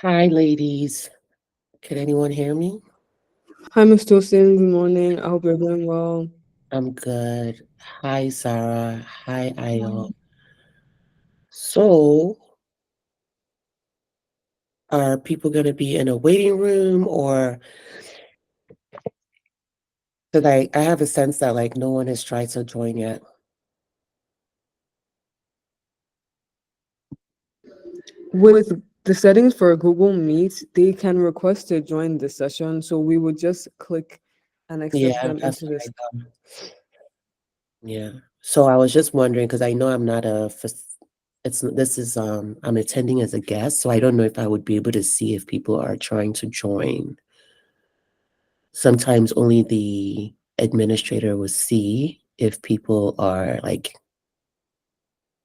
Hi, ladies. Can anyone hear me? Hi, Mr. Tosin. Good morning. I hope you're doing well. I'm good. Hi, Sarah. Hi, Ayo. So, are people going to be in a waiting room or because I have a sense that like no one has tried to join yet. With the settings for Google Meet, they can request to join the session. So we would just click and accept Yeah, them that's into what this. I thought. Yeah. So I was just wondering because I know I'm not it's this is I'm attending as a guest, so I don't know if I would be able to see if people are trying to join. Sometimes only the administrator will see if people are like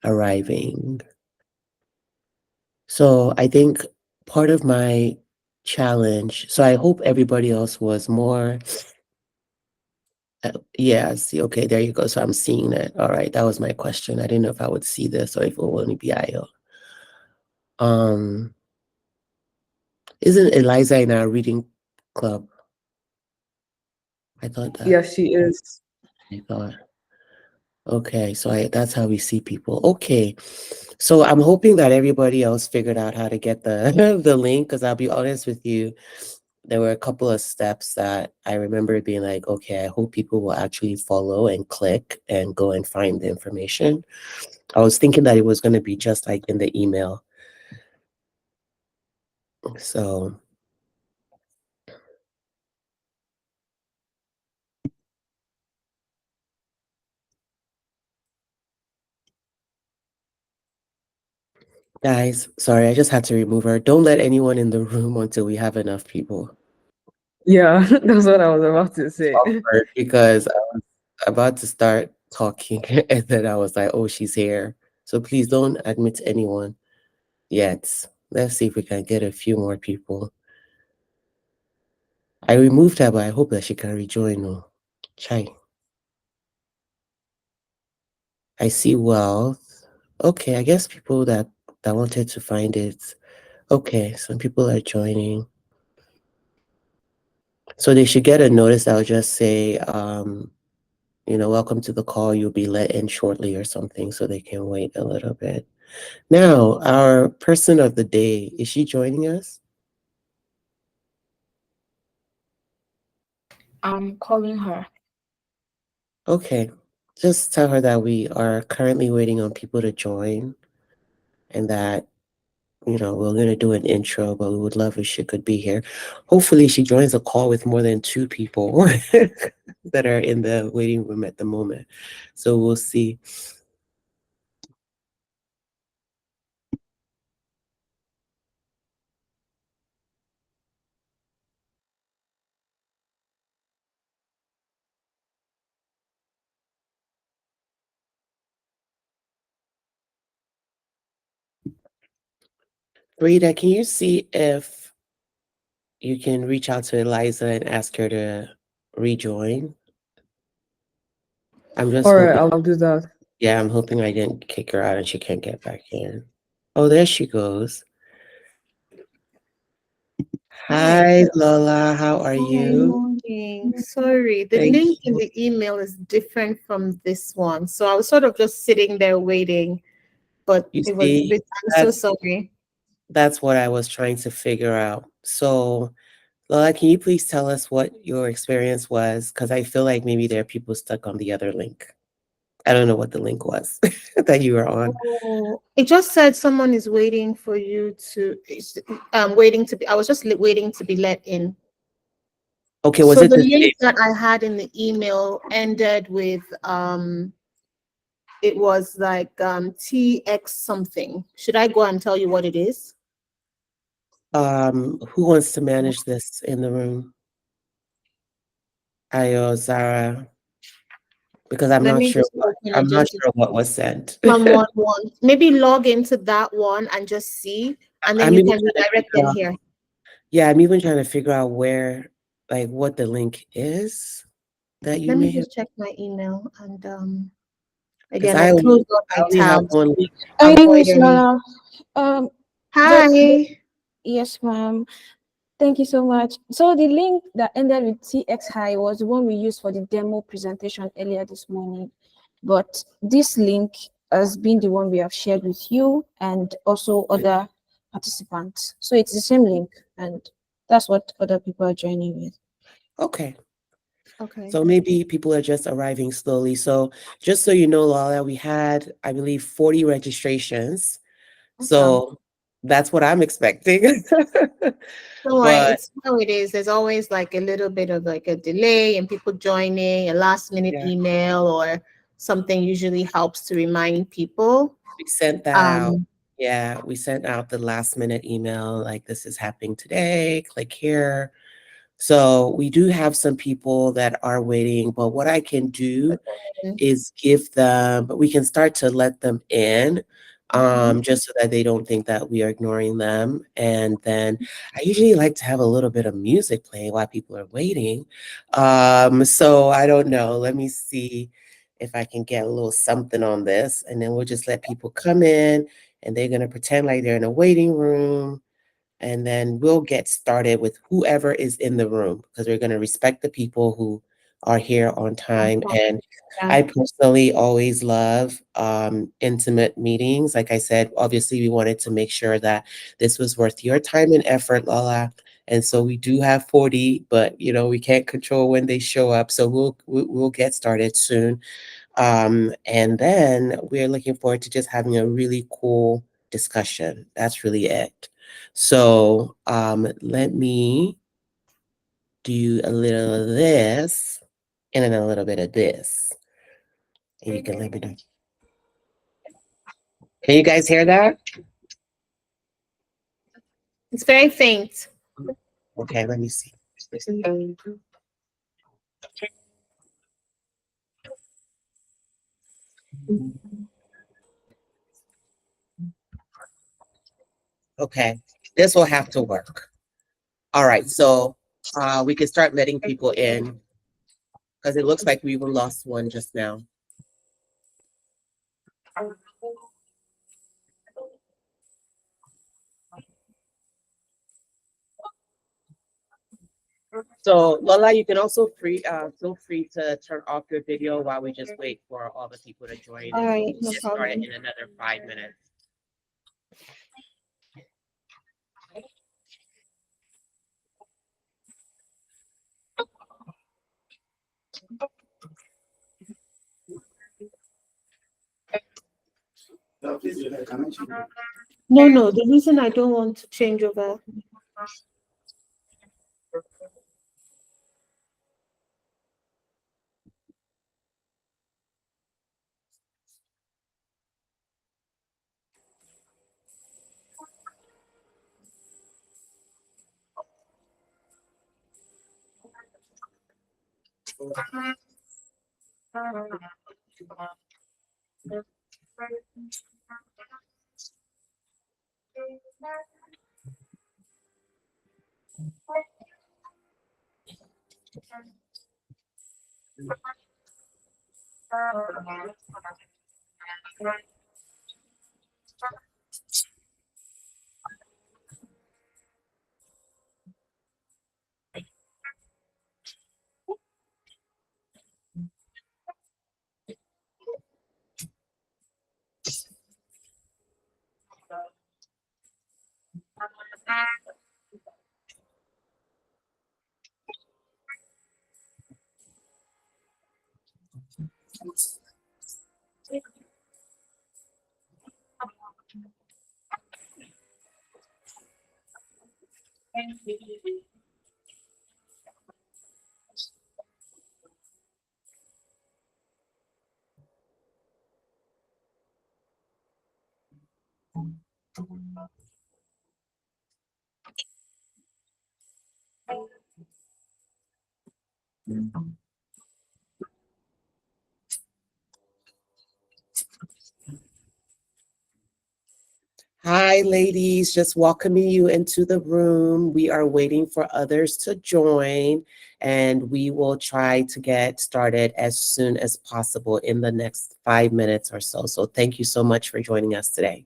arriving. So I think part of my challenge, so I hope everybody else was more, yeah, see, okay, there you go. So I'm seeing that. All right, that was my question. I didn't know if I would see this or if it will only be IO. Um, isn't Eliza in our reading club? I thought that. Yes, she is. I thought. Okay, so that's how we see people. Okay. So I'm hoping that everybody else figured out how to get the the link because I'll be honest with you, there were a couple of steps that I remember being like, okay, I hope people will actually follow and click and go and find the information. I was thinking that it was going to be just like in the email. So, guys, sorry, I just had to remove her. Don't let anyone in the room until we have enough people. Yeah, that's what I was about to say. Awkward because I was about to start talking and then I was like, oh, she's here. So please don't admit anyone yet. Let's see if we can get a few more people. I removed her, but I hope that she can rejoin. Oh, Chai. I see wealth. Okay, I guess people that wanted to find it. Okay, some people are joining. So they should get a notice that will just say, welcome to the call. You'll be let in shortly or something, so they can wait a little bit. Now, our person of the day, is she joining us? I'm calling her. Okay. Just tell her that we are currently waiting on people to join and that we're going to do an intro, but we would love if she could be here. Hopefully, she joins a call with more than two people that are in the waiting room at the moment. So we'll see. Rita, can you see if you can reach out to Eliza and ask her to rejoin? I'm just All right, hoping. I'll do that. Yeah, I'm hoping I didn't kick her out and she can't get back in. Oh, there she goes. Hi. Hi, Lola. How are Hi, you? morning. Sorry, the Thank link in you. the email is different from this one. So I was sort of just sitting there waiting, but You it was a see, bit, I'm so that's sorry. that's what I was trying to figure out. So, Lola, can you please tell us what your experience was? Because I feel like maybe there are people stuck on the other link. I don't know what the link was that you were on. Oh, it just said someone is waiting for you waiting to be, I was just waiting to be let in. Okay, was So it the the same? link that I had in the email ended with, it was like TX something. Should I go and tell you what it is? Who wants to manage this in the room? Ayo, Zara, because Let me just open it I'm not just to sure what was sent. someone one. Maybe log into that one and just see, and then I'm you even can trying to redirect figure them out. here. Yeah, I'm even trying to figure out where, like, what the link is that you Let me may have. just check my email and Because again I closed all I my only have tabs one to link. Hi, avoid Miss any. Lala. Um, the Hi. Yes, ma'am. Thank you so much. So the link that ended with TX high was the one we used for the demo presentation earlier this morning. But this link has been the one we have shared with you and also other participants. So it's the same link, and that's what other people are joining with. Okay. Okay. So maybe people are just arriving slowly. So just so you know, Lala, we had, I believe, 40 registrations. So that's what I'm expecting. Don't worry, But it's how it is. There's always like a little bit of like a delay and people joining, a last minute yeah, email or something usually helps to remind people. we sent that out. Um, Yeah, we sent out the last minute email like this is happening today. Click here. So we do have some people that are waiting, but what I can do is give them, but we can start to let them in, just so that they don't think that we are ignoring them. And then I usually like to have a little bit of music playing while people are waiting. So I don't know. Let me see if I can get a little something on this, and then we'll just let people come in, and they're gonna pretend like they're in a waiting room, and then we'll get started with whoever is in the room because we're going to respect the people who are here on time. And yeah. I personally always love intimate meetings. Like I said, obviously we wanted to make sure that this was worth your time and effort, Lala. And so we do have 40, but you know we can't control when they show up. So we'll get started soon. And then we're looking forward to just having a really cool discussion. That's really it. So let me do a little of this and then a little bit of this. And you can let me know. Can you guys hear that? It's very faint. Okay, let me see. Okay, this will have to work. All right, so we can start letting people in because it looks like we even lost one just now. So Lola, you can also feel free to turn off your video while we just wait for all the people to join, All and so right, we'll no get started problem. in another 5 minutes. No, no, the reason I don't want to change over. Hi, ladies, just welcoming you into the room. We are waiting for others to join, and we will try to get started as soon as possible in the next 5 minutes or so. So thank you so much for joining us today.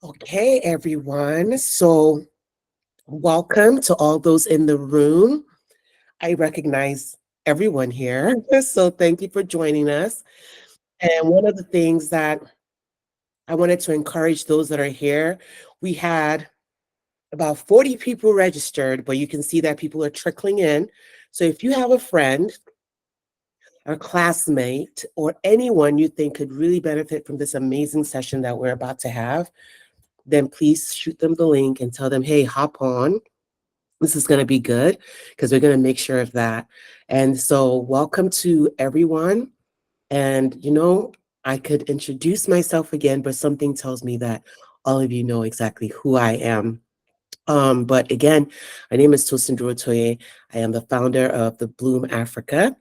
Okay, everyone. So welcome to all those in the room. I recognize everyone here. So thank you for joining us. And one of the things that I wanted to encourage those that are here, we had about 40 people registered, but you can see that people are trickling in. So if you have a friend or classmate or anyone you think could really benefit from this amazing session that we're about to have, then please shoot them the link and tell them, hey, hop on. This is going to be good because we're going to make sure of that. And so welcome to everyone. And, I could introduce myself again, but something tells me that all of you know exactly who I am. But again, my name is Tosin Durotoye. I am the founder of the Bloom Africa.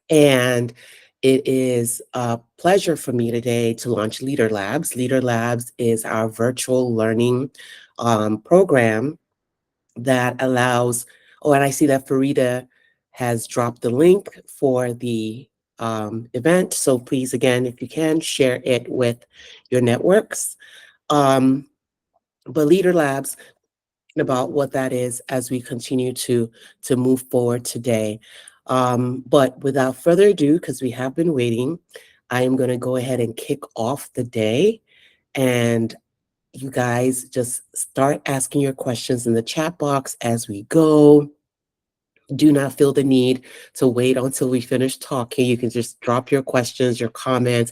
And it is a pleasure for me today to launch LeadHer Labs. LeadHer Labs is our virtual learning program that allows, oh, and I see that Farida has dropped the link for the event. So please, again, if you can, share it with your networks. But LeadHer Labs, about what that is as we continue to move forward today. But without further ado, because we have been waiting, I am going to go ahead and kick off the day. And you guys just start asking your questions in the chat box as we go. Do not feel the need to wait until we finish talking. You can just drop your questions, your comments,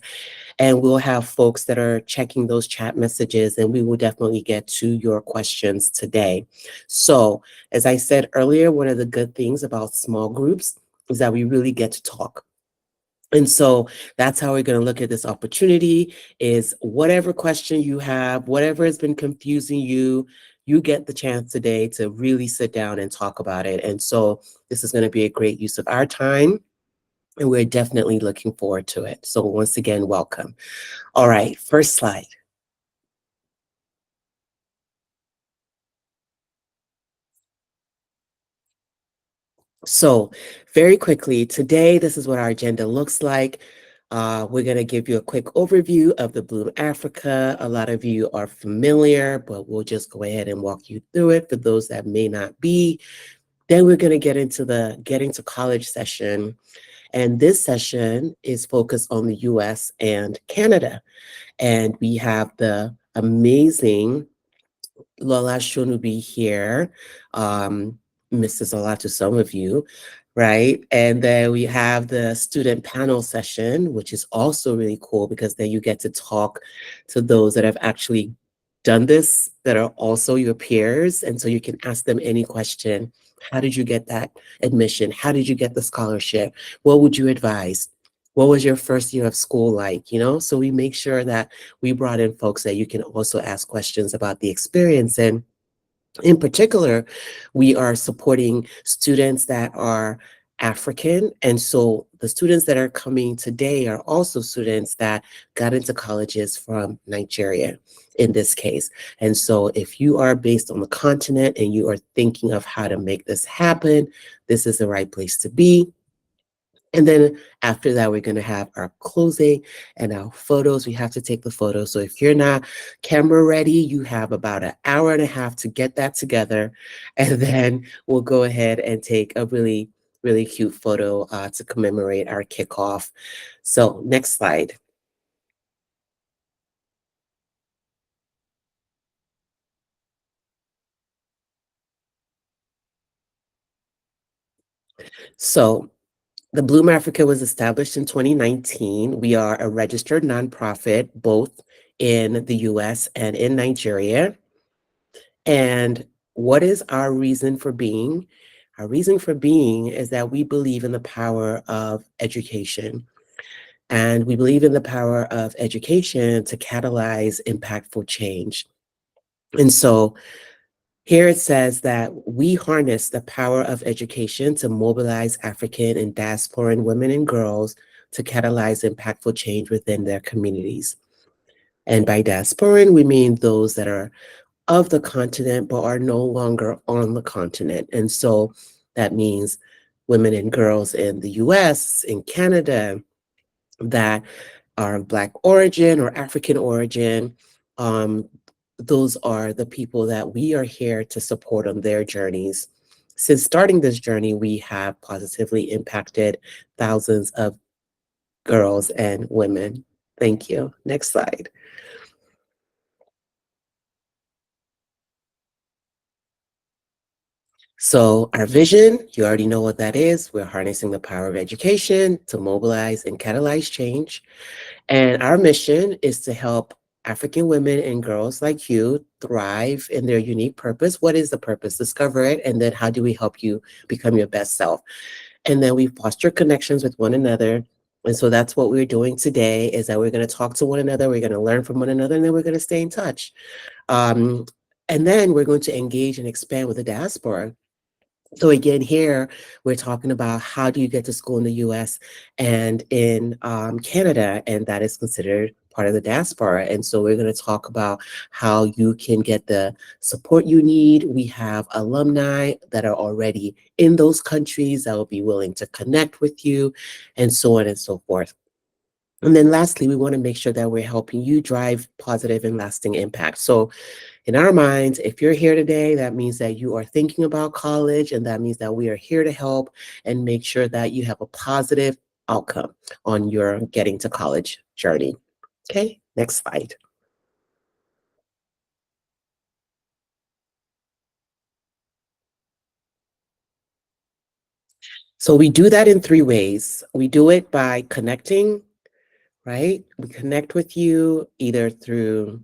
and we'll have folks that are checking those chat messages, and we will definitely get to your questions today. So, as I said earlier, one of the good things about small groups is that we really get to talk. And so that's how we're going to look at this opportunity is whatever question you have, whatever has been confusing you, you get the chance today to really sit down and talk about it. And so this is going to be a great use of our time. And we're definitely looking forward to it. So once again, welcome. All right, first slide. So very quickly, today, this is what our agenda looks like. We're going to give you a quick overview of the Bloom Africa. A lot of you are familiar, but we'll just go ahead and walk you through it for those that may not be. Then we're going to get into the Getting to College session. And this session is focused on the US and Canada. And we have the amazing Lola Shonubi here. Misses a lot to some of you, right? And then we have the student panel session, which is also really cool because then you get to talk to those that have actually done this, that are also your peers. And so you can ask them any question. How did you get that admission? How did you get the scholarship? What would you advise? What was your first year of school like? You know, so we make sure that we brought in folks that you can also ask questions about the experience. And in particular, we are supporting students that are African. And so the students that are coming today are also students that got into colleges from Nigeria in this case. And so if you are based on the continent and you are thinking of how to make this happen, this is the right place to be. And then after that, we're going to have our closing and our photos. We have to take the photos. So if you're not camera ready, you have about an hour and a half to get that together. And then we'll go ahead and take a really, really cute photo to commemorate our kickoff. So next slide. So the Bloom Africa was established in 2019. We are a registered nonprofit, both in the US and in Nigeria. And what is our reason for being? Our reason for being is that we believe in the power of education. And we believe in the power of education to catalyze impactful change. And so here it says that we harness the power of education to mobilize African and diasporan women and girls to catalyze impactful change within their communities. And by diasporan, we mean those that are of the continent, but are no longer on the continent. And so that means women and girls in the US, in Canada, that are of Black origin or African origin. Those are the people that we are here to support on their journeys. Since starting this journey, we have positively impacted thousands of girls and women. Thank you. Next slide. So our vision, you already know what that is. We're harnessing the power of education to mobilize and catalyze change. And our mission is to help African women and girls like you thrive in their unique purpose. What is the purpose? Discover it. And then how do we help you become your best self? And then we foster connections with one another. And so that's what we're doing today, is that we're going to talk to one another. We're going to learn from one another, and then we're going to stay in touch. And then we're going to engage and expand with the diaspora. So again, here we're talking about how do you get to school in the US and in Canada, and that is considered part of the diaspora. And so we're going to talk about how you can get the support you need. We have alumni that are already in those countries that will be willing to connect with you, and so on and so forth. And then lastly, we want to make sure that we're helping you drive positive and lasting impact. So in our minds, if you're here today, that means that you are thinking about college, and that means that we are here to help and make sure that you have a positive outcome on your getting to college journey. Okay, next slide. So we do that in 3 ways. We do it by connecting, right? We connect with you either through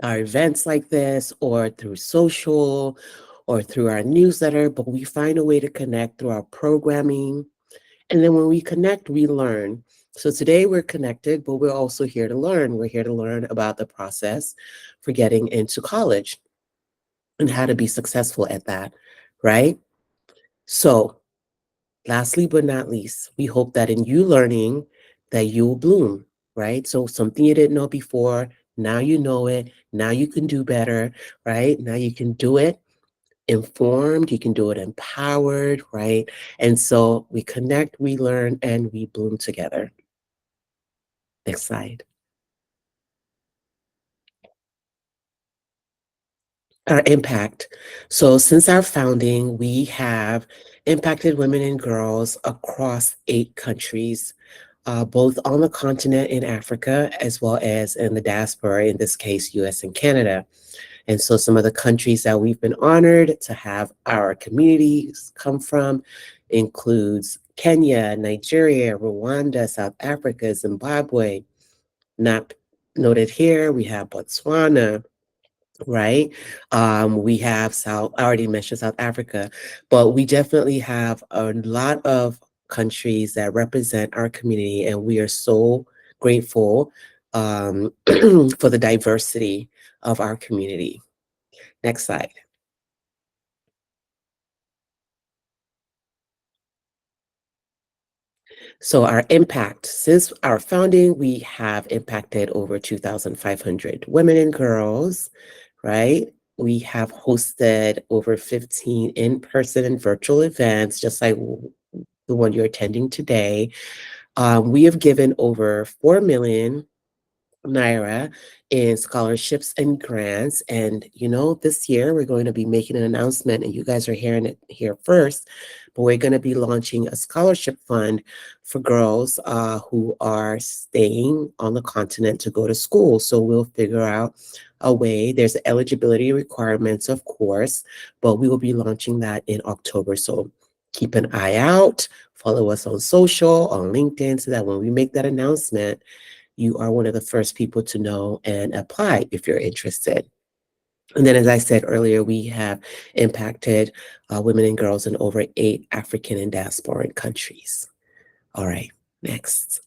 our events like this or through social or through our newsletter, but we find a way to connect through our programming. And then when we connect, we learn. So today we're connected, but we're also here to learn. We're here to learn about the process for getting into college and how to be successful at that, right? So lastly but not least, we hope that in you learning that you'll bloom, right? So something you didn't know before, now you know it, now you can do better, right? Now you can do it informed, you can do it empowered, right? And so we connect, we learn, and we bloom together. Next slide. our impact. So since our founding, we have impacted women and girls across 8 countries, both on the continent in Africa as well as in the diaspora, in this case, US and Canada. And so some of the countries that we've been honored to have our communities come from includes Kenya, Nigeria, Rwanda, South Africa, Zimbabwe. Not noted here, we have Botswana, right? We have I already mentioned South Africa, but we definitely have a lot of countries that represent our community, and we are so grateful for the diversity of our community. Next slide. So our impact, since our founding, we have impacted over 2,500 women and girls, right? We have hosted over 15 in-person and virtual events, just like the one you're attending today. We have given over 4 million Naira in scholarships and grants. And, this year we're going to be making an announcement, and you guys are hearing it here first, but we're going to be launching a scholarship fund for girls who are staying on the continent to go to school. So we'll figure out a way. There's eligibility requirements, of course, but we will be launching that in October. So keep an eye out, follow us on social, on LinkedIn, so that when we make that announcement, you are one of the first people to know and apply if you're interested. And then, as I said earlier, we have impacted women and girls in over 8 African and diasporic countries. All right, next.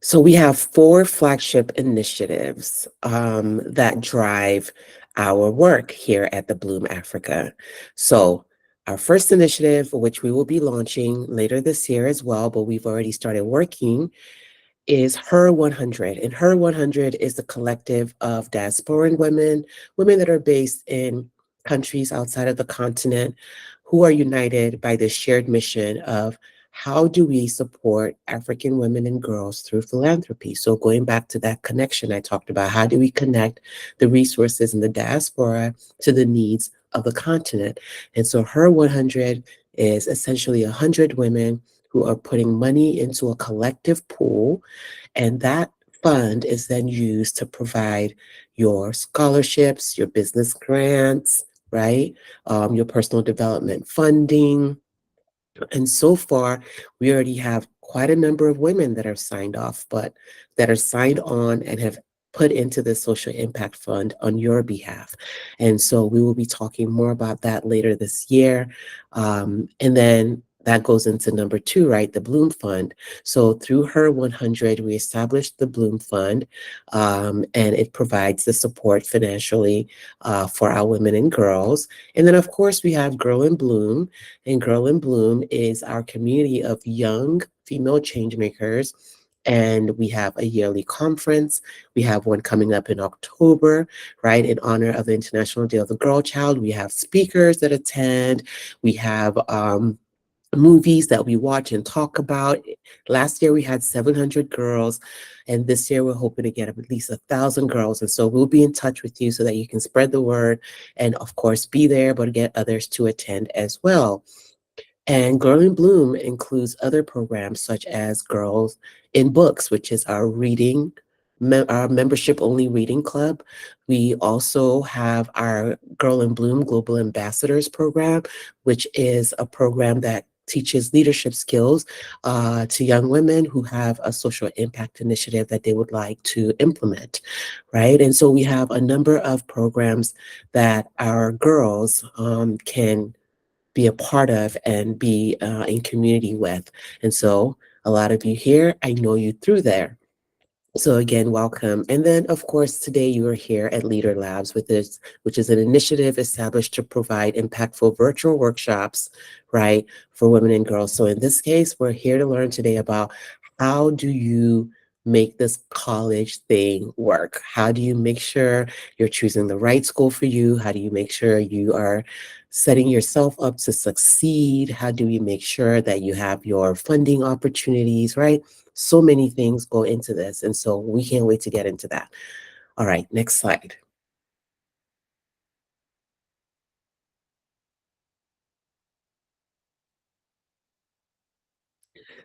So we have 4 flagship initiatives that drive our work here at the Bloom Africa. So our first initiative, which we will be launching later this year as well, but we've already started working, is Her 100. And Her 100 is the collective of diasporan women, women that are based in countries outside of the continent, who are united by the shared mission of how do we support African women and girls through philanthropy? So going back to that connection I talked about, how do we connect the resources in the diaspora to the needs of the continent? And so Her 100 is essentially 100 women who are putting money into a collective pool, and that fund is then used to provide your scholarships, your business grants, right? Your personal development funding. And so far, we already have quite a number of women that are signed off, but that are signed on and have put into the social impact fund on your behalf. And so we will be talking more about that later this year. And then that goes into number 2, right? The Bloom Fund. So through Her 100, we established the Bloom Fund, and it provides the support financially for our women and girls. And then, of course, we have Girl in Bloom. And Girl in Bloom is our community of young female changemakers. And we have a yearly conference. We have one coming up in October, right, in honor of the International Day of the Girl Child. We have speakers that attend. We have movies that we watch and talk about. Last year we had 700 girls, and this year we're hoping to get at least 1,000 girls. And so we'll be in touch with you so that you can spread the word and, of course, be there, but get others to attend as well. And Girl in Bloom includes other programs such as Girls in Books, which is our our membership-only reading club. We also have our Girl in Bloom Global Ambassadors program, which is a program that teaches leadership skills to young women who have a social impact initiative that they would like to implement, right? And so we have a number of programs that our girls can be a part of and be in community with. And so a lot of you here, I know you through there. So again, welcome. And then, of course, today you are here at LeadHer Labs, which is an initiative established to provide impactful virtual workshops, right, for women and girls. So in this case, we're here to learn today about how do you make this college thing work? How do you make sure you're choosing the right school for you? How do you make sure you are setting yourself up to succeed? How do you make sure that you have your funding opportunities, right? So many things go into this. And so we can't wait to get into that. All right, next slide.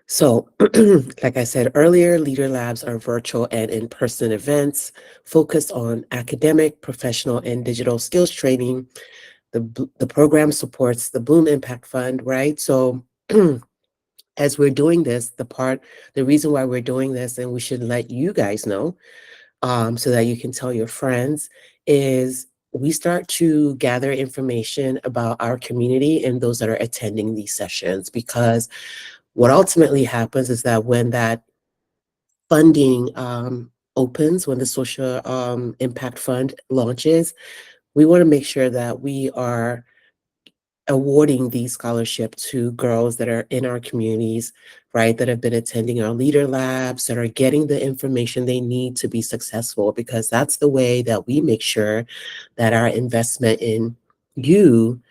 So, like I said earlier, Leader Labs are virtual and in-person events focused on academic, professional, and digital skills training. The program supports the Bloom Impact Fund, right? So as we're doing this, the reason why we're doing this, and we should let you guys know, so that you can tell your friends, is we start to gather information about our community and those that are attending these sessions, because what ultimately happens is that when that funding opens, when the social impact fund launches, we want to make sure that we are awarding these scholarships to girls that are in our communities, right, that have been attending our leader labs, that are getting the information they need to be successful, because that's the way that we make sure that our investment in you,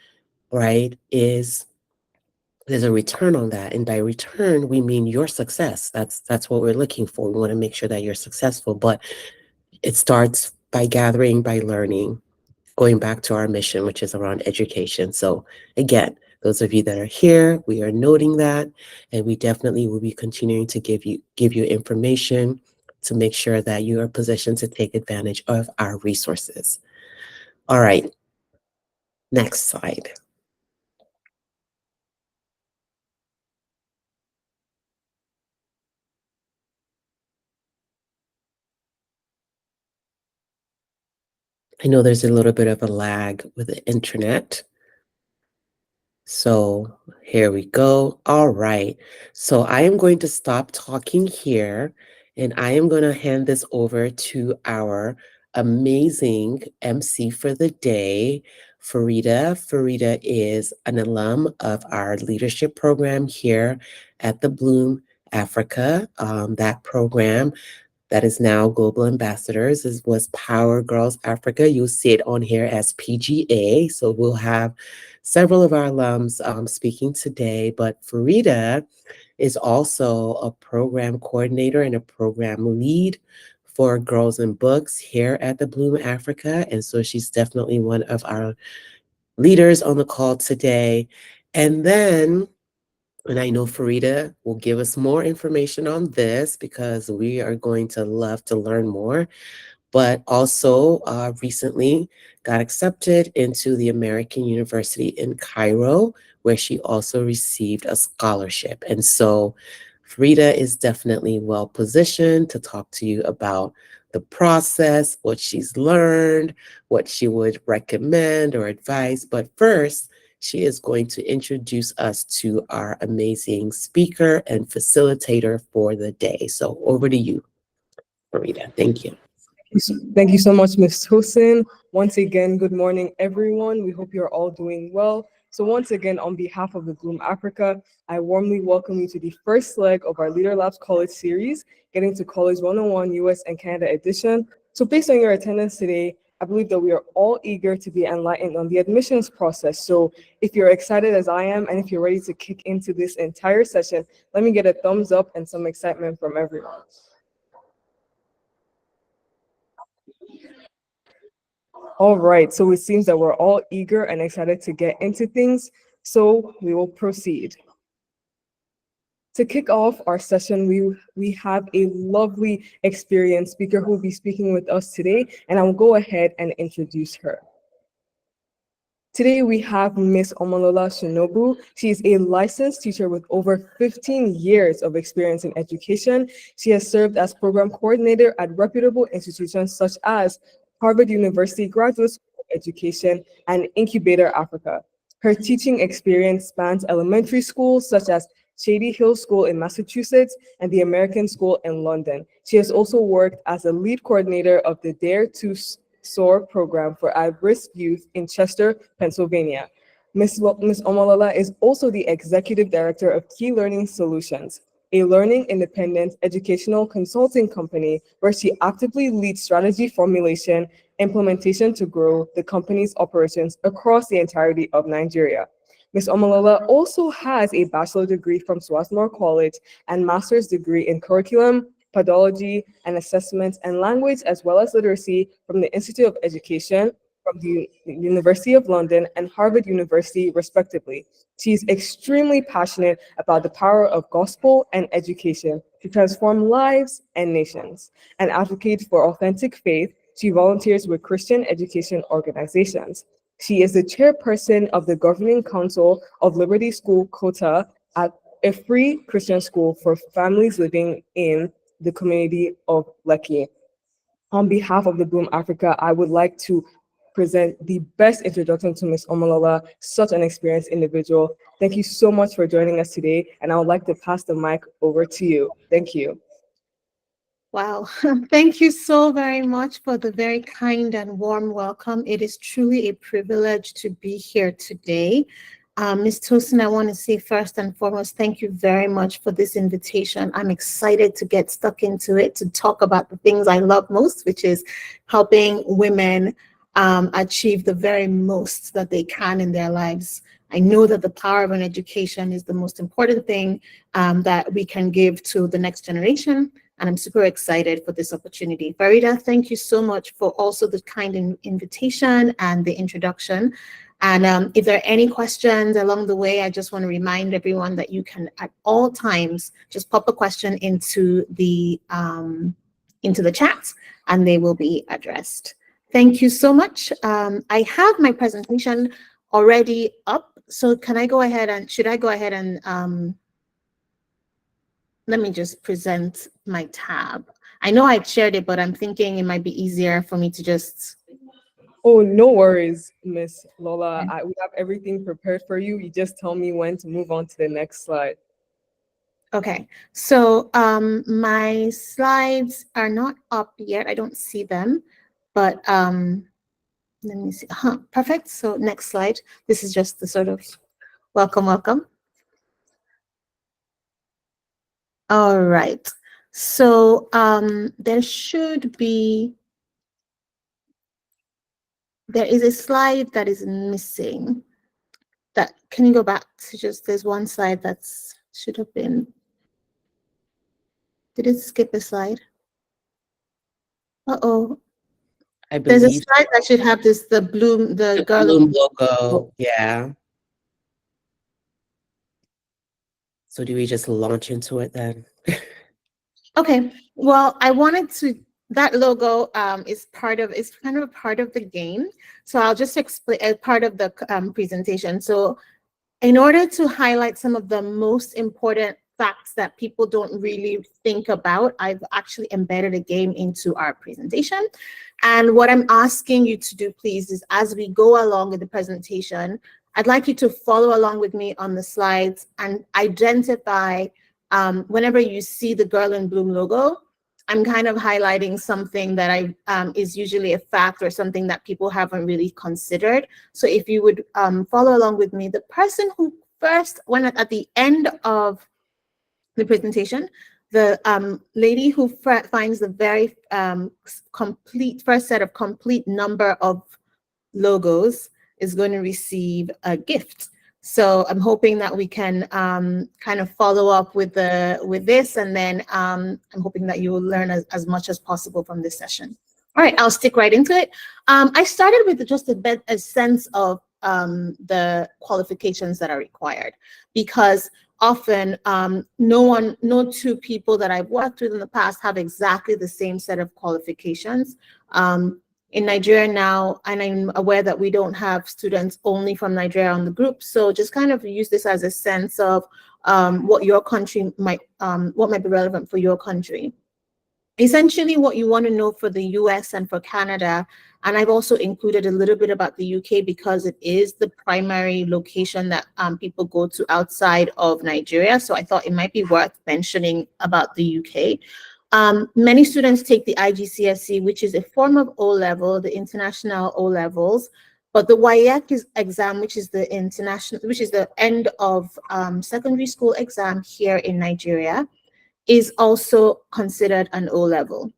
right, is there's a return on that. And by return, we mean your success. That's what we're looking for. We want to make sure that you're successful, but it starts by gathering, by learning, going back to our mission, which is around education. So again, those of you that are here, we are noting that, and we definitely will be continuing to give you information to make sure that you are positioned to take advantage of our resources. All right, next slide. I know there's a little bit of a lag with the internet. So here we go. All right. So I am going to stop talking here, and I am going to hand this over to our amazing MC for the day, Farida. Farida is an alum of our leadership program here at the Bloom Africa. That program that is now Global Ambassadors was Power Girls Africa. You'll see it on here as PGA. So we'll have several of our alums speaking today, but Farida is also a program coordinator and a program lead for Girls in Books here at the Bloom Africa. And so she's definitely one of our leaders on the call today. And then, and I know Farida will give us more information on this because we are going to love to learn more, but also recently got accepted into the American University in Cairo, where she also received a scholarship. And so Frida is definitely well positioned to talk to you about the process, what she's learned, what she would recommend or advise. But first, she is going to introduce us to our amazing speaker and facilitator for the day. So over to you, Frida. Thank you. Thank you so much, Ms. Tosin. Once again, good morning, everyone. We hope you're all doing well. So once again, on behalf of the Bloom Africa, I warmly welcome you to the first leg of our Leader Labs College series, Getting to College 101 US and Canada edition. So based on your attendance today, I believe that we are all eager to be enlightened on the admissions process. So if you're excited as I am, and if you're ready to kick into this entire session, let me get a thumbs up and some excitement from everyone. All right, so it seems that we're all eager and excited to get into things, so we will proceed. To kick off our session, we have a lovely experienced speaker who will be speaking with us today, and I will go ahead and introduce her. Today we have Miss Omolola Shinobu. She is a licensed teacher with over 15 years of experience in education. She has served as program coordinator at reputable institutions such as Harvard University Graduate School of Education and Incubator Africa. Her teaching experience spans elementary schools such as Shady Hill School in Massachusetts and the American School in London. She has also worked as a lead coordinator of the Dare to Soar program for at-risk youth in Chester, Pennsylvania. Ms. Omolola is also the executive director of Key Learning Solutions. a learning independent educational consulting company where she actively leads strategy formulation, implementation to grow the company's operations across the entirety of Nigeria. Ms. Omolola also has a bachelor degree from Swarthmore College and master's degree in curriculum, pedagoggy, and assessment and language, as well as literacy from the Institute of Education, from the University of London, and Harvard University, respectively. She is extremely passionate about the power of gospel and education to transform lives and nations. And advocate for authentic faith, she volunteers with Christian education organizations. She is the chairperson of the Governing Council of Liberty School Kota, at a free Christian school for families living in the community of Lekki. On behalf of the Bloom Africa, I would like to present the best introduction to Ms. Omolola, such an experienced individual. Thank you so much for joining us today, and I would like to pass the mic over to you. Thank you. Wow. Thank you so very much for the very kind and warm welcome. It is truly a privilege to be here today. Ms. Tosin, I want to say first and foremost, thank you very much for this invitation. I'm excited to get stuck into it, to talk about the things I love most, which is helping women achieve the very most that they can in their lives. I know that the power of an education is the most important thing that we can give to the next generation. And I'm super excited for this opportunity. Farida, thank you so much for also the kind invitation and the introduction. And if there are any questions along the way, I just want to remind everyone that you can at all times just pop a question into the chat and they will be addressed. Thank you so much. I have my presentation already up. So can I go ahead and, should I go ahead and, let me just present my tab. I know I shared it, but I'm thinking it might be easier for me to just. Oh, no worries, Miss Lola. We have everything prepared for you. You just tell me when to move on to the next slide. Okay, so my slides are not up yet. I don't see them, but let me see. Perfect. So next slide. This is just the sort of welcome. All right. So there is a slide that is missing. Can you go back to just, there's one slide should have been. Did it skip a slide? Uh-oh. I believe There's a slide that should have the girl. Bloom logo. Yeah. So do we just launch into it then? Okay. Well, I wanted to, that logo is kind of a part of the game. So I'll just explain as part of the presentation. So in order to highlight some of the most important facts that people don't really think about, I've actually embedded a game into our presentation. And what I'm asking you to do, please, is as we go along with the presentation, I'd like you to follow along with me on the slides and identify whenever you see the Girl in Bloom logo. I'm kind of highlighting something that is usually a fact or something that people haven't really considered. So if you would follow along with me, the person who first, at the end of the presentation, the lady who finds the very first set of complete number of logos is going to receive a gift. So I'm hoping that we can kind of follow up with this, and then I'm hoping that you will learn as much as possible from this session. All right, I'll stick right into it. I started with just a sense of the qualifications that are required, because often no two people that I've worked with in the past have exactly the same set of qualifications. In Nigeria now, and I'm aware that we don't have students only from Nigeria on the group, so just kind of use this as a sense of what your country what might be relevant for your country. Essentially, what you want to know for the US and for Canada, and I've also included a little bit about the UK because it is the primary location that people go to outside of Nigeria, so I thought it might be worth mentioning about the UK. Many students take the IGCSE, which is a form of O-level, the international O-levels, but the WAEC exam, which is the end of secondary school exam here in Nigeria, is also considered an O-level.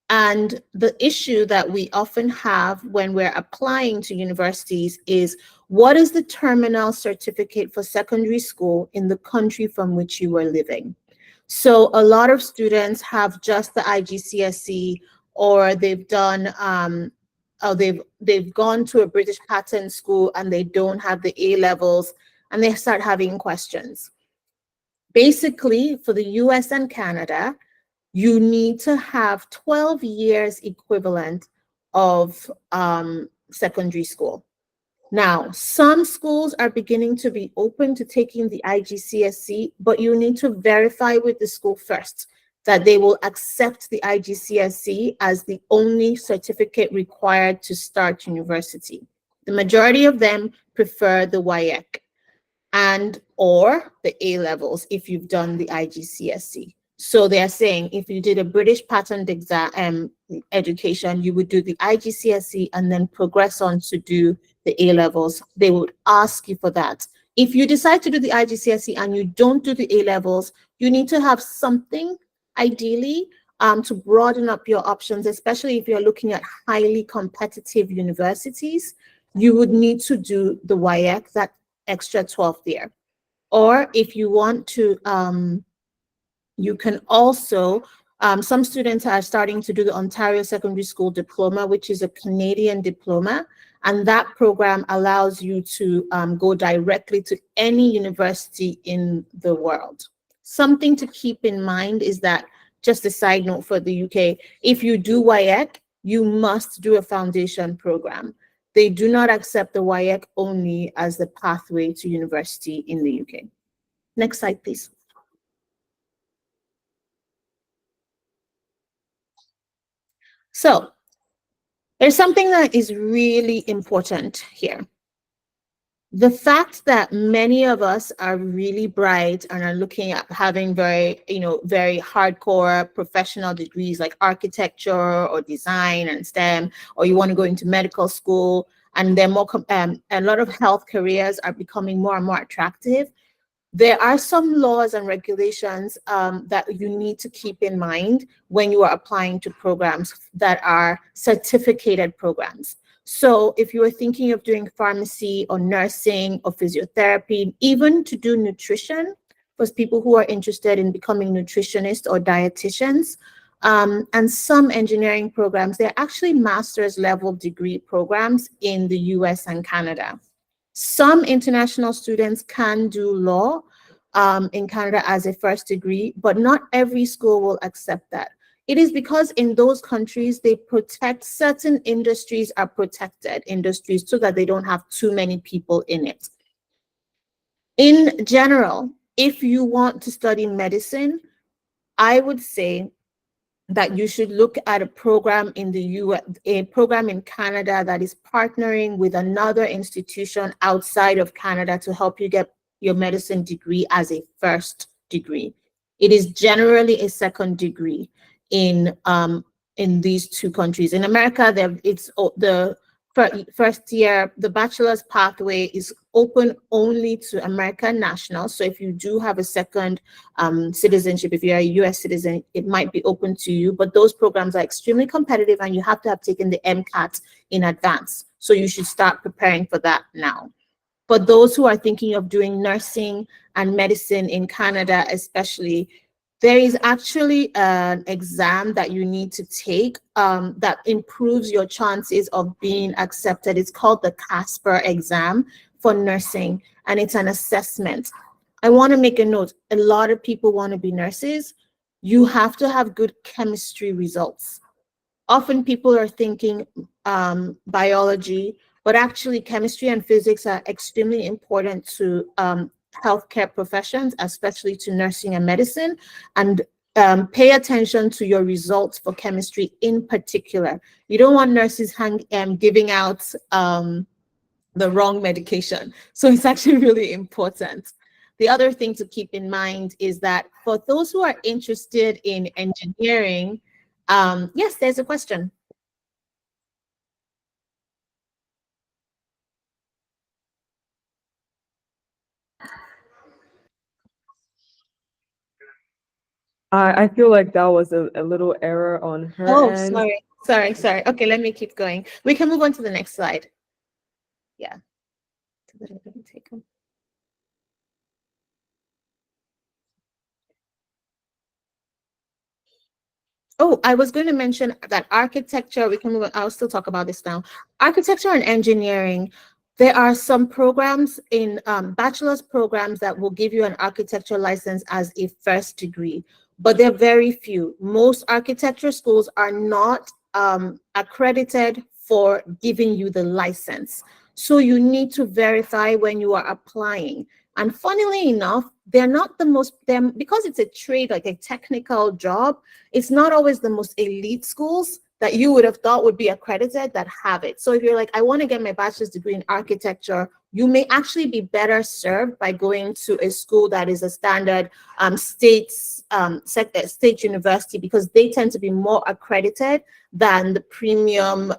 And the issue that we often have when we're applying to universities is, what is the terminal certificate for secondary school in the country from which you were living? So a lot of students have just the IGCSE, or they've done they've gone to a British pattern school and they don't have the A levels, and they start having questions. Basically, for the US and Canada, you need to have 12 years equivalent of secondary school. Now, some schools are beginning to be open to taking the IGCSE, but you need to verify with the school first that they will accept the IGCSE as the only certificate required to start university. The majority of them prefer the WIEC and or the A levels if you've done the IGCSE. So they're saying if you did a British patterned exam education, you would do the IGCSE and then progress on to do the A levels. They would ask you for that. If you decide to do the IGCSE and you don't do the A levels, you need to have something, ideally, to broaden up your options, especially if you're looking at highly competitive universities. You would need to do the WIEC, that extra 12th year. Or if you want to, you can also, some students are starting to do the Ontario Secondary School Diploma, which is a Canadian diploma. And that program allows you to go directly to any university in the world. Something to keep in mind is that, just a side note for the UK, if you do WIEC, you must do a foundation program. They do not accept the WIEC only as the pathway to university in the UK. Next slide, please. So there's something that is really important here. The fact that many of us are really bright and are looking at having very hardcore professional degrees like architecture or design and STEM, or you want to go into medical school, and then a lot of health careers are becoming more and more attractive. There are some laws and regulations that you need to keep in mind when you are applying to programs that are certificated programs. So if you are thinking of doing pharmacy or nursing or physiotherapy, even to do nutrition, for people who are interested in becoming nutritionists or dietitians, and some engineering programs, they're actually master's level degree programs in the US and Canada. Some international students can do law in Canada as a first degree, but not every school will accept that. It is because in those countries, they protect certain industries, are protected industries, so that they don't have too many people in it. In general, if you want to study medicine, I would say that you should look at a program in the US, a program in Canada that is partnering with another institution outside of Canada to help you get your medicine degree as a first degree. It is generally a second degree in these two countries. In America, it's the first year, the bachelor's pathway is open only to American nationals. So if you do have a second citizenship, if you're a US citizen, it might be open to you, but those programs are extremely competitive and you have to have taken the MCAT in advance. So you should start preparing for that now. For those who are thinking of doing nursing and medicine in Canada, especially, there is actually an exam that you need to take that improves your chances of being accepted. It's called the CASPER exam for nursing, and it's an assessment. I want to make a note. A lot of people want to be nurses. You have to have good chemistry results. Often people are thinking biology, but actually chemistry and physics are extremely important to healthcare professions, especially to nursing and medicine. And pay attention to your results for chemistry in particular. You don't want nurses giving out the wrong medication. So it's actually really important. The other thing to keep in mind is that for those who are interested in engineering, yes, there's a question. I feel like that was a little error on her Oh, end. sorry. Okay, let me keep going. We can move on to the next slide. Yeah. Take them. Oh, I was going to mention that architecture, we can move on. I'll still talk about this now. Architecture and engineering, there are some programs in bachelor's programs that will give you an architecture license as a first degree, but they're very few. Most architecture schools are not accredited for giving you the license. So you need to verify when you are applying. And funnily enough, they're not the most, because it's a trade, like a technical job, it's not always the most elite schools that you would have thought would be accredited that have it. So if you're like, I want to get my bachelor's degree in architecture, you may actually be better served by going to a school that is a standard state university, because they tend to be more accredited than the premium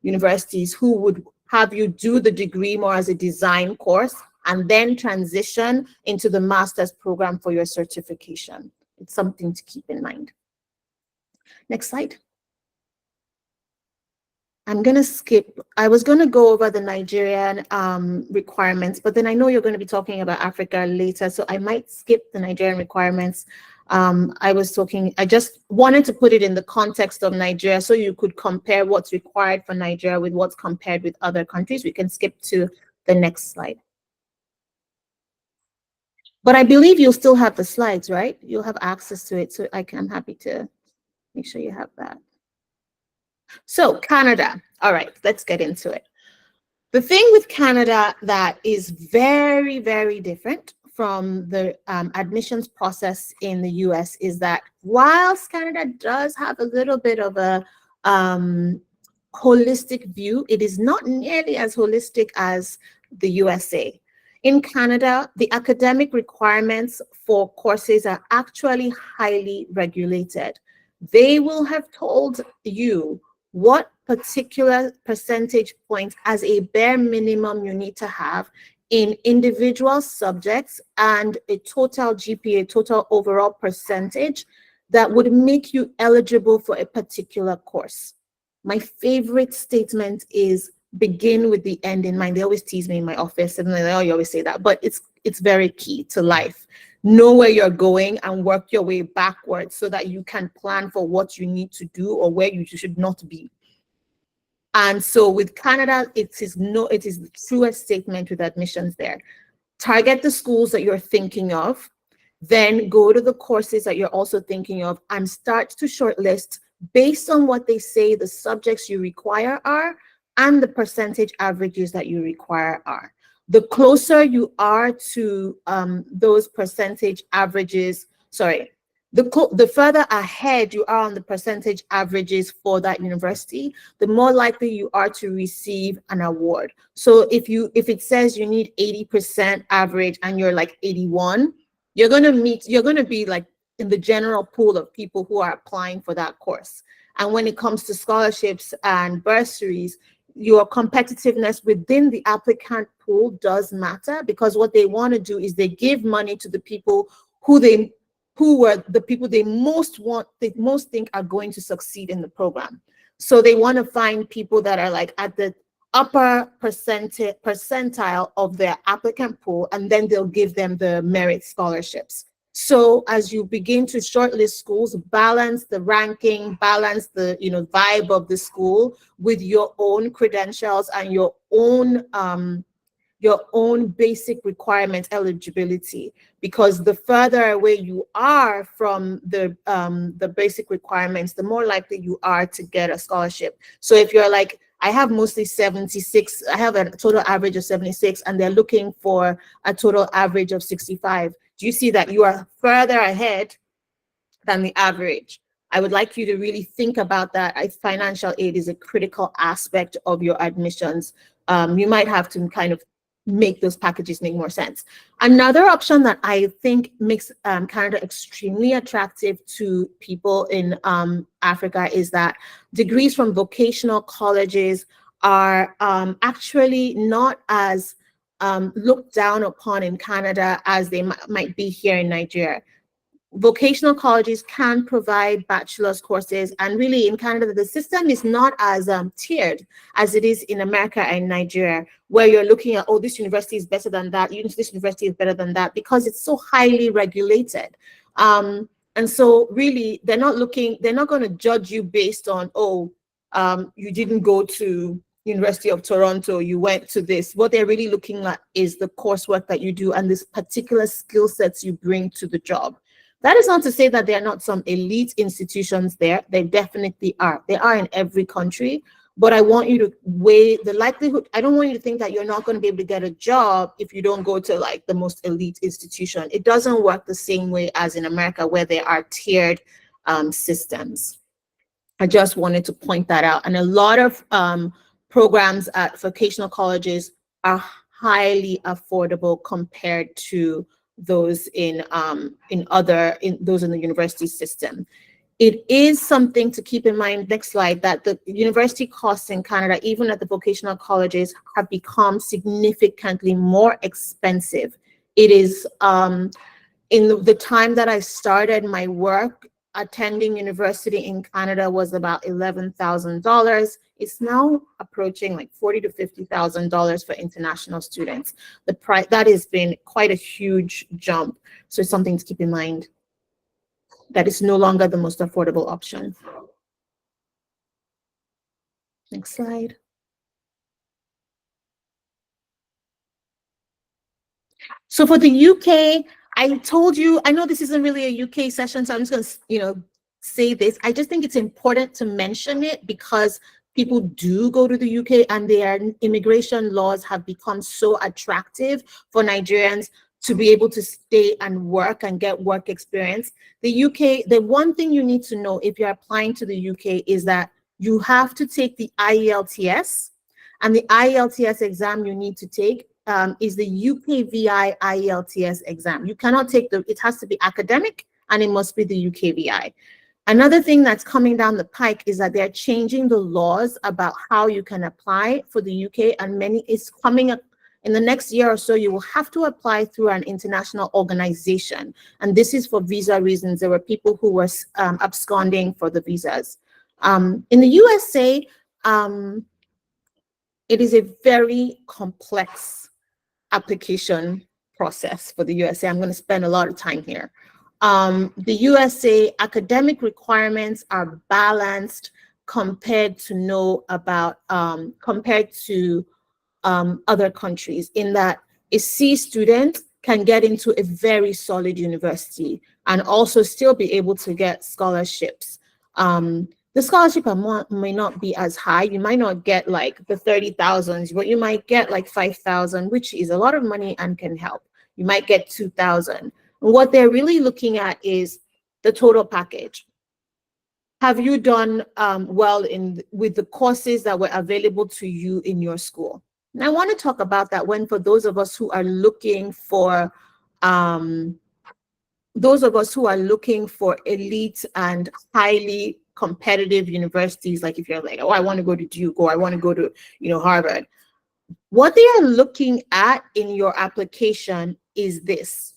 universities who would have you do the degree more as a design course and then transition into the master's program for your certification. It's something to keep in mind. Next slide. I'm going to skip. I was going to go over the Nigerian requirements, but then I know you're going to be talking about Africa later, so I might skip the Nigerian requirements. I just wanted to put it in the context of Nigeria so you could compare what's required for Nigeria with what's compared with other countries. We can skip to the next slide. But I believe you'll still have the slides, right? You'll have access to it, so I'm happy to make sure you have that. So Canada, all right, let's get into it. The thing with Canada that is very, very different from the admissions process in the US is that whilst Canada does have a little bit of a holistic view, it is not nearly as holistic as the USA. In Canada, the academic requirements for courses are actually highly regulated. They will have told you what particular percentage points as a bare minimum you need to have in individual subjects and a total GPA, total overall percentage that would make you eligible for a particular course. My favorite statement is begin with the end in mind. They always tease me in my office and they always say that, but it's very key to life. Know where you're going and work your way backwards so that you can plan for what you need to do or where you should not be. And so with Canada, it is the truest statement with admissions there. Target the schools that you're thinking of, then go to the courses that you're also thinking of and start to shortlist based on what they say the subjects you require are and the percentage averages that you require are. The closer you are to those percentage averages, the further ahead you are on the percentage averages for that university, the more likely you are to receive an award. So if it says you need 80% average and you're like 81, you're going to be like in the general pool of people who are applying for that course. And when it comes to scholarships and bursaries, your competitiveness within the applicant pool does matter, because what they want to do is they give money to the people who were the people they most think are going to succeed in the program. So they want to find people that are like at the upper percentile of their applicant pool, and then they'll give them the merit scholarships. So as you begin to shortlist schools, balance the ranking, balance the vibe of the school with your own credentials and your own basic requirement eligibility, because the further away you are from the basic requirements, the more likely you are to get a scholarship. So if you're like, I have mostly 76, I have a total average of 76, and they're looking for a total average of 65, do you see that you are further ahead than the average? I would like you to really think about that. Financial aid is a critical aspect of your admissions. You might have to kind of make those packages make more sense. Another option that I think makes Canada extremely attractive to people in Africa is that degrees from vocational colleges are actually not as looked down upon in Canada as they might be here in Nigeria. vocational colleges can provide bachelor's courses, and really in Canada, the system is not as tiered as it is in America and Nigeria, where you're looking at, oh, this university is better than that, this university is better than that, because it's so highly regulated. And so really, they're not going to judge you based on, oh, you didn't go to University of Toronto, you went to this. What they're really looking at is the coursework that you do and this particular skill sets you bring to the job. That is not to say that there are not some elite institutions there. They definitely are. They are in every country. But I want you to weigh the likelihood. I don't want you to think that you're not going to be able to get a job if you don't go to like the most elite institution. It doesn't work the same way as in America, where there are tiered systems. I just wanted to point that out. And a lot of programs at vocational colleges are highly affordable compared to those in the university system. It is something to keep in mind, next slide, that the university costs in Canada, even at the vocational colleges, have become significantly more expensive. It is, in the time that I started my work, attending university in Canada was about $11,000. It's now approaching like $40,000 to $50,000 for international students. The price, that has been quite a huge jump. So it's something to keep in mind, that is no longer the most affordable option. Next slide. So for the UK, I told you, I know this isn't really a UK session, so I'm just going to, say this. I just think it's important to mention it because people do go to the UK and their immigration laws have become so attractive for Nigerians to be able to stay and work and get work experience. The UK, the one thing you need to know if you're applying to the UK is that you have to take the IELTS, and the IELTS exam you need to take is the UKVI IELTS exam. You cannot take it has to be academic, and it must be the UKVI. Another thing that's coming down the pike is that they're changing the laws about how you can apply for the UK, and it's coming up in the next year or so. You will have to apply through an international organization, and this is for visa reasons. There were people who were absconding for the visas. In the USA, it is a very complex application process for the USA. I'm going to spend a lot of time here. The USA academic requirements are balanced compared to other countries, in that a C student can get into a very solid university and also still be able to get scholarships. The scholarship amount may not be as high. You might not get like the 30,000, but you might get like 5,000, which is a lot of money and can help. You might get 2,000. What they're really looking at is the total package. Have you done well with the courses that were available to you in your school? And I want to talk about that for those of us who are looking for elite and highly competitive universities, like if you're like, oh, I want to go to Duke, or I want to go to Harvard. What they are looking at in your application is this: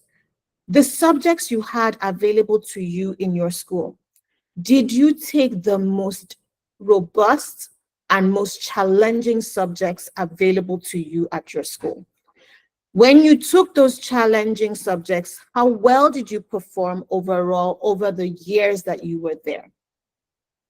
the subjects you had available to you in your school. Did you take the most robust and most challenging subjects available to you at your school? When you took those challenging subjects, how well did you perform overall over the years that you were there?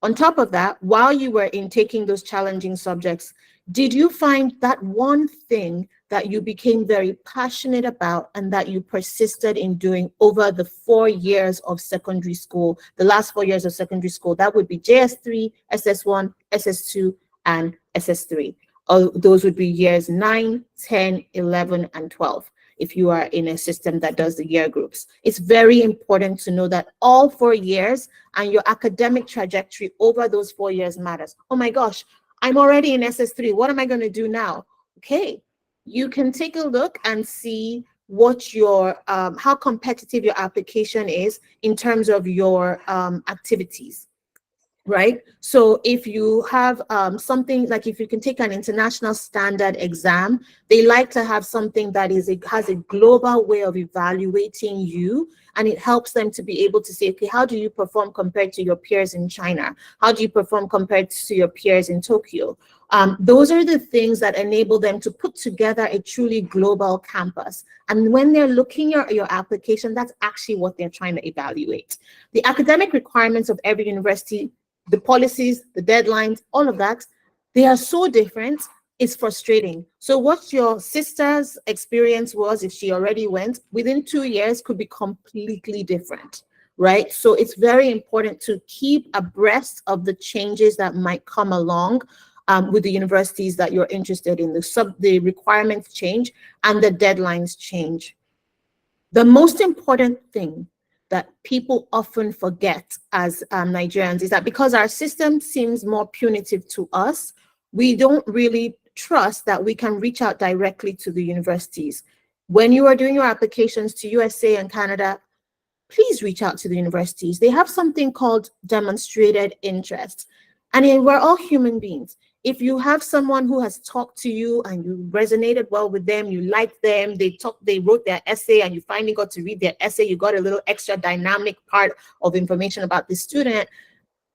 On top of that, while you were taking those challenging subjects, did you find that one thing that you became very passionate about and that you persisted in doing over the 4 years of secondary school, the last 4 years of secondary school? That would be JS3, SS1, SS2, and SS3. Those would be years 9, 10, 11, and 12, if you are in a system that does the year groups. It's very important to know that all 4 years and your academic trajectory over those 4 years matters. Oh my gosh, I'm already in SS3. What am I going to do now? Okay, you can take a look and see what how competitive your application is in terms of your activities. right? So if you have something like, if you can take an international standard exam, they like to have something that has a global way of evaluating you, and it helps them to be able to say, okay, how do you perform compared to your peers in China? How do you perform compared to your peers in Tokyo? Those are the things that enable them to put together a truly global campus. And when they're looking at your application, that's actually what they're trying to evaluate. The academic requirements of every university, the policies, the deadlines, all of that, they are so different, it's frustrating. So what your sister's experience was, if she already went, within 2 years could be completely different, right? So it's very important to keep abreast of the changes that might come along with the universities that you're interested in. The requirements change and the deadlines change. The most important thing that people often forget as Nigerians is that because our system seems more punitive to us, we don't really trust that we can reach out directly to the universities. When you are doing your applications to USA and Canada, please reach out to the universities. They have something called demonstrated interest. And we're all human beings. If you have someone who has talked to you and you resonated well with them, you like them, they wrote their essay and you finally got to read their essay, you got a little extra dynamic part of information about the student,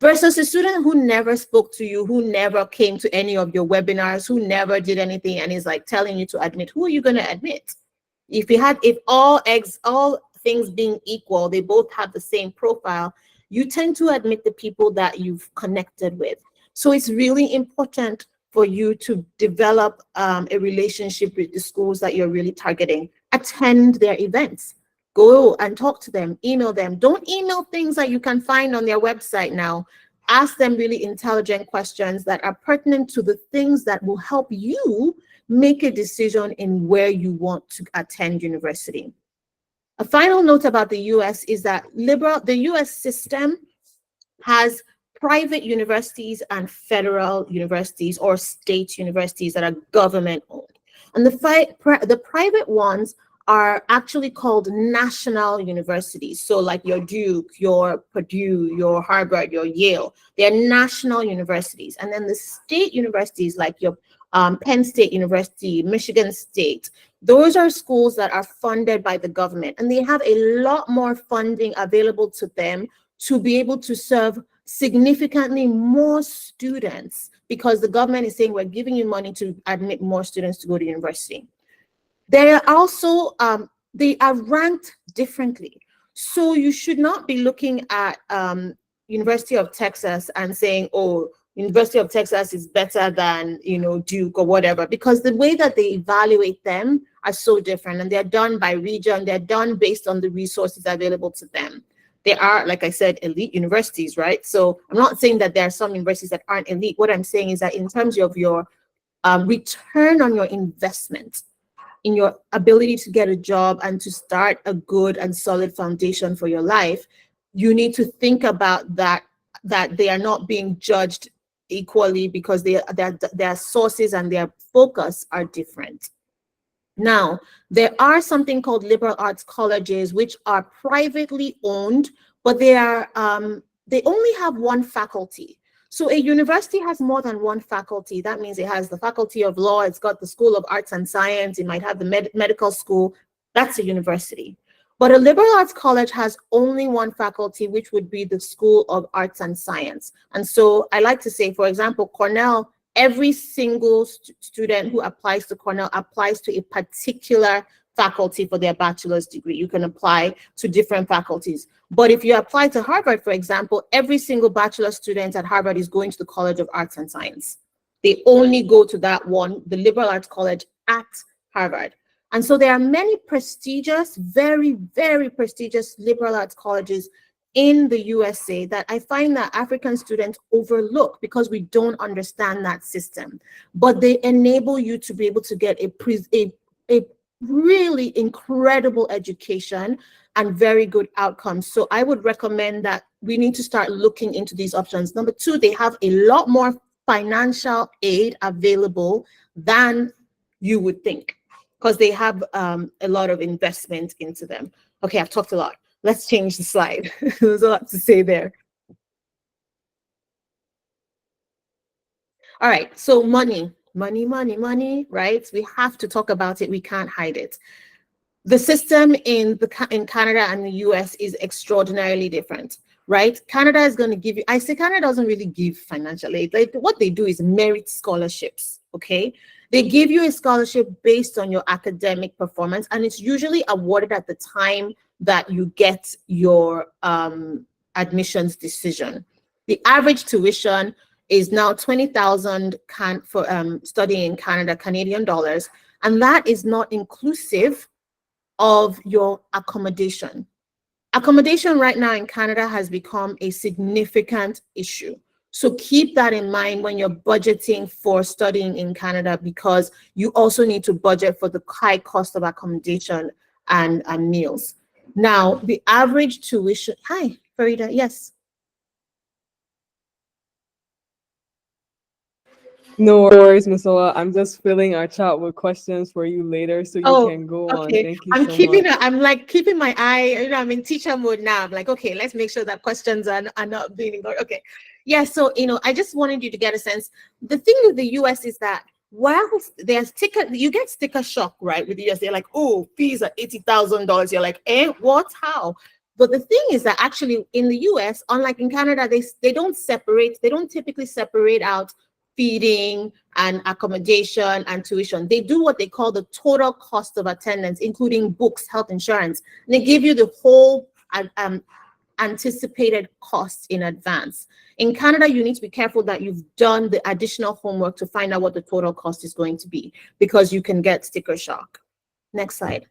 versus a student who never spoke to you, who never came to any of your webinars, who never did anything and is like telling you to admit. Who are you going to admit? If all things being equal, they both have the same profile, you tend to admit the people that you've connected with. So it's really important for you to develop a relationship with the schools that you're really targeting. Attend their events. Go and talk to them, email them. Don't email things that you can find on their website now. Ask them really intelligent questions that are pertinent to the things that will help you make a decision in where you want to attend university. A final note about the US is that the US system has private universities and federal universities or state universities that are government owned. And the private ones are actually called national universities. So like your Duke, your Purdue, your Harvard, your Yale, they're national universities. And then the state universities like your Penn State University, Michigan State, those are schools that are funded by the government, and they have a lot more funding available to them to be able to serve significantly more students, because the government is saying we're giving you money to admit more students to go to university. They are also, they are ranked differently. So you should not be looking at University of Texas and saying, oh, University of Texas is better than, Duke or whatever, because the way that they evaluate them are so different, and they're done by region. They're done based on the resources available to them. They are, like I said, elite universities, right? So I'm not saying that there are some universities that aren't elite. What I'm saying is that in terms of your return on your investment, in your ability to get a job and to start a good and solid foundation for your life, you need to think about that they are not being judged equally because their sources and their focus are different. Now, there are something called liberal arts colleges, which are privately owned, but they only have one faculty. So a university has more than one faculty. That means it has the faculty of law, it's got the School of Arts and Science, it might have the medical school. That's a university. But a liberal arts college has only one faculty, which would be the School of Arts and Science. And so I like to say, for example, Cornell, every single student who applies to Cornell applies to a particular faculty for their bachelor's degree. You can apply to different faculties. But if you apply to Harvard, for example, every single bachelor student at Harvard is going to the College of Arts and Science. They only go to that one, the liberal arts college at Harvard. And so there are many prestigious, very, very prestigious liberal arts colleges in the USA that I find that African students overlook because we don't understand that system. But they enable you to be able to get a really incredible education and very good outcomes. So I would recommend that we need to start looking into these options. Number two, they have a lot more financial aid available than you would think, because they have a lot of investment into them. Okay, I've talked a lot. Let's change the slide. There's a lot to say there. All right, so money, right? We have to talk about it. We can't hide it. The system in Canada and the US is extraordinarily different, right? Canada is going to give you, I say Canada doesn't really give financial aid. Like what they do is merit scholarships, okay? They give you a scholarship based on your academic performance, and it's usually awarded at the time that you get your admissions decision. The average tuition is now 20,000 for studying in Canada, Canadian dollars, and that is not inclusive of your accommodation. Accommodation right now in Canada has become a significant issue. So keep that in mind when you're budgeting for studying in Canada, because you also need to budget for the high cost of accommodation and meals. Now, the average tuition, hi, Farida, yes. No worries, Miss Ola. I'm just filling our chat with questions for you later, so you Oh, can go on. okay. Thank you so much. I'm like keeping my eye, I'm in teacher mode now. I'm like, okay, let's make sure that questions are not being ignored. Okay. Yeah, so, I just wanted you to get a sense. The thing with the US is that while there's you get sticker shock, right? With the US, they're like, oh, fees are $80,000. You're like, what? How? But the thing is that actually in the US, unlike in Canada, they don't typically separate out feeding and accommodation and tuition. They do what they call the total cost of attendance, including books, health insurance. And they give you the whole anticipated costs in advance. In Canada, you need to be careful that you've done the additional homework to find out what the total cost is going to be, because you can get sticker shock. Next slide.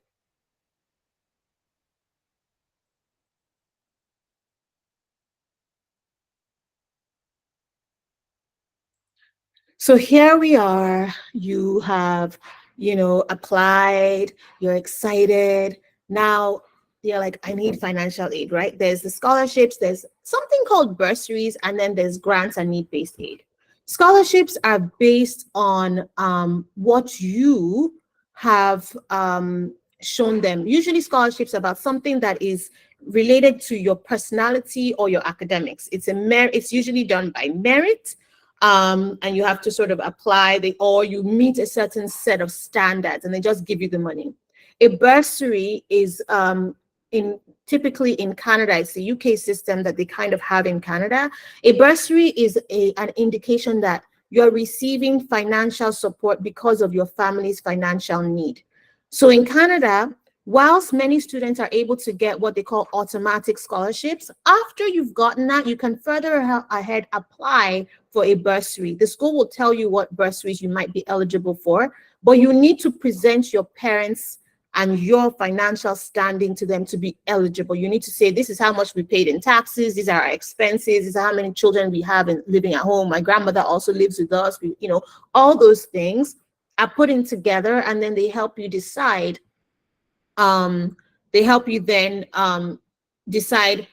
So here we are, you have, applied, you're excited. Now you're like, I need financial aid, right? There's the scholarships, there's something called bursaries, and then there's grants and need-based aid. Scholarships are based on what you have shown them. Usually scholarships about something that is related to your personality or your academics. It's usually done by merit. And you have to sort of apply or you meet a certain set of standards and they just give you the money. A bursary is typically in Canada, it's the UK system that they kind of have in Canada. A bursary is an indication that you're receiving financial support because of your family's financial need. So in Canada, whilst many students are able to get what they call automatic scholarships, after you've gotten that, you can further ahead apply for a bursary. The school will tell you what bursaries you might be eligible for, but you need to present your parents and your financial standing to them to be eligible. You need to say, this is how much we paid in taxes, these are our expenses, these are how many children we have living at home. My grandmother also lives with us. All those things are put in together, and then they help you decide. They help you then decide,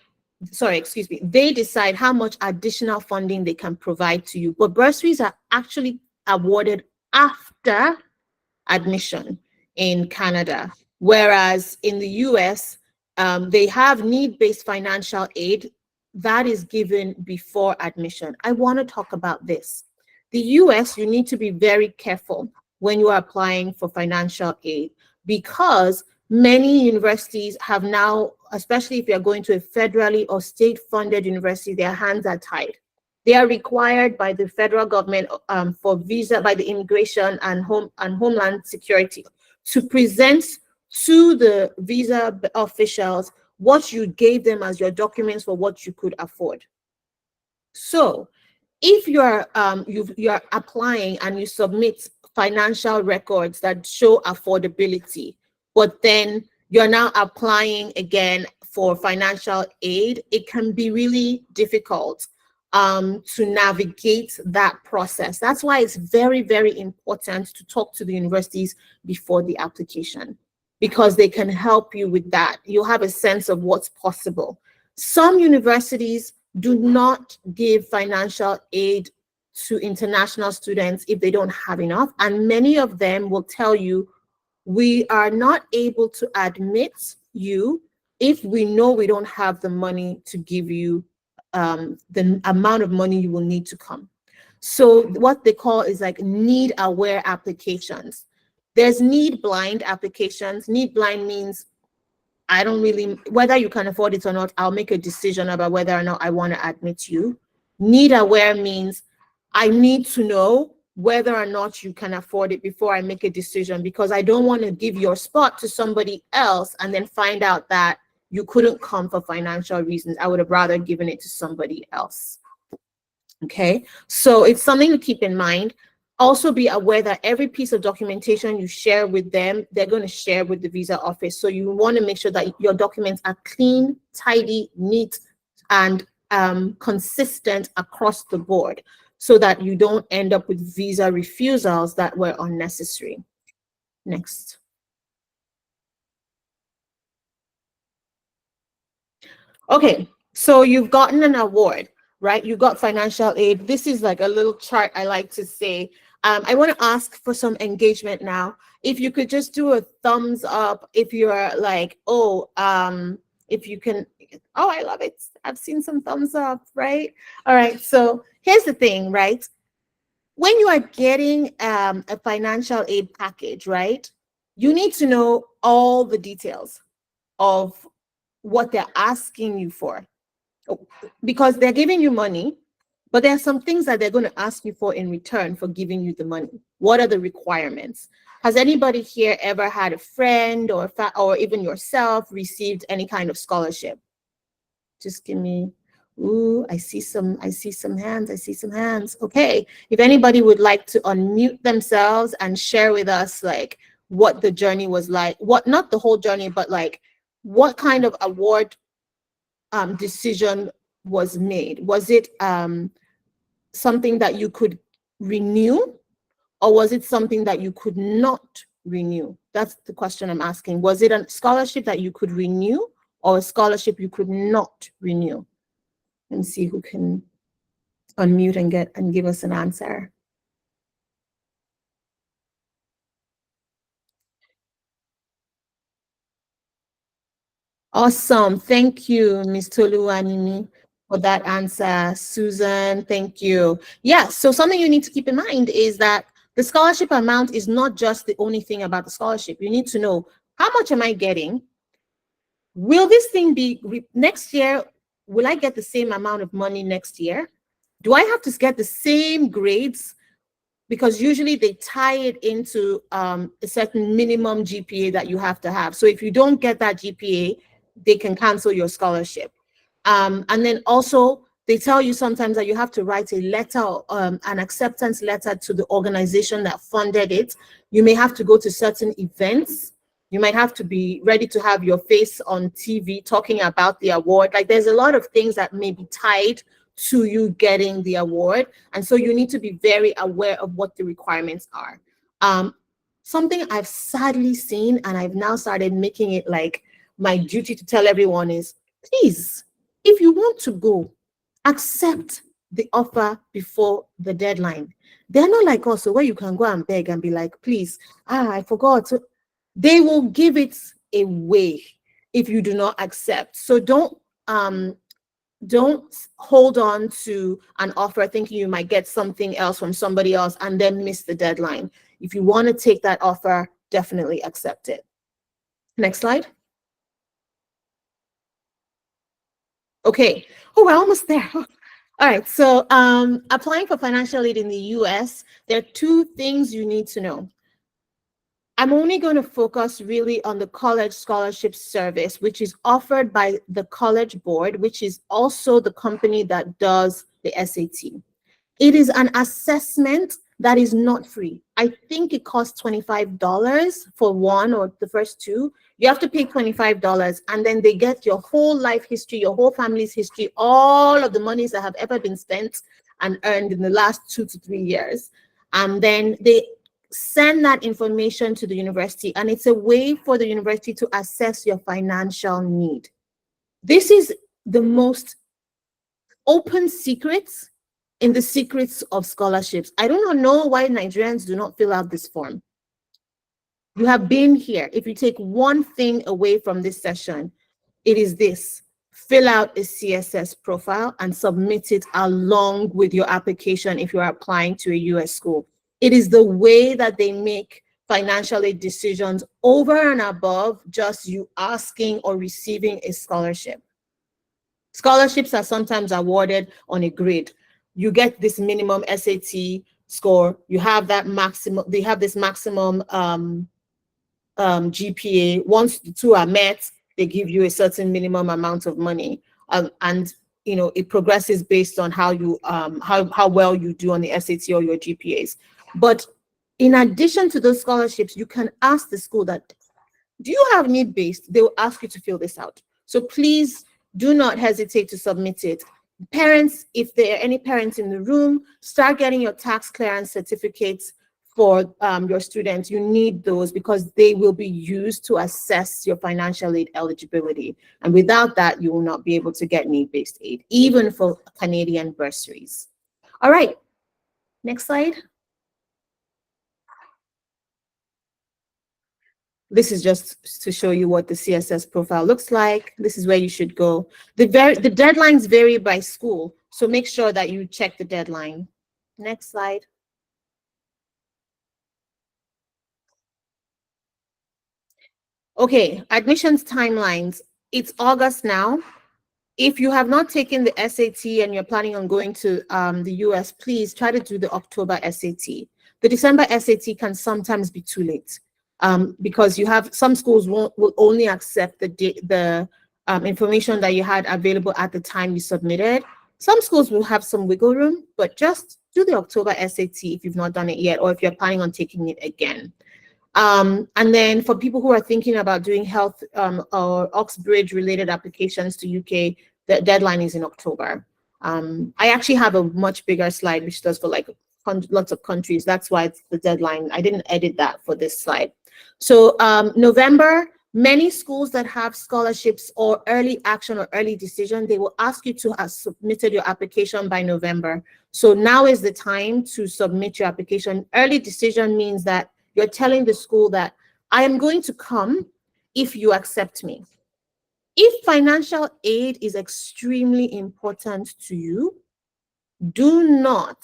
they decide how much additional funding they can provide to you. But bursaries are actually awarded after admission in Canada, whereas in the US, they have need-based financial aid that is given before admission. I want to talk about this. The US, you need to be very careful when you are applying for financial aid, because many universities have now, especially if you're going to a federally or state-funded university, their hands are tied. They are required by the federal government for visa, by the Immigration and Homeland Security, to present to the visa officials what you gave them as your documents for what you could afford. So if you're applying and you submit financial records that show affordability, but then you're now applying again for financial aid, it can be really difficult to navigate that process. That's why it's very, very important to talk to the universities before the application, because they can help you with that. You'll have a sense of what's possible. Some universities do not give financial aid to international students if they don't have enough. And many of them will tell you, we are not able to admit you if we know we don't have the money to give you the amount of money you will need to come. So what they call is like need aware applications. There's need blind applications. Need blind means I don't really, whether you can afford it or not, I'll make a decision about whether or not I want to admit you. Need aware means I need to know whether or not you can afford it before I make a decision, because I don't want to give your spot to somebody else and then find out that you couldn't come for financial reasons. I would have rather given it to somebody else. Okay, so it's something to keep in mind. Also be aware that every piece of documentation you share with them, they're going to share with the visa office. So you want to make sure that your documents are clean, tidy, neat, and consistent across the board, so that you don't end up with visa refusals that were unnecessary. Next. Okay, so you've gotten an award, right? You got financial aid. This is like a little chart I like to say. I want to ask for some engagement now. If you could just do a thumbs up if you're like, oh, if you can, oh, I love it. I've seen some thumbs up, right? All right, so here's the thing, right? When you are getting a financial aid package, right, you need to know all the details of what they're asking you for, because they're giving you money, but there are some things that they're going to ask you for in return for giving you the money. What are the requirements? Has anybody here ever had a friend or even yourself received any kind of scholarship? Just give me, ooh, I see some hands. Okay, if anybody would like to unmute themselves and share with us like what the journey was like, what, not the whole journey, but like what kind of award decision was made. Was it something that you could renew, or was it something that you could not renew? That's the question I'm asking. Was it a scholarship that you could renew, or a scholarship you could not renew? Let me see who can unmute and give us an answer. Awesome. Thank you, Ms. Toluwanimi, for that answer. Susan, thank you. Yeah, so something you need to keep in mind is that the scholarship amount is not just the only thing about the scholarship. You need to know, how much am I getting? Will this thing be next year? Will I get the same amount of money next year? Do I have to get the same grades? Because usually they tie it into a certain minimum GPA that you have to have. So if you don't get that GPA, they can cancel your scholarship. And then also they tell you sometimes that you have to write a letter, an acceptance letter to the organization that funded it. You may have to go to certain events. You might have to be ready to have your face on TV talking about the award. Like there's a lot of things that may be tied to you getting the award. And so you need to be very aware of what the requirements are. Something I've sadly seen, and I've now started making it like my duty to tell everyone is, please, if you want to go, accept the offer before the deadline. They're not like us, so where you can go and beg and be like, please, I forgot. They will give it away if you do not accept. So don't hold on to an offer thinking you might get something else from somebody else and then miss the deadline. If you want to take that offer, definitely accept it. Next slide. Okay. Oh, we're almost there. All right. So applying for financial aid in the US, there are two things you need to know. I'm only going to focus really on the College Scholarship Service, which is offered by the College Board, which is also the company that does the SAT. It is an assessment that is not free. I think it costs $25 for one or the first two. You have to pay $25, and then they get your whole life history, your whole family's history, all of the monies that have ever been spent and earned in the last 2 to 3 years. And then they send that information to the university, and it's a way for the university to assess your financial need. This is the most open secrets in the secrets of scholarships. I do not know why Nigerians do not fill out this form. You have been here. If you take one thing away from this session, it is this: fill out a CSS profile and submit it along with your application if you're applying to a US school. It is the way that they make financial aid decisions over and above just you asking or receiving a scholarship. Scholarships are sometimes awarded on a grade. You get this minimum SAT score, you have that maximum, they have this maximum GPA. Once the two are met, they give you a certain minimum amount of money, and you know it progresses based on how you how well you do on the SAT or your GPAs. But in addition to those scholarships, you can ask the school that, do you have need-based? They will ask you to fill this out. So please do not hesitate to submit it. Parents, if there are any parents in the room, start getting your tax clearance certificates for your students. You need those because they will be used to assess your financial aid eligibility. And without that, you will not be able to get need-based aid, even for Canadian bursaries. All right, next slide. This is just to show you what the CSS profile looks like. This is where you should go. The deadlines vary by school, so make sure that you check the deadline. Next slide. Okay, admissions timelines. It's August now. If you have not taken the SAT and you're planning on going to the US, please try to do the October SAT. The December SAT can sometimes be too late. Because you have some schools will only accept the information that you had available at the time you submitted. Some schools will have some wiggle room, but just do the October SAT if you've not done it yet, or if you're planning on taking it again. And then for people who are thinking about doing health or Oxbridge related applications to UK, the deadline is in October. I actually have a much bigger slide, which does for like lots of countries. That's why it's the deadline. I didn't edit that for this slide. So November, many schools that have scholarships or early action or early decision, they will ask you to have submitted your application by November. So now is the time to submit your application. Early decision means that you're telling the school that I am going to come if you accept me. If financial aid is extremely important to you, do not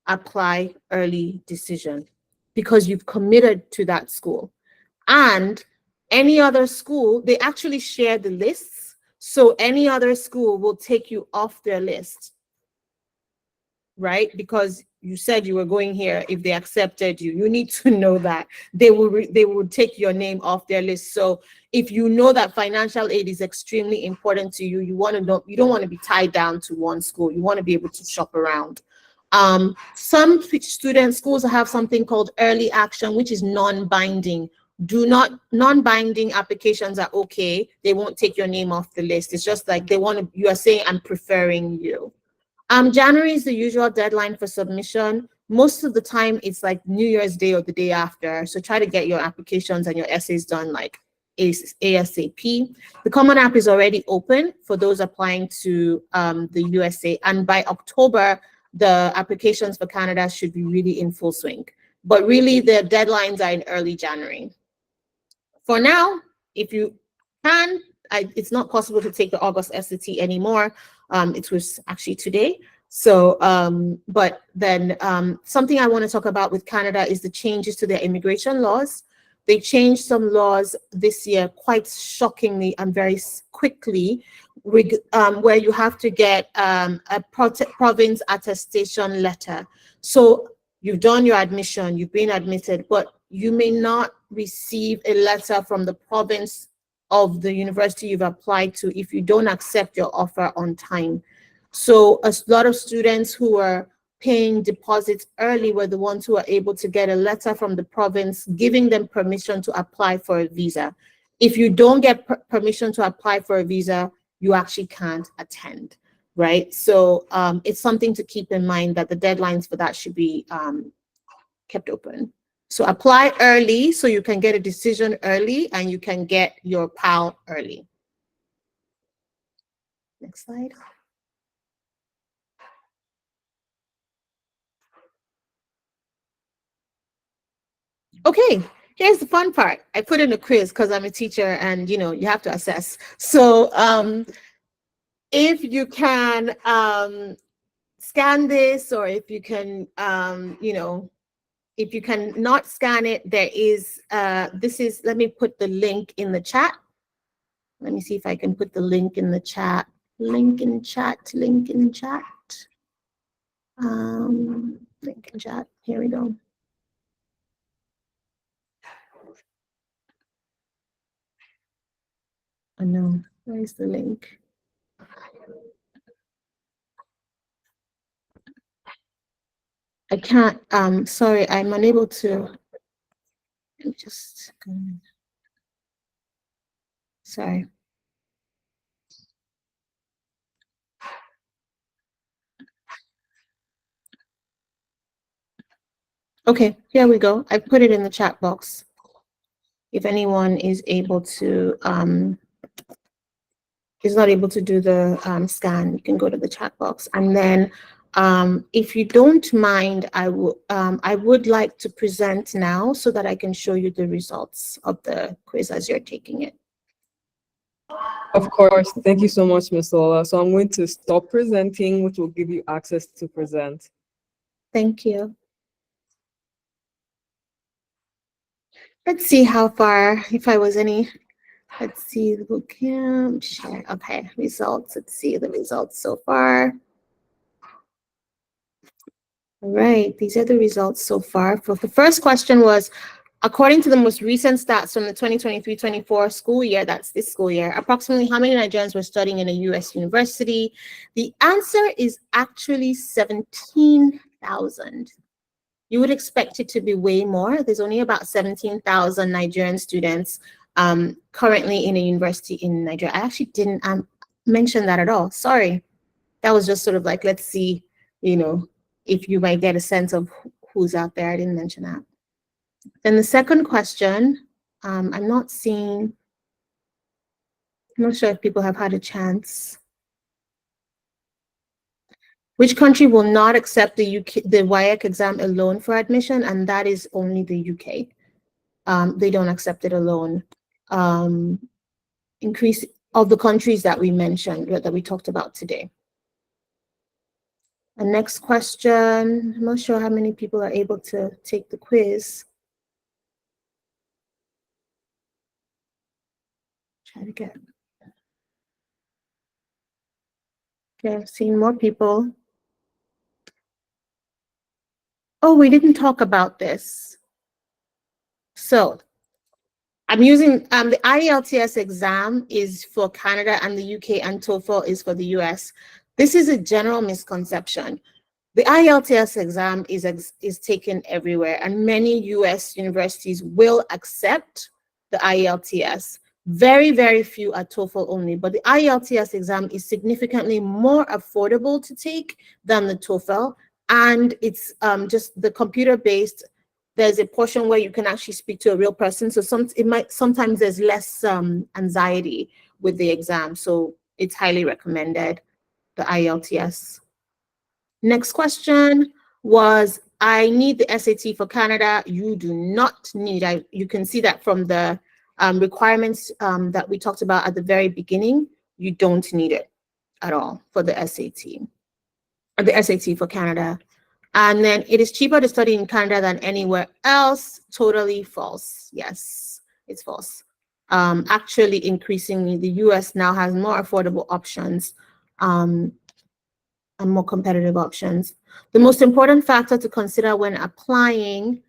apply early decision because you've committed to that school. And any other school, they actually share the lists. So any other school will take you off their list, right? Because you said you were going here. If they accepted you, you need to know that they will take your name off their list. So if you know that financial aid is extremely important to you, you don't want to be tied down to one school. You want to be able to shop around. Some schools have something called early action, which is non-binding. Non-binding applications are okay. They won't take your name off the list. It's just like you are saying, I'm preferring you. January is the usual deadline for submission. Most of the time, it's like New Year's Day or the day after. So try to get your applications and your essays done like ASAP. The Common App is already open for those applying to the USA. And by October, the applications for Canada should be really in full swing. But really, the deadlines are in early January. For now, if you can, it's not possible to take the August SAT anymore. It was actually today. So, but then something I want to talk about with Canada is the changes to their immigration laws. They changed some laws this year quite shockingly and very quickly, where you have to get a province attestation letter. So you've done your admission, you've been admitted, but you may not receive a letter from the province of the university you've applied to if you don't accept your offer on time. So a lot of students who are paying deposits early were the ones who are able to get a letter from the province giving them permission to apply for a visa. If you don't get permission to apply for a visa, you actually can't attend, right? So it's something to keep in mind that the deadlines for that should be kept open. So apply early so you can get a decision early and you can get your PAL early. Next slide. Okay, here's the fun part. I put in a quiz because I'm a teacher and you have to assess. So if you can scan this, or if you can, if you can not scan it, there is, let me put the link in the chat. Let me see if I can put the link in the chat. Link in chat, link in chat. Link in chat, here we go. Oh no, where's the link? I can't, sorry, I'm unable to, just, sorry. Okay, here we go. I put it in the chat box. If anyone is able to, is not able to do the scan, you can go to the chat box. And then if you don't mind, I would like to present now so that I can show you the results of the quiz as you're taking it. Of course. Thank you so much, Ms. Ola. So I'm going to stop presenting, which will give you access to present. Thank you. Let's see how far, if I was any, let's see the bootcamp, share, okay, results, let's see the results so far. All right, these are the results so far. For the first question was, according to the most recent stats from the 2023-24 school year, that's this school year, approximately how many Nigerians were studying in a US university? The answer is actually 17,000. You would expect it to be way more. There's only about 17,000 Nigerian students currently in a university in Nigeria. I actually didn't mention that at all. Sorry. That was just sort of like, let's see, if you might get a sense of who's out there. I didn't mention that. Then the second question, I'm not sure if people have had a chance. Which country will not accept the WIAC exam alone for admission? And that is only the UK. They don't accept it alone. Increase of the countries that we mentioned, that we talked about today. The next question, I'm not sure how many people are able to take the quiz. Try to get. Okay, I've seen more people. Oh, we didn't talk about this. So I'm using the IELTS exam is for Canada and the UK, and TOEFL is for the US. This is a general misconception. The IELTS exam is taken everywhere, and many US universities will accept the IELTS. Very, very few are TOEFL only, but the IELTS exam is significantly more affordable to take than the TOEFL, and it's just the computer-based. There's a portion where you can actually speak to a real person, so sometimes there's less anxiety with the exam, so it's highly recommended, the IELTS. Next question was, I need the SAT for Canada. You do not need, you can see that from the requirements that we talked about at the very beginning. You don't need it at all for the SAT, or the SAT for Canada. And then it is cheaper to study in Canada than anywhere else. Totally false. Yes, it's false. Actually, increasingly, the US now has more affordable options and more competitive options. The most important factor to consider when applying: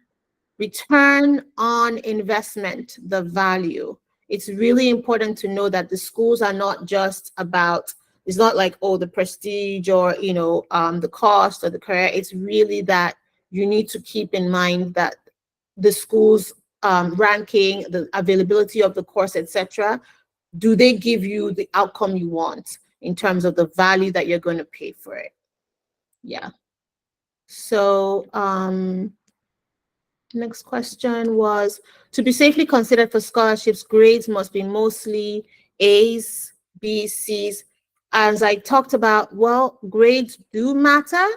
return on investment, the value. It's really important to know that the schools are not just about, it's not like, oh, the prestige or, the cost or the career. It's really that you need to keep in mind that the school's ranking, the availability of the course, etc. Do they give you the outcome you want in terms of the value that you're going to pay for it? Yeah. So next question was, to be safely considered for scholarships, grades must be mostly A's, B's, C's. As I talked about, well, grades do matter,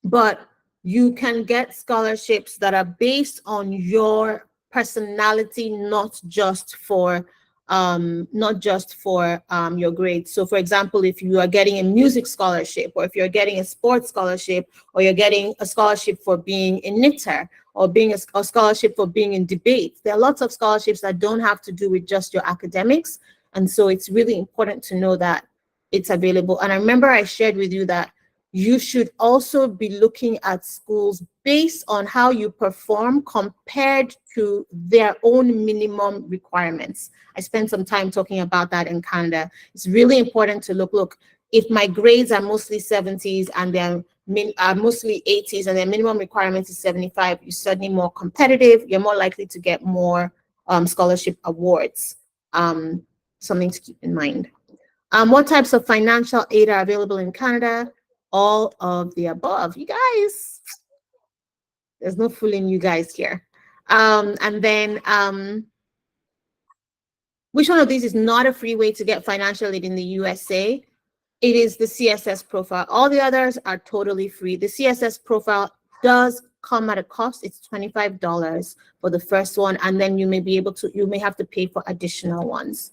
but you can get scholarships that are based on your personality, not just for not just for your grades. So for example, if you are getting a music scholarship, or if you're getting a sports scholarship, or you're getting a scholarship for being a knitter, or being a scholarship for being in debate, there are lots of scholarships that don't have to do with just your academics. And so it's really important to know that it's available. And I remember I shared with you that you should also be looking at schools based on how you perform compared to their own minimum requirements. I spent some time talking about that in Canada. It's really important to look, if my grades are mostly 70s and they're mostly 80s and their minimum requirement is 75, you're certainly more competitive, you're more likely to get more scholarship awards. Something to keep in mind. What types of financial aid are available in Canada? All of the above. You guys, there's no fooling you guys here. And then, which one of these is not a free way to get financial aid in the USA? It is the CSS profile. All the others are totally free. The CSS profile does come at a cost. It's $25 for the first one, and then you may have to pay for additional ones.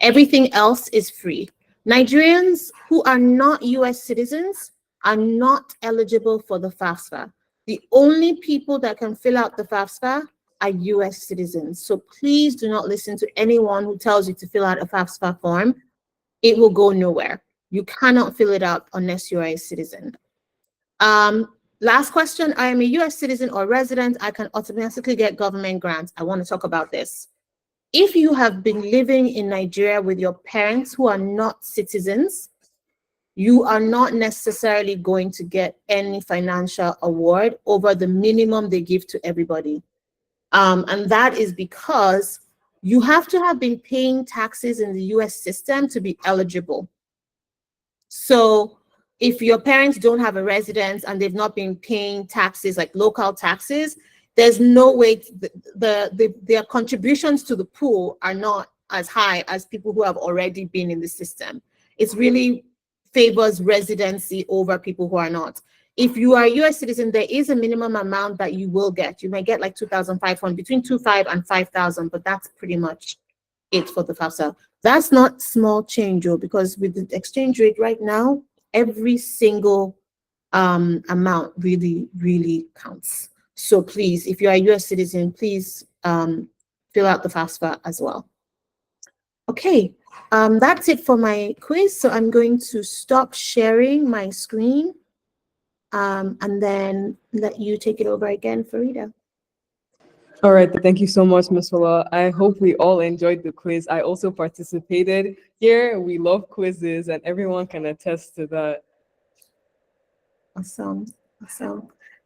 Everything else is free. Nigerians who are not US citizens are not eligible for the FAFSA. The only people that can fill out the FAFSA are US citizens. So please do not listen to anyone who tells you to fill out a FAFSA form. It will go nowhere. You cannot fill it out unless you are a citizen. Last question, I am a US citizen or resident. I can automatically get government grants. I want to talk about this. If you have been living in Nigeria with your parents who are not citizens, you are not necessarily going to get any financial award over the minimum they give to everybody. And that is because you have to have been paying taxes in the US system to be eligible. So if your parents don't have a residence and they've not been paying taxes, like local taxes, there's no way their contributions to the pool are not as high as people who have already been in the system. It's really favors residency over people who are not. If you are a US citizen, there is a minimum amount that you will get. You might get like 2,500, between 2,500 and 5,000, but that's pretty much it for the FAFSA. That's not small change, though, because with the exchange rate right now, every single amount really, really counts. So please, if you're a US citizen, please fill out the FAFSA as well. Okay, that's it for my quiz. So I'm going to stop sharing my screen and then let you take it over again, Farida. All right, thank you so much, Ms. Fola. I hope we all enjoyed the quiz. I also participated here. We love quizzes, and everyone can attest to that. Awesome.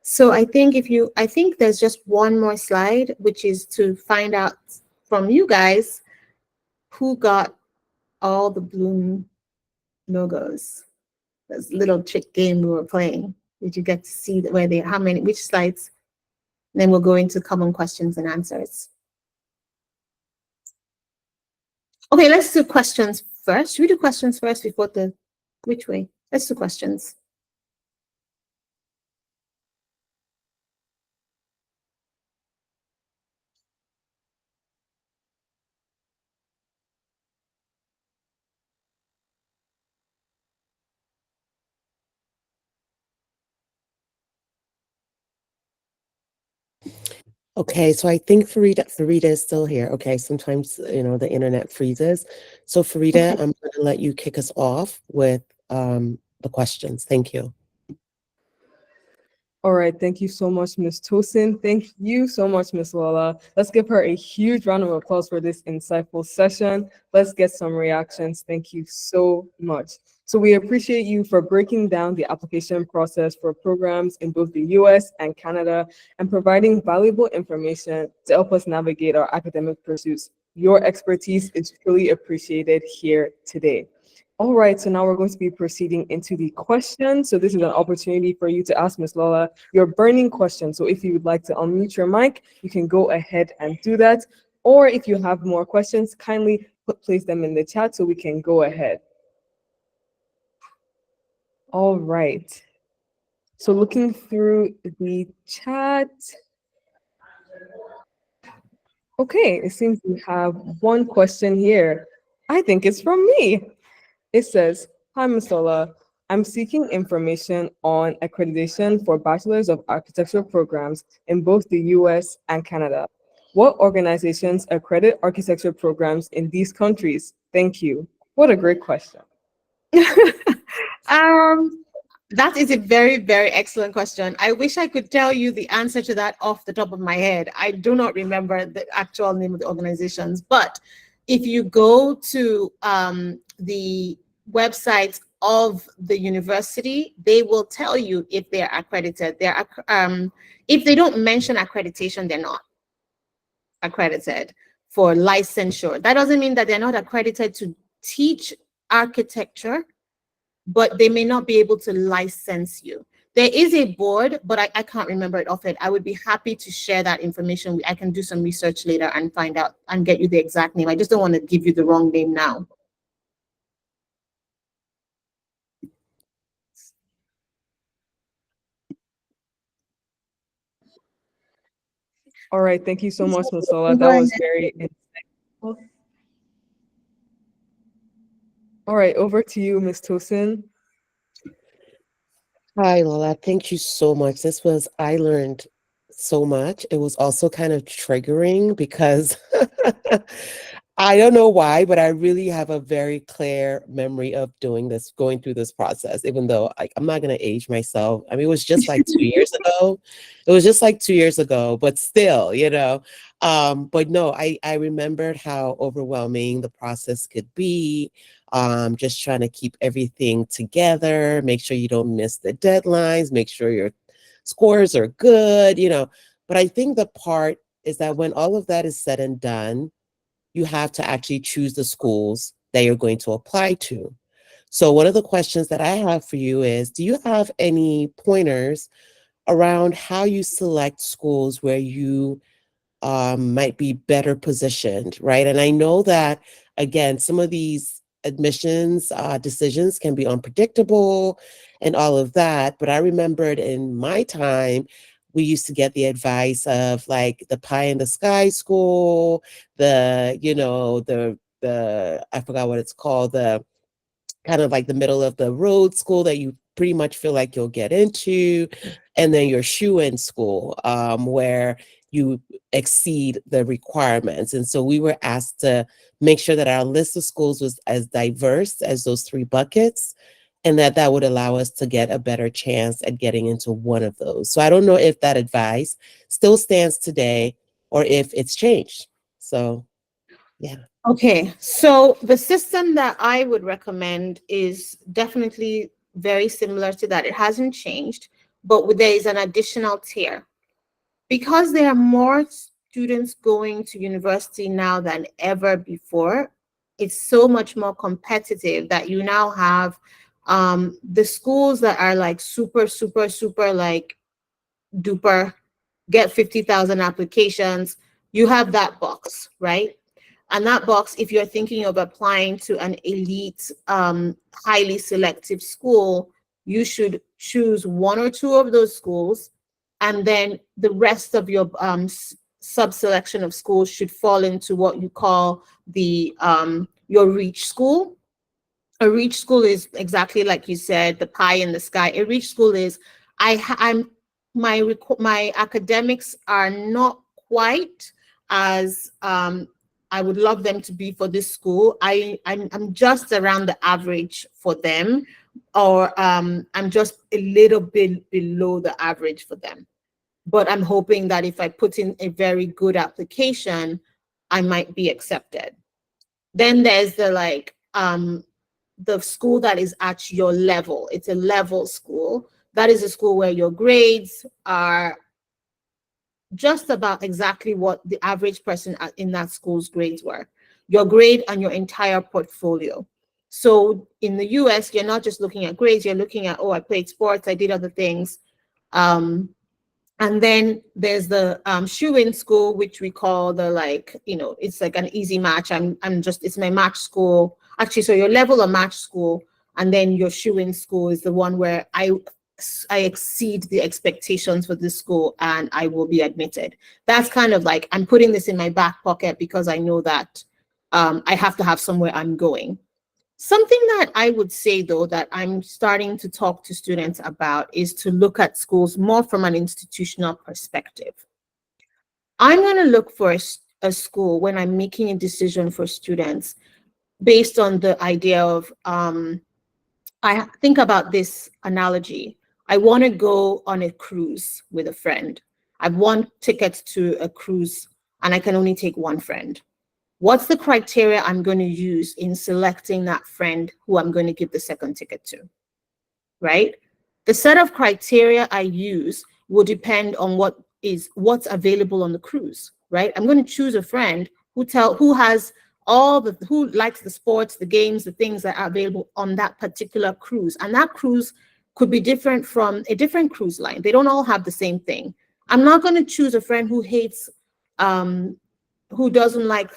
So I think there's just one more slide, which is to find out from you guys who got all the Bloom logos. This little trick game we were playing. Did you get to see which slides? And then we'll go into common questions and answers. Okay, let's do questions first. Should we do questions first before which way? Let's do questions. Okay, so I think Farida is still here. Okay, sometimes the internet freezes. So Farida, I'm going to let you kick us off with the questions. Thank you. All right, thank you so much, Ms. Tosin. Thank you so much, Ms. Lola. Let's give her a huge round of applause for this insightful session. Let's get some reactions. Thank you so much. So we appreciate you for breaking down the application process for programs in both the US and Canada and providing valuable information to help us navigate our academic pursuits. Your expertise is truly appreciated here today. All right, so now we're going to be proceeding into the questions. So this is an opportunity for you to ask Ms. Lola your burning question. So if you would like to unmute your mic, you can go ahead and do that. Or if you have more questions, kindly place them in the chat so we can go ahead. All right. So looking through the chat. Okay, it seems we have one question here. I think it's from me. It says, "Hi, Masola. I'm seeking information on accreditation for Bachelor's of Architecture programs in both the US and Canada. What organizations accredit architecture programs in these countries? Thank you." What a great question. Um, that is a very, very excellent question. I wish I could tell you the answer to that off the top of my head. I do not remember the actual name of the organizations, but if you go to the websites of the university, they will tell you if they're accredited. If they don't mention accreditation, they're not accredited for licensure. That doesn't mean that they're not accredited to teach architecture, but they may not be able to license you. There is a board, but I can't remember it offhand. I would be happy to share that information. I can do some research later and find out and get you the exact name. I just don't want to give you the wrong name now. All right, thank you so much, Masola. Go That was ahead. very insightful. All right, over to you, Ms. Tosin. Hi, Lola. Thank you so much. I learned so much. It was also kind of triggering because I don't know why, but I really have a very clear memory of going through this process, even though I'm not going to age myself. I mean, it was just like 2 years ago. It was just like 2 years ago, but still, but no, I remembered how overwhelming the process could be. Just trying to keep everything together, make sure you don't miss the deadlines, make sure your scores are good. But I think the part is that when all of that is said and done, you have to actually choose the schools that you're going to apply to. So one of the questions that I have for you is, do you have any pointers around how you select schools where you might be better positioned, right? And I know that, again, some of these admissions decisions can be unpredictable and all of that. But I remembered in my time, we used to get the advice of like the pie in the sky school, I forgot what it's called, the kind of like the middle of the road school that you pretty much feel like you'll get into, and then your shoe-in school, where you exceed the requirements. And so we were asked to make sure that our list of schools was as diverse as those three buckets, and that would allow us to get a better chance at getting into one of those. So I don't know if that advice still stands today or if it's changed. So yeah. Okay, so the system that I would recommend is definitely very similar to that. It hasn't changed, but there is an additional tier. Because there are more students going to university now than ever before, it's so much more competitive that you now have the schools that are like super, super, super like duper, get 50,000 applications. You have that box, right? And that box, if you're thinking of applying to an elite, highly selective school, you should choose one or two of those schools, and then the rest of your sub-selection of schools should fall into what you call the your reach school. A reach school is exactly like you said, the pie in the sky. A reach school is my academics are not quite as I would love them to be for this school. I'm just around the average for them, or I'm just a little bit below the average for them. But I'm hoping that if I put in a very good application, I might be accepted. Then there's the school that is at your level. It's a level school. That is a school where your grades are just about exactly what the average person in that school's grades were. Your grade and your entire portfolio. So in the US, you're not just looking at grades, you're looking at, oh, I played sports, I did other things. And then there's the shoe-in school, which we call it's like an easy match. It's my match school. Actually, so your level of match school, and then your shoe-in school is the one where I exceed the expectations for this school and I will be admitted. That's kind of like, I'm putting this in my back pocket because I know that I have to have somewhere I'm going. Something that I would say, though, that I'm starting to talk to students about is to look at schools more from an institutional perspective. I'm going to look for a school when I'm making a decision for students based on the idea of, I think about this analogy. I want to go on a cruise with a friend. I've won tickets to a cruise and I can only take one friend. What's the criteria I'm going to use in selecting that friend who I'm going to give the second ticket to, right? The set of criteria I use will depend on what's available on the cruise, right? I'm going to choose a friend who has who likes the sports, the games, the things that are available on that particular cruise. And that cruise could be different from a different cruise line. They don't all have the same thing. I'm not going to choose a friend who hates, who doesn't like,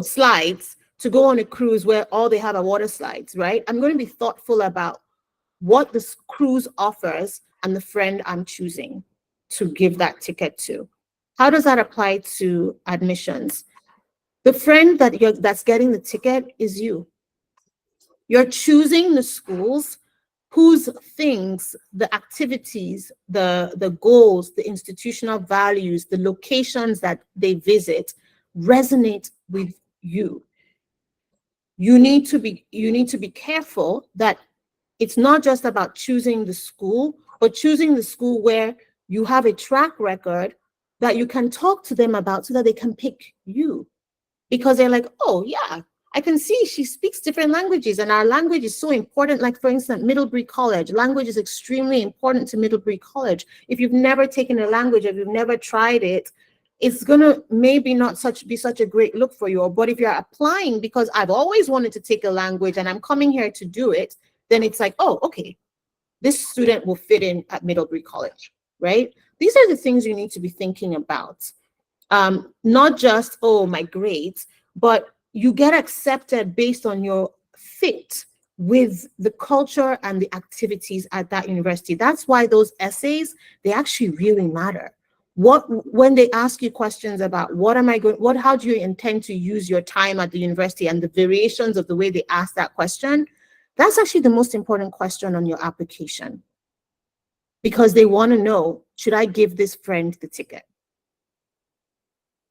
slides to go on a cruise where all they have are water slides, right? I'm going to be thoughtful about what this cruise offers and the friend I'm choosing to give that ticket to. How does that apply to admissions? The friend that's getting the ticket is you. You're choosing the schools whose things, the activities, the goals, the institutional values, the locations that they visit resonate with you. You need to be careful that it's not just about choosing the school, but choosing the school where you have a track record that you can talk to them about so that they can pick you. Because they're like, oh yeah, I can see she speaks different languages and our language is so important. Like for instance, Middlebury College, language is extremely important to Middlebury College. If you've never taken a language, if you've never tried it, it's gonna maybe not be such a great look for you. But if you're applying because I've always wanted to take a language and I'm coming here to do it, then it's like, oh, okay, this student will fit in at Middlebury College, right? These are the things you need to be thinking about. Not just, oh, my grades, but you get accepted based on your fit with the culture and the activities at that university. That's why those essays, they actually really matter. When they ask you questions about how do you intend to use your time at the university and the variations of the way they ask that question, that's actually the most important question on your application. Because they want to know, should I give this friend the ticket?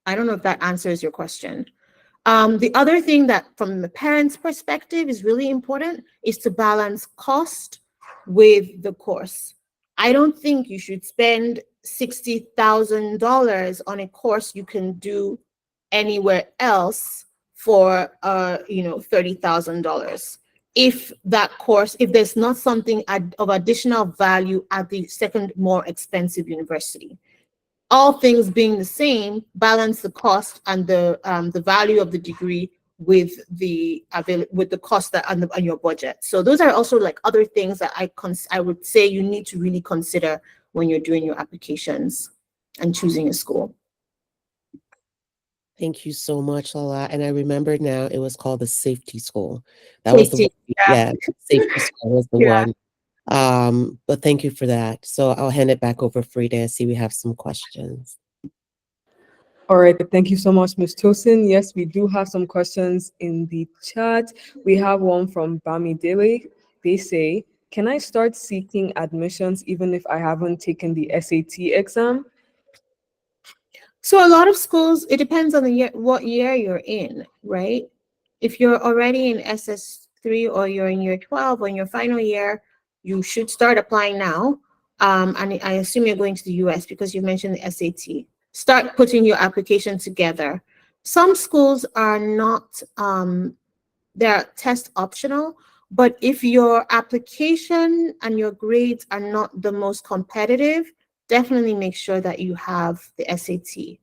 I don't know if that answers your question. The other thing that from the parent's perspective is really important is to balance cost with the course. I don't think you should spend $60,000 on a course you can do anywhere else for $30,000. If there's not something of additional value at the second more expensive university. All things being the same, balance the cost and the value of the degree with the cost on your budget. So those are also like other things that I would say you need to really consider when you're doing your applications and choosing a school. Thank you so much, Lala. And I remember now it was called the safety school. That was the one. Yeah, safety school was the one. But thank you for that. So I'll hand it back over Frida. I see we have some questions. All right, thank you so much, Ms. Tosin. Yes, we do have some questions in the chat. We have one from Bami Dele. They say, can I start seeking admissions even if I haven't taken the SAT exam? So a lot of schools, it depends on what year you're in, right? If you're already in SS3 or you're in year 12 or in your final year, you should start applying now. And I assume you're going to the US because you mentioned the SAT. Start putting your application together. Some schools are not, they're test optional, but if your application and your grades are not the most competitive, definitely make sure that you have the SAT.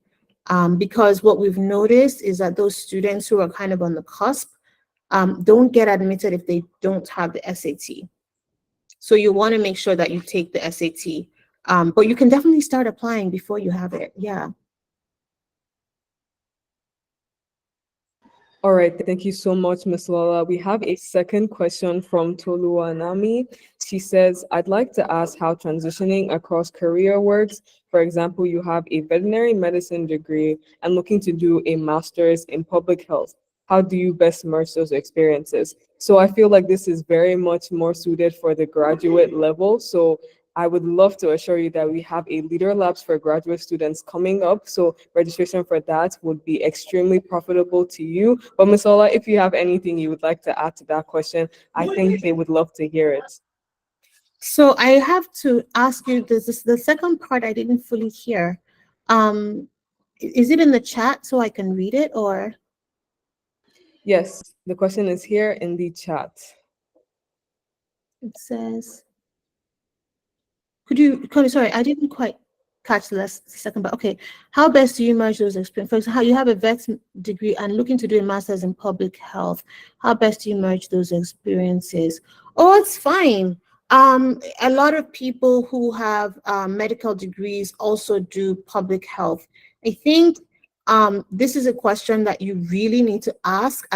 Because what we've noticed is that those students who are kind of on the cusp don't get admitted if they don't have the SAT. So you want to make sure that you take the SAT, but you can definitely start applying before you have it. Yeah. All right, thank you so much, Ms. Lola. We have a second question from Toluanami. She says, I'd like to ask how transitioning across career works. For example, you have a veterinary medicine degree and looking to do a master's in public health. How do you best merge those experiences? So I feel like this is very much more suited for the graduate level. So I would love to assure you that we have a Leader Labs for graduate students coming up. So registration for that would be extremely profitable to you. But Ms. Ola, if you have anything you would like to add to that question, I think they would love to hear it. So I have to ask you, this is the second part I didn't fully hear. Is it in the chat so I can read it, or? Yes, the question is here in the chat. It says, sorry, I didn't quite catch the last second, but okay. How best do you merge those experiences? For example, how you have a vet degree and looking to do a master's in public health. How best do you merge those experiences? Oh, it's fine. A lot of people who have medical degrees also do public health. I think this is a question that you really need to ask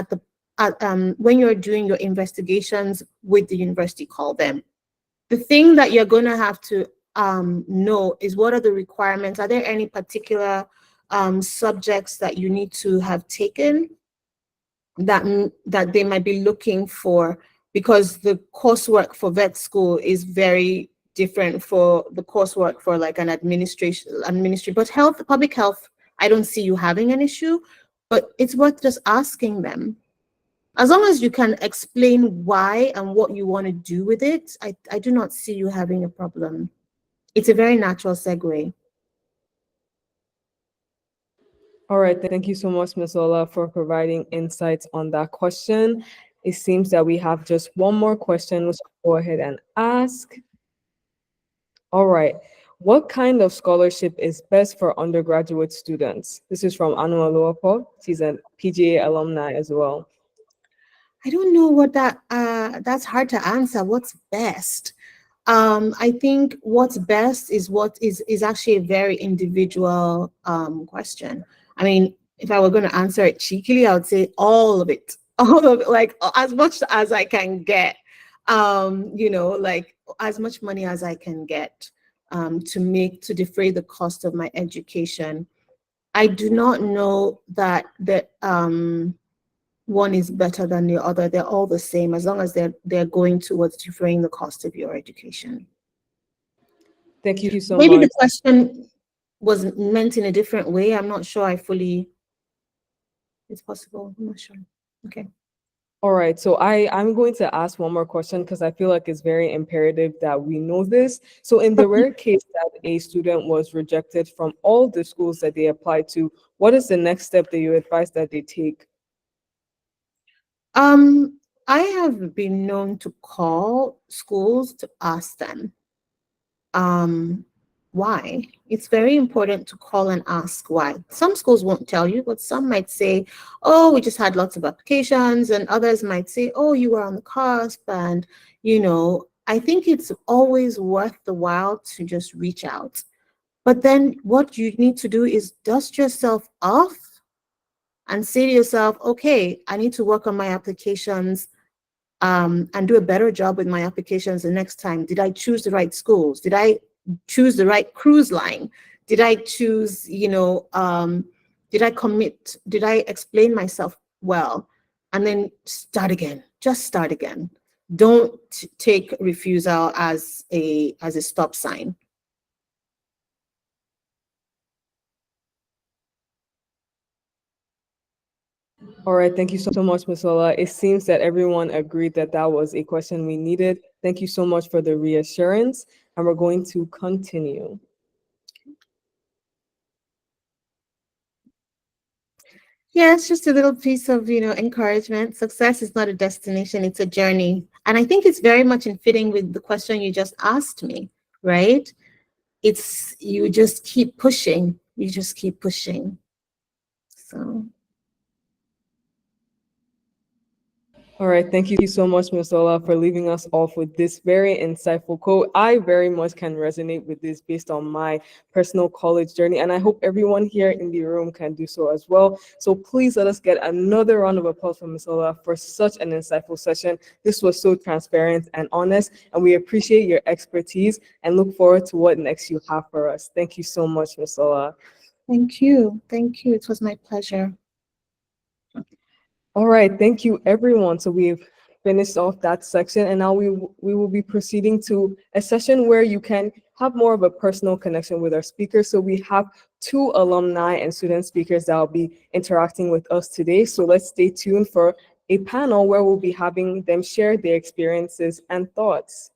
when you're doing your investigations with the university. Call them. The thing that you're going to have to know is, what are the requirements? Are there any particular subjects that you need to have taken that they might be looking for? Because the coursework for vet school is very different for the coursework for like an administration. But public health, I don't see you having an issue, but it's worth just asking them. As long as you can explain why and what you want to do with it, I do not see you having a problem. It's a very natural segue. All right, thank you so much, Ms. Ola, for providing insights on that question. It seems that we have just one more question, which I'll go ahead and ask. All right, what kind of scholarship is best for undergraduate students? This is from Anu Aluopo. She's a PGA alumni as well. I don't know what that's hard to answer. What's best? I think what's best is what is actually a very individual question. I mean, if I were going to answer it cheekily, I would say all of it, all of it, like as much as I can get, like as much money as I can get to defray the cost of my education. I do not know that one is better than the other. They're all the same as long as they're going towards defraying the cost of your education. Thank you so Maybe much. the question was meant in a different way. I'm not sure it's possible. I'm not sure. Okay. All right, so I'm going to ask one more question because I feel like it's very imperative that we know this. So in the rare case that a student was rejected from all the schools that they applied to, what is the next step that you advise that they take? I have been known to call schools to ask them why. It's very important to call and ask why. Some schools won't tell you, but some might say, oh, we just had lots of applications, and others might say, oh, you were on the cusp. And I think it's always worth the while to just reach out. But then what you need to do is dust yourself off and say to yourself, okay, I need to work on my applications and do a better job with my applications the next time. Did I choose the right schools? Did I choose the right cruise line? Did I choose, did I commit? Did I explain myself well? And then start again. Just start again. Don't take refusal as a stop sign. All right, thank you so much, Ms. Ola. It seems that everyone agreed that that was a question we needed. Thank you so much for the reassurance, and we're going to continue. Yeah, it's just a little piece of, encouragement. Success is not a destination, it's a journey. And I think it's very much in fitting with the question you just asked me, right? It's, you just keep pushing. You just keep pushing. So. All right, thank you so much, Ms. Ola, for leaving us off with this very insightful quote. I very much can resonate with this based on my personal college journey, and I hope everyone here in the room can do so as well. So please let us get another round of applause for Ms. Ola for such an insightful session. This was so transparent and honest, and we appreciate your expertise and look forward to what next you have for us. Thank you so much, Ms. Ola. Thank you. Thank you. It was my pleasure. All right, thank you everyone. So we've finished off that section and now we will be proceeding to a session where you can have more of a personal connection with our speakers. So we have two alumni and student speakers that will be interacting with us today. So let's stay tuned for a panel where we'll be having them share their experiences and thoughts.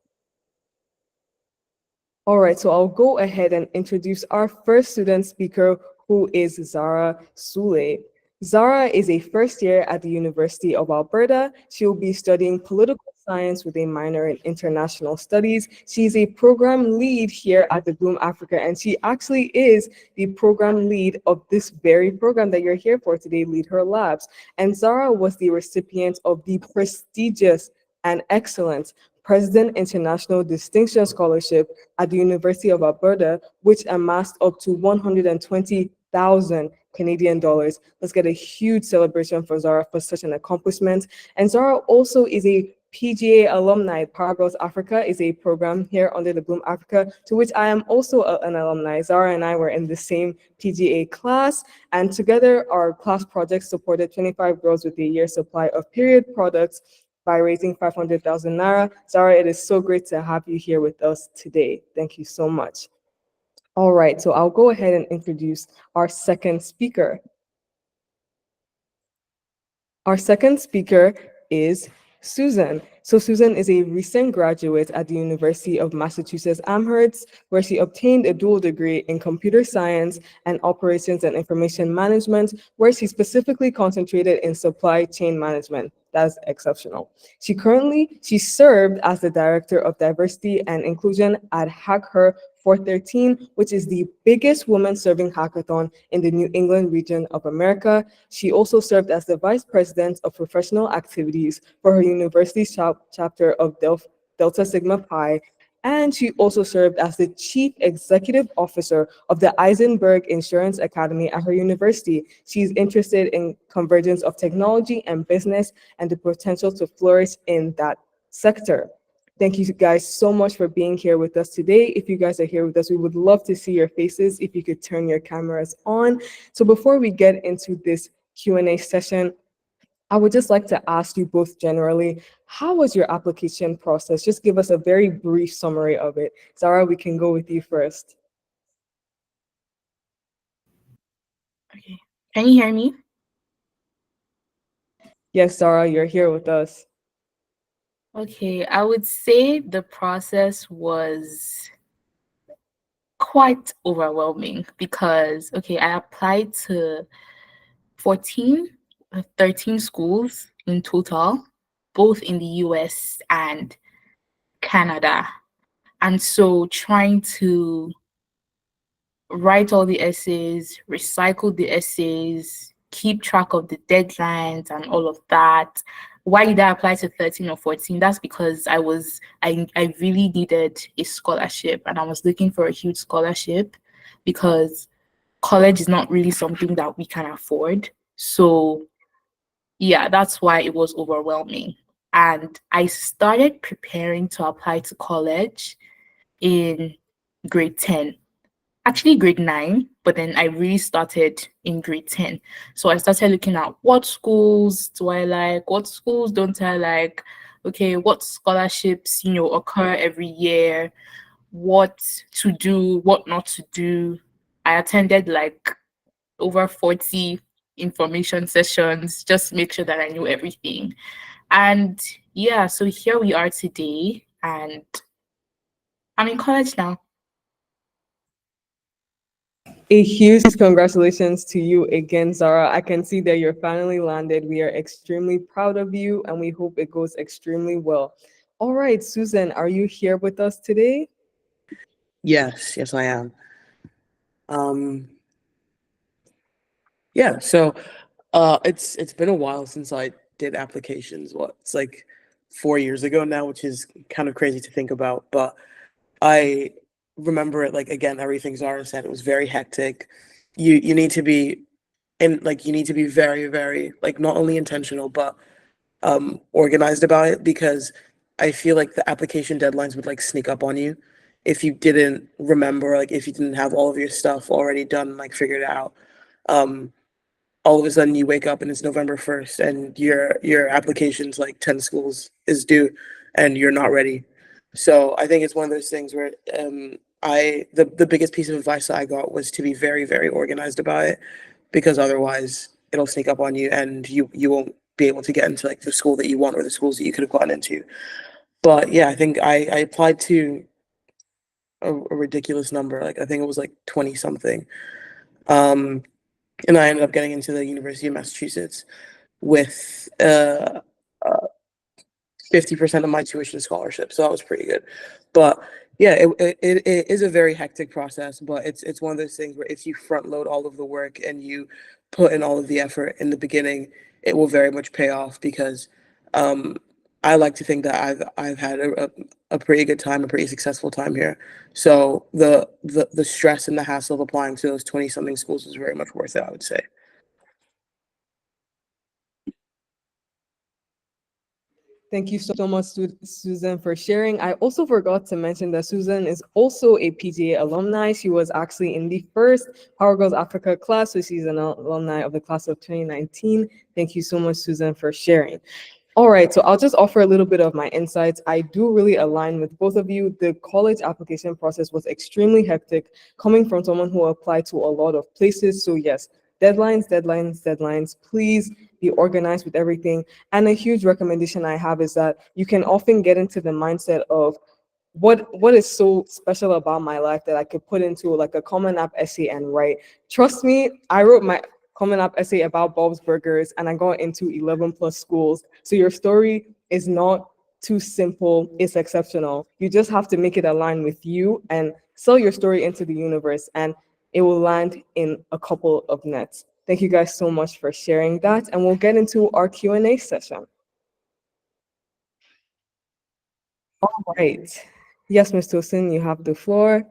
All right, so I'll go ahead and introduce our first student speaker, who is Zara Sule. Zara is a first year at the University of Alberta. She'll be studying political science with a minor in international studies. She's a program lead here at the Bloom Africa, and she actually is the program lead of this very program that you're here for today, LeadHer Labs. And Zara was the recipient of the prestigious and excellent President International Distinction Scholarship at the University of Alberta, which amassed up to 120,000 Canadian dollars. Let's get a huge celebration for Zara for such an accomplishment. And Zara also is a PGA alumni. Power Girls Africa is a program here under the Bloom Africa, to which I am also an alumni. Zara and I were in the same PGA class, and together our class project supported 25 girls with a year's supply of period products by raising 500,000 Naira. Zara, it is so great to have you here with us today. Thank you so much. All right, so I'll go ahead and introduce our second speaker. Our second speaker is Susan. So Susan is a recent graduate at the University of Massachusetts Amherst, where she obtained a dual degree in computer science and operations and information management, where she specifically concentrated in supply chain management. That's exceptional. She served as the Director of Diversity and Inclusion at HackHer 413, which is the biggest women-serving hackathon in the New England region of America. She also served as the Vice President of Professional Activities for her university's chapter of Delta Sigma Pi, and she also served as the Chief Executive Officer of the Eisenberg Insurance Academy at her university. She's interested in convergence of technology and business and the potential to flourish in that sector. Thank you guys so much for being here with us today. If you guys are here with us, we would love to see your faces if you could turn your cameras on. So before we get into this Q&A session, I would just like to ask you both generally, how was your application process? Just give us a very brief summary of it. Zara, we can go with you first. Okay. Can you hear me? Yes, Zara, you're here with us. Okay, I would say the process was quite overwhelming because, okay, I applied to 13 schools in total, both in the US and Canada. And so trying to write all the essays, recycle the essays, keep track of the deadlines and all of that. Why did I apply to 13 or 14? That's because I really needed a scholarship and I was looking for a huge scholarship because college is not really something that we can afford. So yeah, that's why it was overwhelming. And I started preparing to apply to college in grade 10, actually grade 9, but then I really started in grade 10. So I started looking at what schools do I like, what schools don't I like, okay, what scholarships, occur every year, what to do, what not to do. I attended like over 40 information sessions, just to make sure that I knew everything. And yeah, so here we are today, and I'm in college now. A huge congratulations to you again, Zara. I can see that you're finally landed. We are extremely proud of you and we hope it goes extremely well. All right, Susan, are you here with us today? Yes, I am. Yeah, so it's been a while since I did applications. It's like 4 years ago now, which is kind of crazy to think about. But I remember it, like, again, everything Zara said, it was very hectic. You need to be you need to be very, very, like, not only intentional, but organized about it, because I feel like the application deadlines would like sneak up on you if you didn't remember, like if you didn't have all of your stuff already done, like figured out. Um, all of a sudden you wake up and it's November 1st and your application's like 10 schools is due and you're not ready. So I think it's one of those things where the biggest piece of advice that I got was to be very, very organized about it, because otherwise it'll sneak up on you and you won't be able to get into like the school that you want or the schools that you could have gotten into. But yeah, I think I applied to a ridiculous number. Like I think it was like 20 something. And I ended up getting into the University of Massachusetts with 50% of my tuition scholarship. So that was pretty good. But yeah, it is a very hectic process, but it's one of those things where if you front load all of the work and you put in all of the effort in the beginning, it will very much pay off, because um, I like to think that I've had a pretty good time, a pretty successful time here. So the stress and the hassle of applying to those 20 something schools was very much worth it, I would say. Thank you so much, Susan, for sharing. I also forgot to mention that Susan is also a PGA alumni. She was actually in the first Power Girls Africa class, so she's an alumni of the class of 2019. Thank you so much, Susan, for sharing. All right, so I'll just offer a little bit of my insights. I do really align with both of you. The college application process was extremely hectic, coming from someone who applied to a lot of places. So yes, deadlines, deadlines, deadlines. Please be organized with everything. And a huge recommendation I have is that you can often get into the mindset of what is so special about my life that I could put into like a Common App essay and write. Trust me, I wrote my Common App essay about Bob's Burgers and I got into 11 plus schools. So your story is not too simple, it's exceptional. You just have to make it align with you and sell your story into the universe, and it will land in a couple of nets. Thank you guys so much for sharing that, and we'll get into our Q&A session. All right. Yes, Ms. Tosin, you have the floor.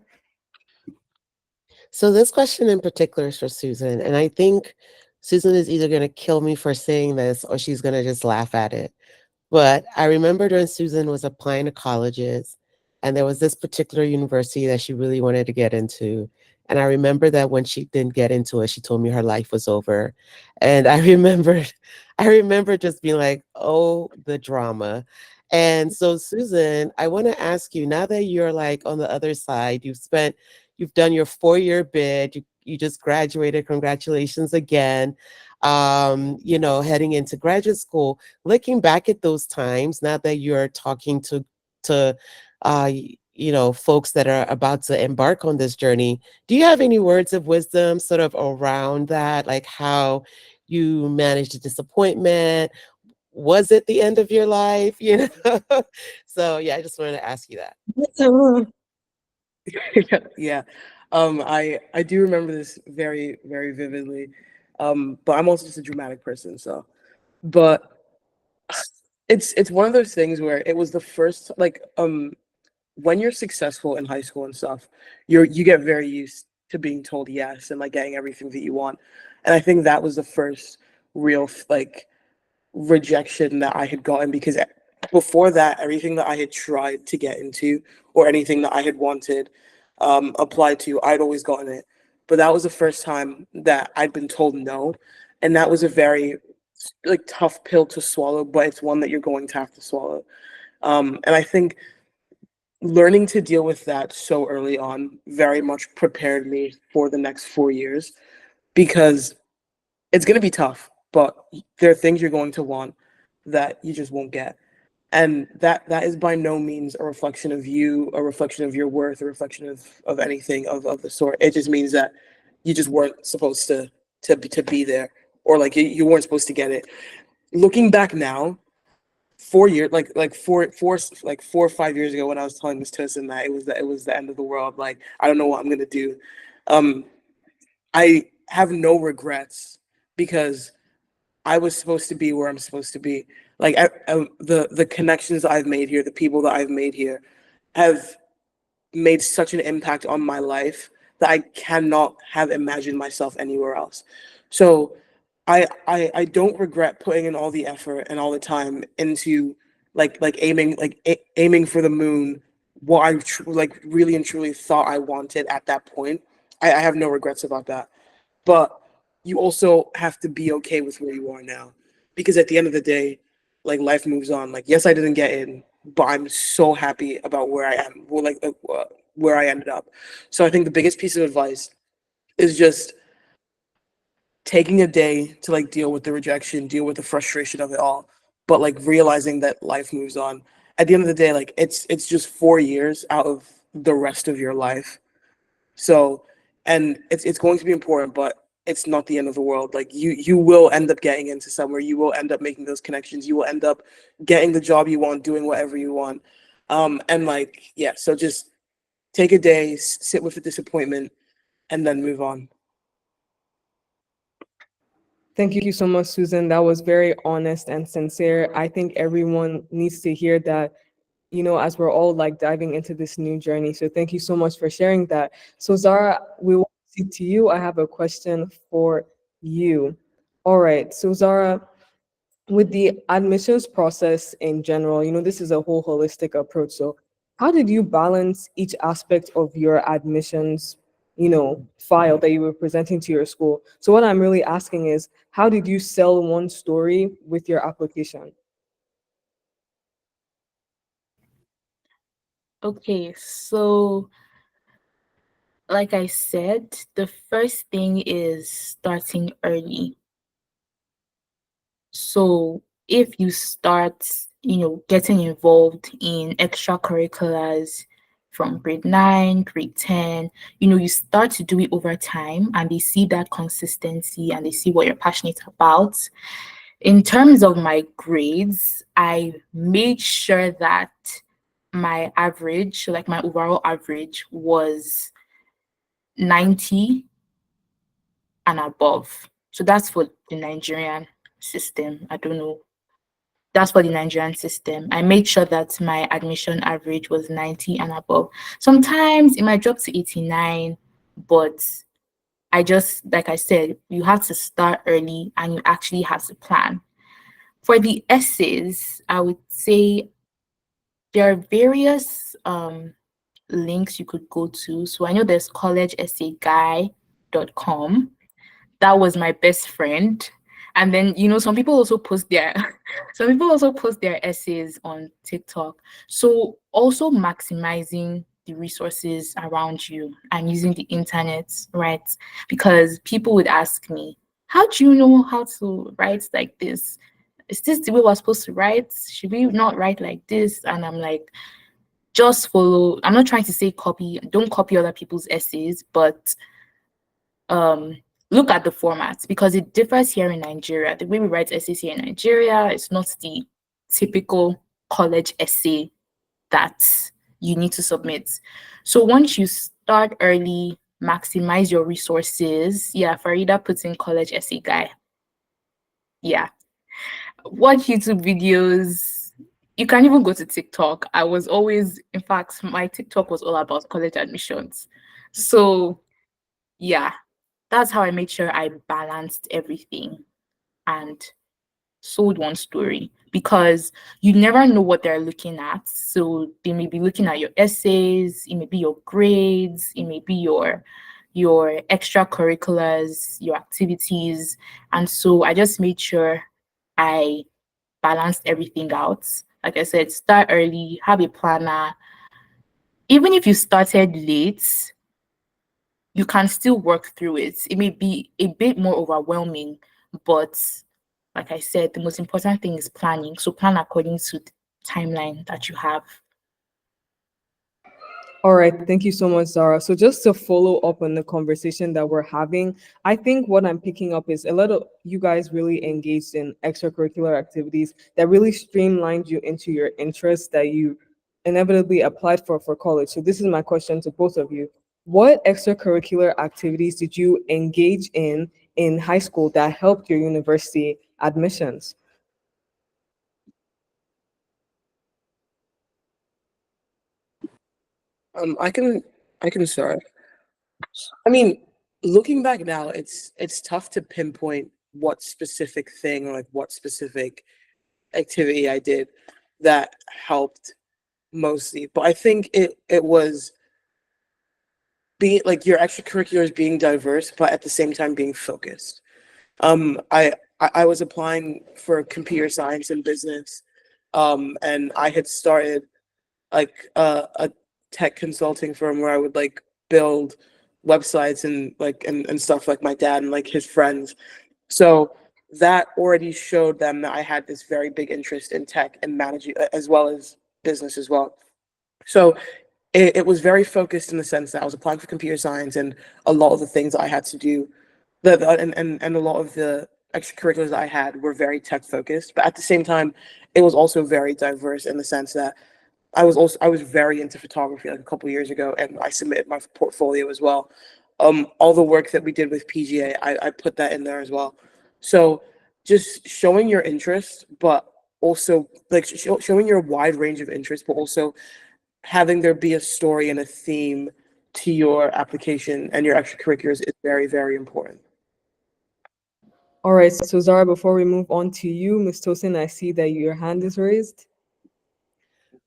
So this question in particular is for Susan, and I think Susan is either going to kill me for saying this or she's going to just laugh at it. But I remembered when Susan was applying to colleges, and there was this particular university that she really wanted to get into. And I remember that when she didn't get into it, she told me her life was over. And I remember just being like, oh, the drama. And so, Susan, I want to ask you, now that you're like on the other side, you've done your 4-year bid, you just graduated, congratulations again. Heading into graduate school, looking back at those times, now that you're talking to folks that are about to embark on this journey, do you have any words of wisdom sort of around that, like how you managed the disappointment? Was it the end of your life? So yeah, I just wanted to ask you that. Yeah. I do remember this very, very vividly. But I'm also just a dramatic person, so. But it's one of those things where it was the first, like, when you're successful in high school and stuff, you get very used to being told yes and like getting everything that you want. And I think that was the first real like rejection that I had gotten, because before that, everything that I had tried to get into or anything that I had wanted applied to, I'd always gotten it. But that was the first time that I'd been told no. And that was a very like tough pill to swallow, but it's one that you're going to have to swallow. And I think learning to deal with that so early on very much prepared me for the next 4 years, because it's going to be tough, but there are things you're going to want that you just won't get. And that is by no means a reflection of you, a reflection of your worth, a reflection of anything of the sort. It just means that you just weren't supposed to be there, or like you weren't supposed to get it. Looking back now, 4 years, like 4 or 5 years ago, when I was telling Miss Tosin that it was the end of the world, like I don't know what I'm gonna do. Um, I have no regrets, because I was supposed to be where I'm supposed to be. Like the connections I've made here, the people that I've made here, have made such an impact on my life that I cannot have imagined myself anywhere else. So I don't regret putting in all the effort and all the time into aiming for the moon. What like really and truly thought I wanted at that point. I have no regrets about that. But you also have to be okay with where you are now, because at the end of the day, like life moves on. Like yes, I didn't get in, but I'm so happy about where I am. Well, where I ended up. So I think the biggest piece of advice is just taking a day to like deal with the rejection, deal with the frustration of it all, but like realizing that life moves on. At the end of the day, like it's just 4 years out of the rest of your life. So, and it's going to be important, but it's not the end of the world. Like you will end up getting into somewhere. You will end up making those connections. You will end up getting the job you want, doing whatever you want. And like yeah, so just take a day, sit with the disappointment, and then move on. Thank you so much, Susan. That was very honest and sincere. I think everyone needs to hear that, as we're all like diving into this new journey. So thank you so much for sharing that. So Zara, we will see to you. I have a question for you. All right. So Zara, with the admissions process in general, this is a whole holistic approach. So how did you balance each aspect of your admissions, file that you were presenting to your school? So what I'm really asking is, how did you sell one story with your application? Okay, so like I said, the first thing is starting early. So if you start, getting involved in extracurriculars from grade 9, grade 10, you start to do it over time and they see that consistency and they see what you're passionate about. In terms of my grades, I made sure that my average, like my overall average, was 90 and above. So that's for the Nigerian system. I don't know. That's for the Nigerian system. I made sure that my admission average was 90 and above. Sometimes it might drop to 89, but I just, like I said, you have to start early and you actually have to plan. For the essays, I would say there are various links you could go to. So I know there's collegeessayguy.com. That was my best friend. And then, some people also post their essays on TikTok. So also maximizing the resources around you and using the internet, right? Because people would ask me, how do you know how to write like this? Is this the way we're supposed to write? Should we not write like this? And I'm like, just follow. I'm not trying to say don't copy other people's essays, but look at the formats because it differs here in Nigeria. The way we write essays here in Nigeria is not the typical college essay that you need to submit. So once you start early, maximize your resources. Yeah, Farida puts in college essay guy. Yeah. Watch YouTube videos. You can even go to TikTok. In fact, my TikTok was all about college admissions. So yeah, that's how I made sure I balanced everything and sold one story because you never know what they're looking at. So they may be looking at your essays, it may be your grades, it may be your extracurriculars, your activities. And so I just made sure I balanced everything out. Like I said, start early, have a planner. Even if you started late, you can still work through it. It may be a bit more overwhelming, but like I said, the most important thing is planning. So plan according to the timeline that you have. All right, thank you so much, Zara. So just to follow up on the conversation that we're having, I think what I'm picking up is a lot of you guys really engaged in extracurricular activities that really streamlined you into your interests that you inevitably applied for college. So this is my question to both of you. What extracurricular activities did you engage in in high school that helped your university admissions? I can start. I mean, looking back now, it's tough to pinpoint what specific thing or like what specific activity I did that helped mostly. But I think it was being like your extracurriculars being diverse, but at the same time being focused. I was applying for computer science and business, and I had started like a tech consulting firm where I would like build websites and like and stuff like my dad and like his friends. So that already showed them that I had this very big interest in tech and managing as well as business as well. So it was very focused in the sense that I was applying for computer science and a lot of the things I had to do and a lot of the extracurriculars that I had were very tech focused, but at the same time, it was also very diverse in the sense that I was very into photography like a couple years ago, and I submitted my portfolio as well. All the work that we did with PGA, I put that in there as well. So just showing your interest, but also like showing your wide range of interests, but also having there be a story and a theme to your application and your extracurriculars is very, very important. All right, so Zara, before we move on to you, Ms. Tosin, I see that your hand is raised.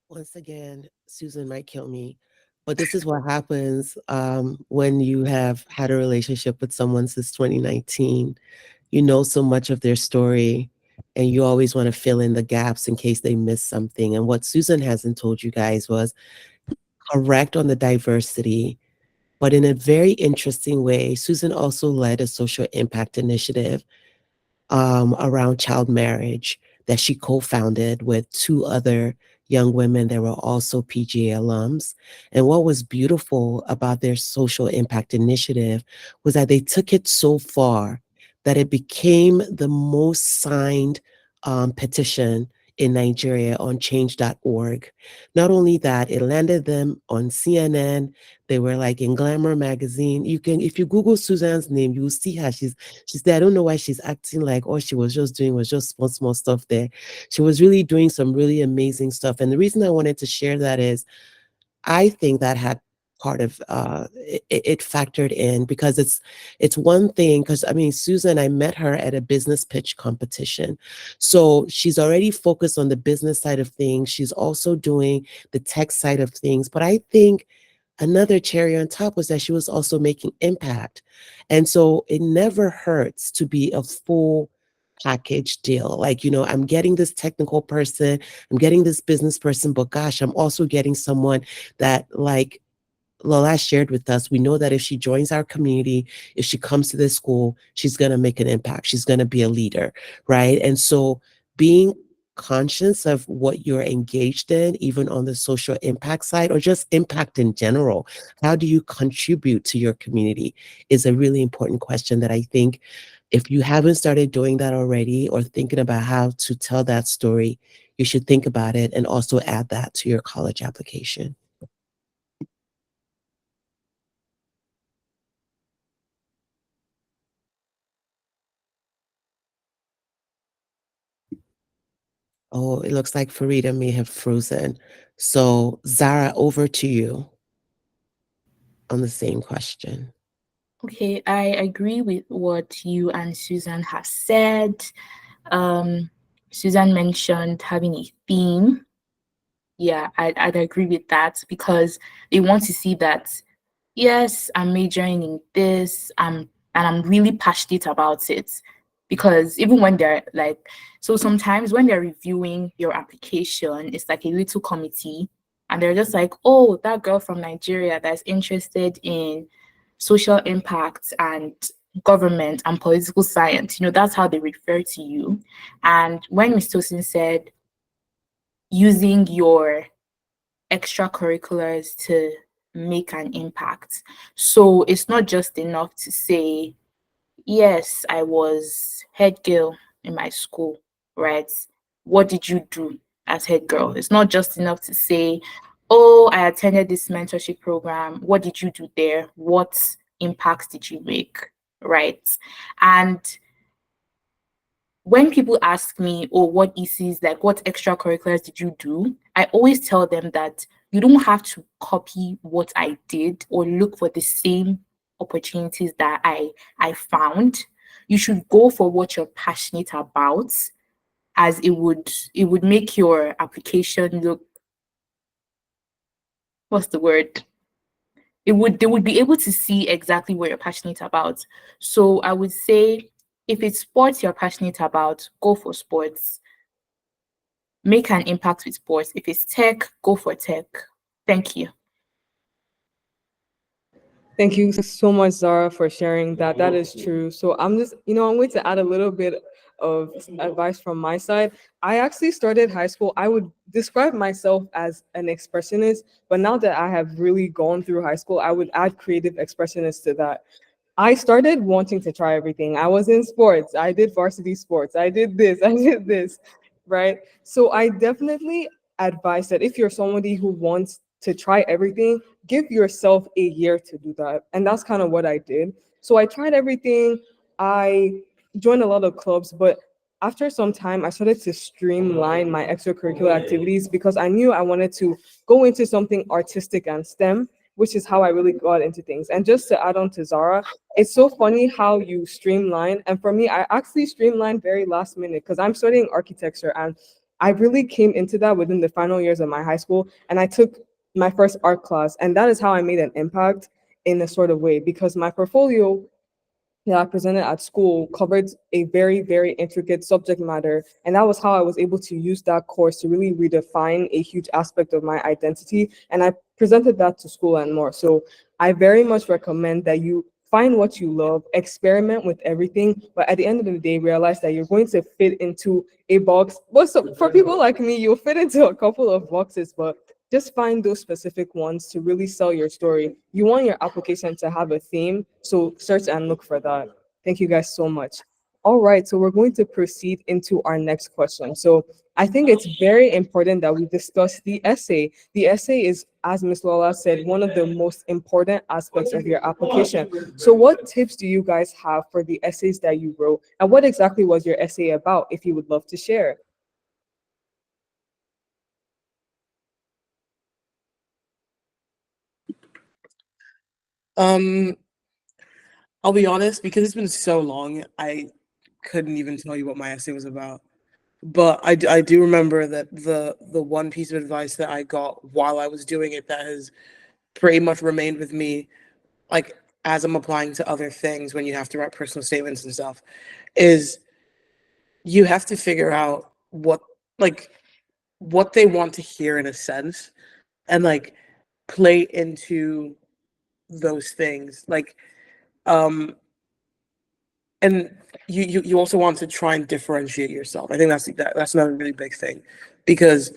Once again, Susan might kill me, but this is what happens when you have had a relationship with someone since 2019. You know so much of their story, and you always want to fill in the gaps in case they miss something. And what Susan hasn't told you guys was correct on the diversity, but in a very interesting way. Susan also led a social impact initiative around child marriage that she co-founded with two other young women that were also PGA alums. And what was beautiful about their social impact initiative was that they took it so far that it became the most signed petition in Nigeria on change.org. Not only that, it landed them on CNN. They were like in Glamour magazine. You can, if you Google Suzanne's name, you will see her. She's there. I don't know why she's acting like all she was just doing was just small, small stuff there. She was really doing some really amazing stuff. And the reason I wanted to share that is I think that had part of it factored in because it's one thing because I mean Susan, I met her at a business pitch competition, so she's already focused on the business side of things. She's also doing the tech side of things, but I think another cherry on top was that she was also making impact. And so it never hurts to be a full package deal. Like, you know, I'm getting this technical person, I'm getting this business person, but gosh, I'm also getting someone that like Lola shared with us, we know that if she joins our community, if she comes to this school, she's going to make an impact. She's going to be a leader, right? And so being conscious of what you're engaged in, even on the social impact side or just impact in general, how do you contribute to your community is a really important question that I think if you haven't started doing that already or thinking about how to tell that story, you should think about it and also add that to your college application. Oh, it looks like Farida may have frozen. So Zara, over to you on the same question. Okay, I agree with what you and Susan have said. Susan mentioned having a theme. Yeah, I'd agree with that because they want to see that, yes, I'm majoring in this, and I'm really passionate about it. Because even when they're like, so sometimes when they're reviewing your application, it's like a little committee, and they're just like, oh, that girl from Nigeria that's interested in social impact and government and political science, that's how they refer to you. And when Ms. Tosin said using your extracurriculars to make an impact. So it's not just enough to say, yes, I was head girl in my school, right? What did you do as head girl? It's not just enough to say, oh, I attended this mentorship program. What did you do there? What impacts did you make, right? And when people ask me, oh, what ECs, like what extracurriculars did you do? I always tell them that you don't have to copy what I did or look for the same opportunities that I found. You should go for what you're passionate about, as it would make your application look, what's the word? They would be able to see exactly what you're passionate about. So I would say if it's sports you're passionate about, go for sports. Make an impact with sports. If it's tech, go for tech. Thank you. Thank you so much, Zara, for sharing that. That is true. So I'm just, I'm going to add a little bit of advice from my side. I actually started high school. I would describe myself as an expressionist, but now that I have really gone through high school, I would add creative expressionist to that. I started wanting to try everything. I was in sports. I did varsity sports. I did this. I did this, right? So I definitely advise that if you're somebody who wants to try everything, give yourself a year to do that. And that's kind of what I did. So I tried everything. I joined a lot of clubs, but after some time, I started to streamline my extracurricular activities because I knew I wanted to go into something artistic and STEM, which is how I really got into things. And just to add on to Zara, it's so funny how you streamline. And for me, I actually streamlined very last minute because I'm studying architecture, and I really came into that within the final years of my high school. And I took my first art class, and that is how I made an impact in a sort of way, because my portfolio that I presented at school covered a very, very intricate subject matter. And that was how I was able to use that course to really redefine a huge aspect of my identity. And I presented that to school and more. So I very much recommend that you find what you love, experiment with everything, but at the end of the day, realize that you're going to fit into a box. Well, so for people like me, you'll fit into a couple of boxes, but just find those specific ones to really sell your story. You want your application to have a theme, so search and look for that. Thank you guys so much. All right, so we're going to proceed into our next question. So I think it's very important that we discuss the essay. The essay is, as Ms. Lola said, one of the most important aspects of your application. So what tips do you guys have for the essays that you wrote? And what exactly was your essay about, if you would love to share? Um, I'll be honest, because it's been so long, I couldn't even tell you what my essay was about. But I do remember that the one piece of advice that I got while I was doing it that has pretty much remained with me, like as I'm applying to other things when you have to write personal statements and stuff, is you have to figure out like what they want to hear in a sense, and like play into those things. Like um and you also want to try and differentiate yourself. I think that's another really big thing, because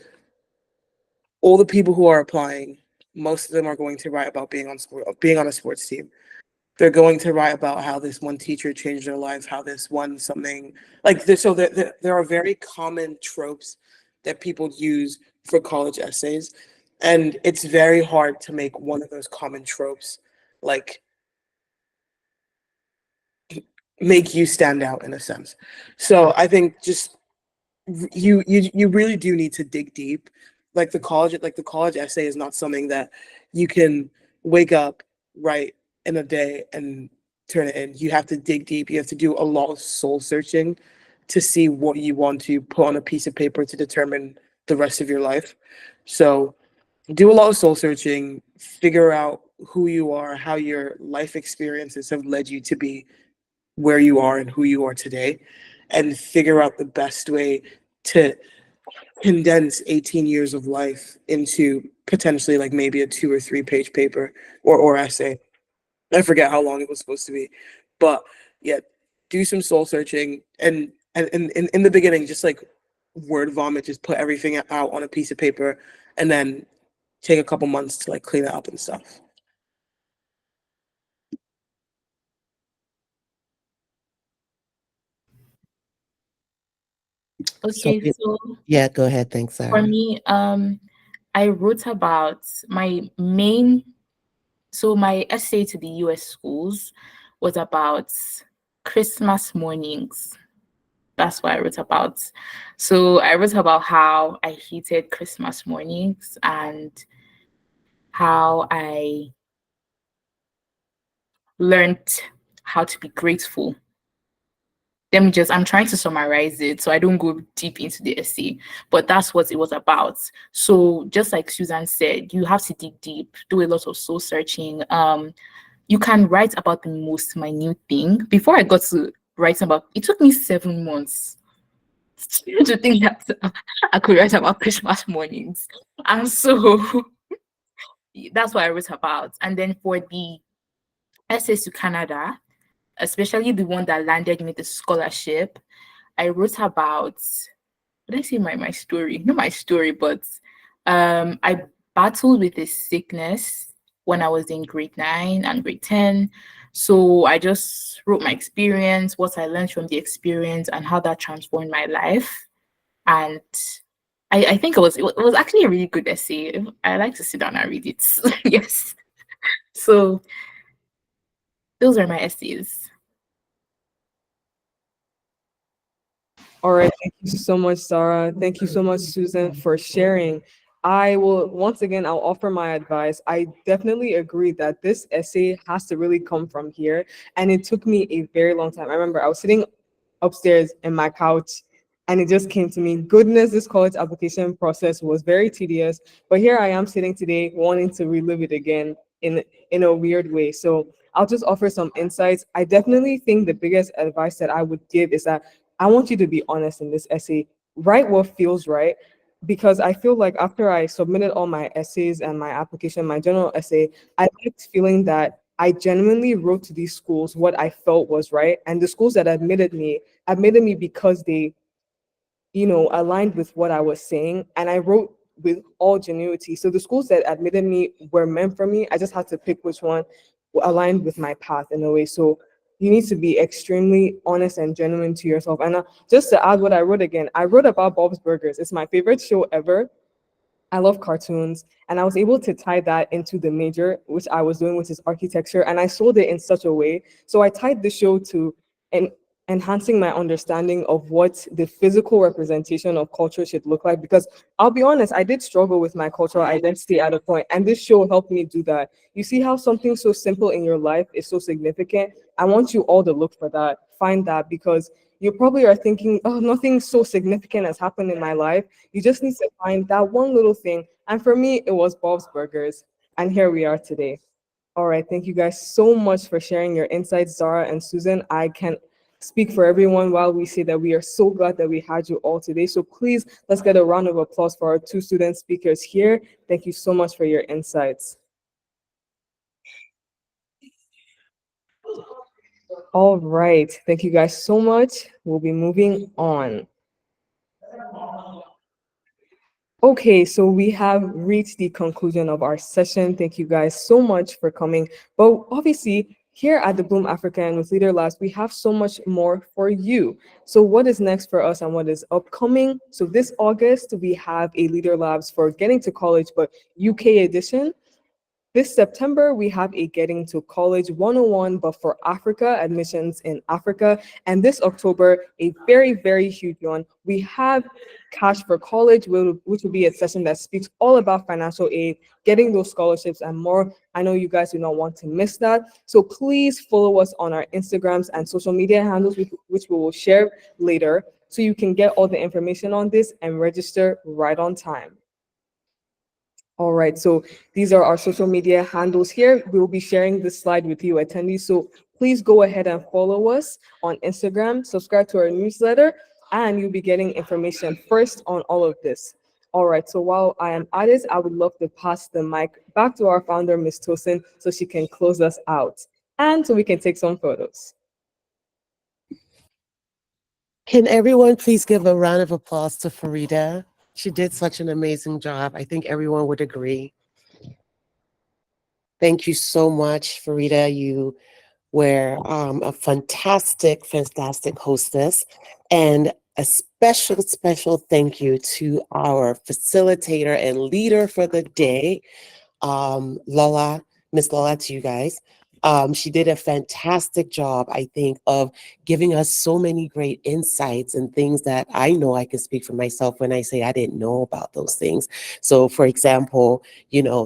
all the people who are applying, most of them are going to write about being on a sports team. They're going to write about how this one teacher changed their life, how this one something like this. So there are very common tropes that people use for college essays, and it's very hard to make one of those common tropes like make you stand out in a sense. So I think just you really do need to dig deep. Like the college essay is not something that you can wake up, write in a day and turn it in. You have to dig deep. You have to do a lot of soul searching to see what you want to put on a piece of paper to determine the rest of your life. So do a lot of soul searching, figure out who you are, how your life experiences have led you to be where you are and who you are today, and figure out the best way to condense 18 years of life into potentially like maybe a 2 or 3 page paper or essay. I forget how long it was supposed to be, but yeah, do some soul searching, and in the beginning, just like word vomit, just put everything out on a piece of paper, and then take a couple months to like clean it up and stuff. So Okay, so yeah, go ahead. Thanks, for Sarah. me, I wrote about my essay to the US schools was about Christmas mornings. That's what I wrote about. So I wrote about how I hated Christmas mornings and how I learned how to be grateful. I'm trying to summarize it so I don't go deep into the essay, but that's what it was about. So just like Susan said, you have to dig deep, do a lot of soul searching. You can write about the most minute thing. Before I got to write about, it took me 7 months to think that I could write about Christmas mornings. And so that's what I wrote about. And then for the essays to Canada, especially the one that landed me the scholarship, I wrote about, did I say my story? Not my story, but I battled with this sickness when I was in grade 9 and grade 10. So I just wrote my experience, what I learned from the experience, and how that transformed my life. And I think it was actually a really good essay. I like to sit down and read it. Yes. So those are my essays. All right, thank you so much, Sarah. Thank you so much, Susan, for sharing. I will once again I'll offer my advice. I definitely agree that this essay has to really come from here. And it took me a very long time. I remember I was sitting upstairs in my couch and it just came to me, goodness, this college application process was very tedious. But here I am sitting today wanting to relive it again in a weird way. So I'll just offer some insights. I definitely think the biggest advice that I would give is that I want you to be honest in this essay. Write what feels right. Because I feel like after I submitted all my essays and my application, my general essay, I kept feeling that I genuinely wrote to these schools what I felt was right. And the schools that admitted me because they, aligned with what I was saying. And I wrote with all genuity. So the schools that admitted me were meant for me. I just had to pick which one aligned with my path in a way. So you need to be extremely honest and genuine to yourself. And just to add what I wrote again, I wrote about Bob's Burgers. It's my favorite show ever. I love cartoons, and I was able to tie that into the major, which I was doing, which is architecture, and I sold it in such a way. So I tied the show to en- enhancing my understanding of what the physical representation of culture should look like. Because I'll be honest, I did struggle with my cultural identity at a point, and this show helped me do that. You see how something so simple in your life is so significant? I want you all to look for that, find that, because you probably are thinking, oh, nothing so significant has happened in my life. You just need to find that one little thing. And for me, it was Bob's Burgers. And here we are today. All right. Thank you guys so much for sharing your insights, Zara and Susan. I can speak for everyone while we say that we are so glad that we had you all today. So please, let's get a round of applause for our 2 student speakers here. Thank you so much for your insights. All right. Thank you guys so much. We'll be moving on. Okay, so we have reached the conclusion of our session. Thank you guys so much for coming. But obviously, here at the Bloom Africa and with Leader Labs, we have so much more for you. So what is next for us and what is upcoming? So this August, we have a Leader Labs for Getting to College, but UK edition. This September, we have a Getting to College 101, but for Africa, admissions in Africa. And this October, a very, very huge one. We have Cash for College, which will be a session that speaks all about financial aid, getting those scholarships and more. I know you guys do not want to miss that. So please follow us on our Instagrams and social media handles, which we will share later, so you can get all the information on this and register right on time. All right, so these are our social media handles here. We will be sharing this slide with you attendees. So please go ahead and follow us on Instagram, subscribe to our newsletter, and you'll be getting information first on all of this. All right, so while I am at it, I would love to pass the mic back to our founder, Ms. Tosin, so she can close us out and so we can take some photos. Can everyone please give a round of applause to Farida? She did such an amazing job. I think everyone would agree. Thank you so much, Farida. You were a fantastic, fantastic hostess. And a special, special thank you to our facilitator and leader for the day, Lola, Miss Lola, to you guys. She did a fantastic job, I think, of giving us so many great insights and things that I know I can speak for myself when I say I didn't know about those things. So, for example,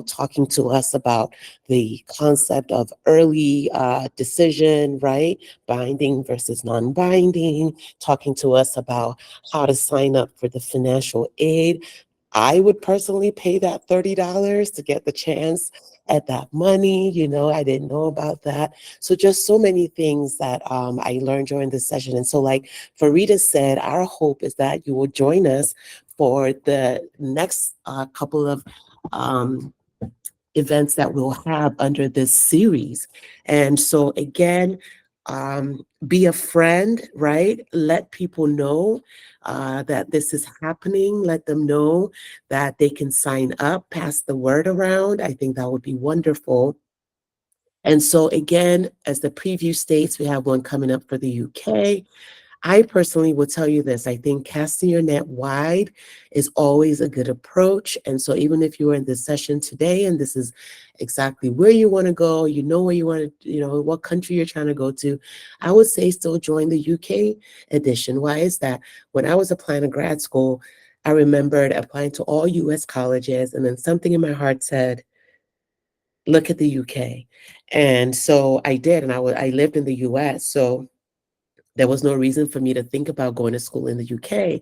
talking to us about the concept of early decision, right? Binding versus non-binding, talking to us about how to sign up for the financial aid. I would personally pay that $30 to get the chance at that money. I didn't know about that. So just so many things that I learned during this session. And so like Farida said, our hope is that you will join us for the next couple of events that we'll have under this series. And so again, be a friend, right? Let people know that this is happening. Let them know that they can sign up, pass the word around. I think that would be wonderful. And so again, as the preview states, we have one coming up for the UK. I personally will tell you this. I think casting your net wide is always a good approach. And so even if you are in this session today and this is exactly where you want to go, where you want to, what country you're trying to go to, I would say still join the UK edition. Why is that? When I was applying to grad school, I remembered applying to all US colleges, and then something in my heart said, look at the UK. And so I did, and I lived in the US. So there was no reason for me to think about going to school in the UK.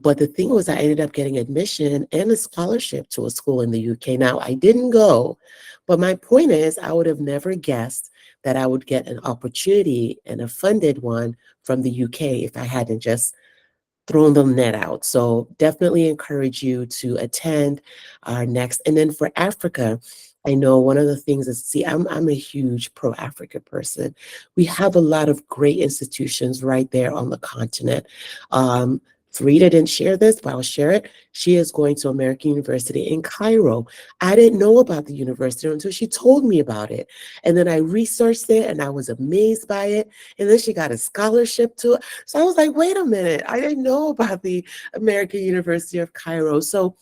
But the thing was, I ended up getting admission and a scholarship to a school in the UK. Now, I didn't go, but my point is, I would have never guessed that I would get an opportunity and a funded one from the UK if I hadn't just thrown the net out. So definitely encourage you to attend our next. And then for Africa, I know one of the things is, see, I'm a huge pro-Africa person. We have a lot of great institutions right there on the continent. Farida didn't share this, but I'll share it. She is going to American University in Cairo. I didn't know about the university until she told me about it. And then I researched it and I was amazed by it. And then she got a scholarship to it. So I was like, wait a minute, I didn't know about the American University of Cairo. So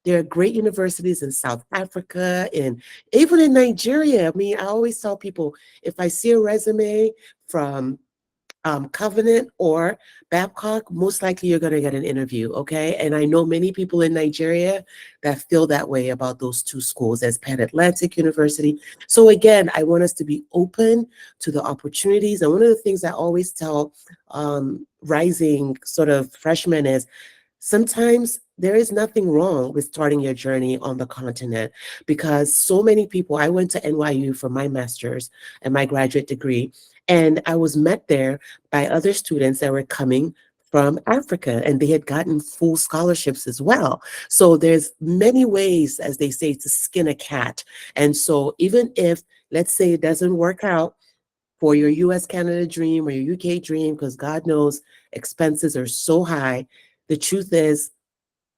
there are great universities in South Africa and even in Nigeria. I mean, I always tell people, if I see a resume from Covenant or Babcock, most likely you're going to get an interview, okay? And I know many people in Nigeria that feel that way about those two schools as Pan Atlantic University. So again, I want us to be open to the opportunities. And one of the things I always tell rising sort of freshmen is, sometimes there is nothing wrong with starting your journey on the continent, because so many people, I went to NYU for my master's and my graduate degree, and I was met there by other students that were coming from Africa, and they had gotten full scholarships as well. So there's many ways, as they say, to skin a cat. And so even if, let's say, it doesn't work out for your US Canada dream or your UK dream, because God knows expenses are so high, the truth is,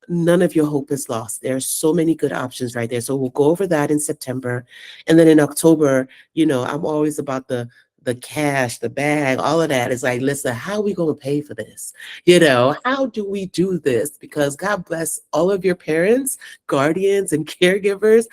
none of your hope is lost. There are so many good options right there. So we'll go over that in September. And then in October, I'm always about the cash, the bag, all of that. Is like, listen, how are we going to pay for this? How do we do this? Because God bless all of your parents, guardians, and caregivers.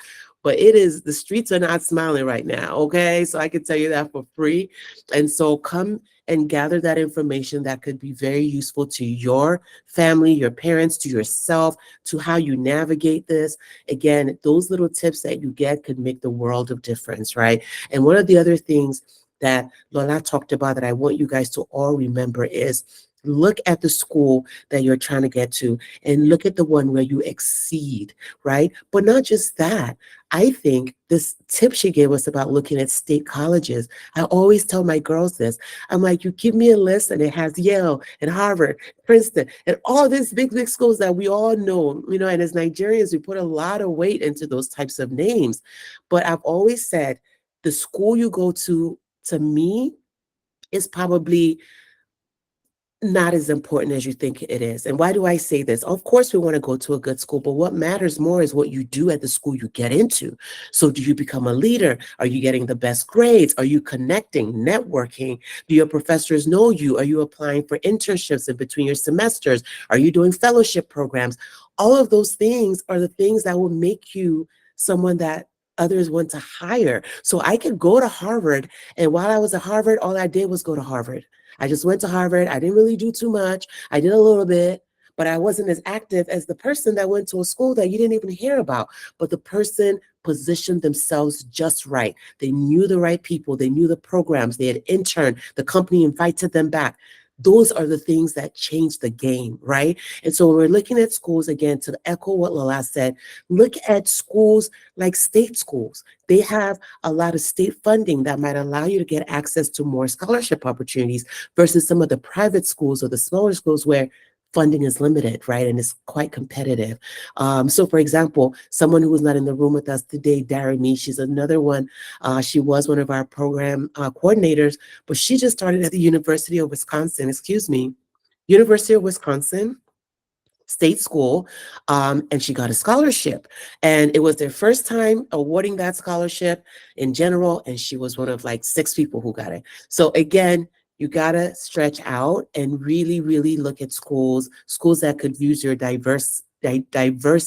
But the streets are not smiling right now, okay? So I can tell you that for free. And so come and gather that information that could be very useful to your family, your parents, to yourself, to how you navigate this. Again, those little tips that you get could make the world of difference, right? And one of the other things that Lola talked about that I want you guys to all remember is, look at the school that you're trying to get to and look at the one where you exceed, right? But not just that. I think this tip she gave us about looking at state colleges, I always tell my girls this. I'm like, you give me a list and it has Yale and Harvard, Princeton, and all these big, big schools that we all know, and as Nigerians, we put a lot of weight into those types of names. But I've always said, the school you go to me, is probably not as important as you think it is. And why do I say this? Of course, we want to go to a good school, but what matters more is what you do at the school you get into. So do you become a leader? Are you getting the best grades? Are you connecting, networking? Do your professors know you? Are you applying for internships in between your semesters? Are you doing fellowship programs? All of those things are the things that will make you someone that others want to hire. So I could go to Harvard, and while I was at Harvard, all I did was go to Harvard. I just went to Harvard. I didn't really do too much. I did a little bit, but I wasn't as active as the person that went to a school that you didn't even hear about. But the person positioned themselves just right. They knew the right people. They knew the programs. They had interned. The company invited them back. Those are the things that change the game, right? And so when we're looking at schools, again, to echo what Lola said, look at schools like state schools. They have a lot of state funding that might allow you to get access to more scholarship opportunities versus some of the private schools or the smaller schools where funding is limited, right? And it's quite competitive. So for example, someone who was not in the room with us today, Darren, she's another one. She was one of our program coordinators, but she just started at the University of Wisconsin, University of Wisconsin State School, and she got a scholarship. And it was their first time awarding that scholarship in general, and she was one of like 6 people who got it. So again, you gotta stretch out and really, really look at schools that could use your diverse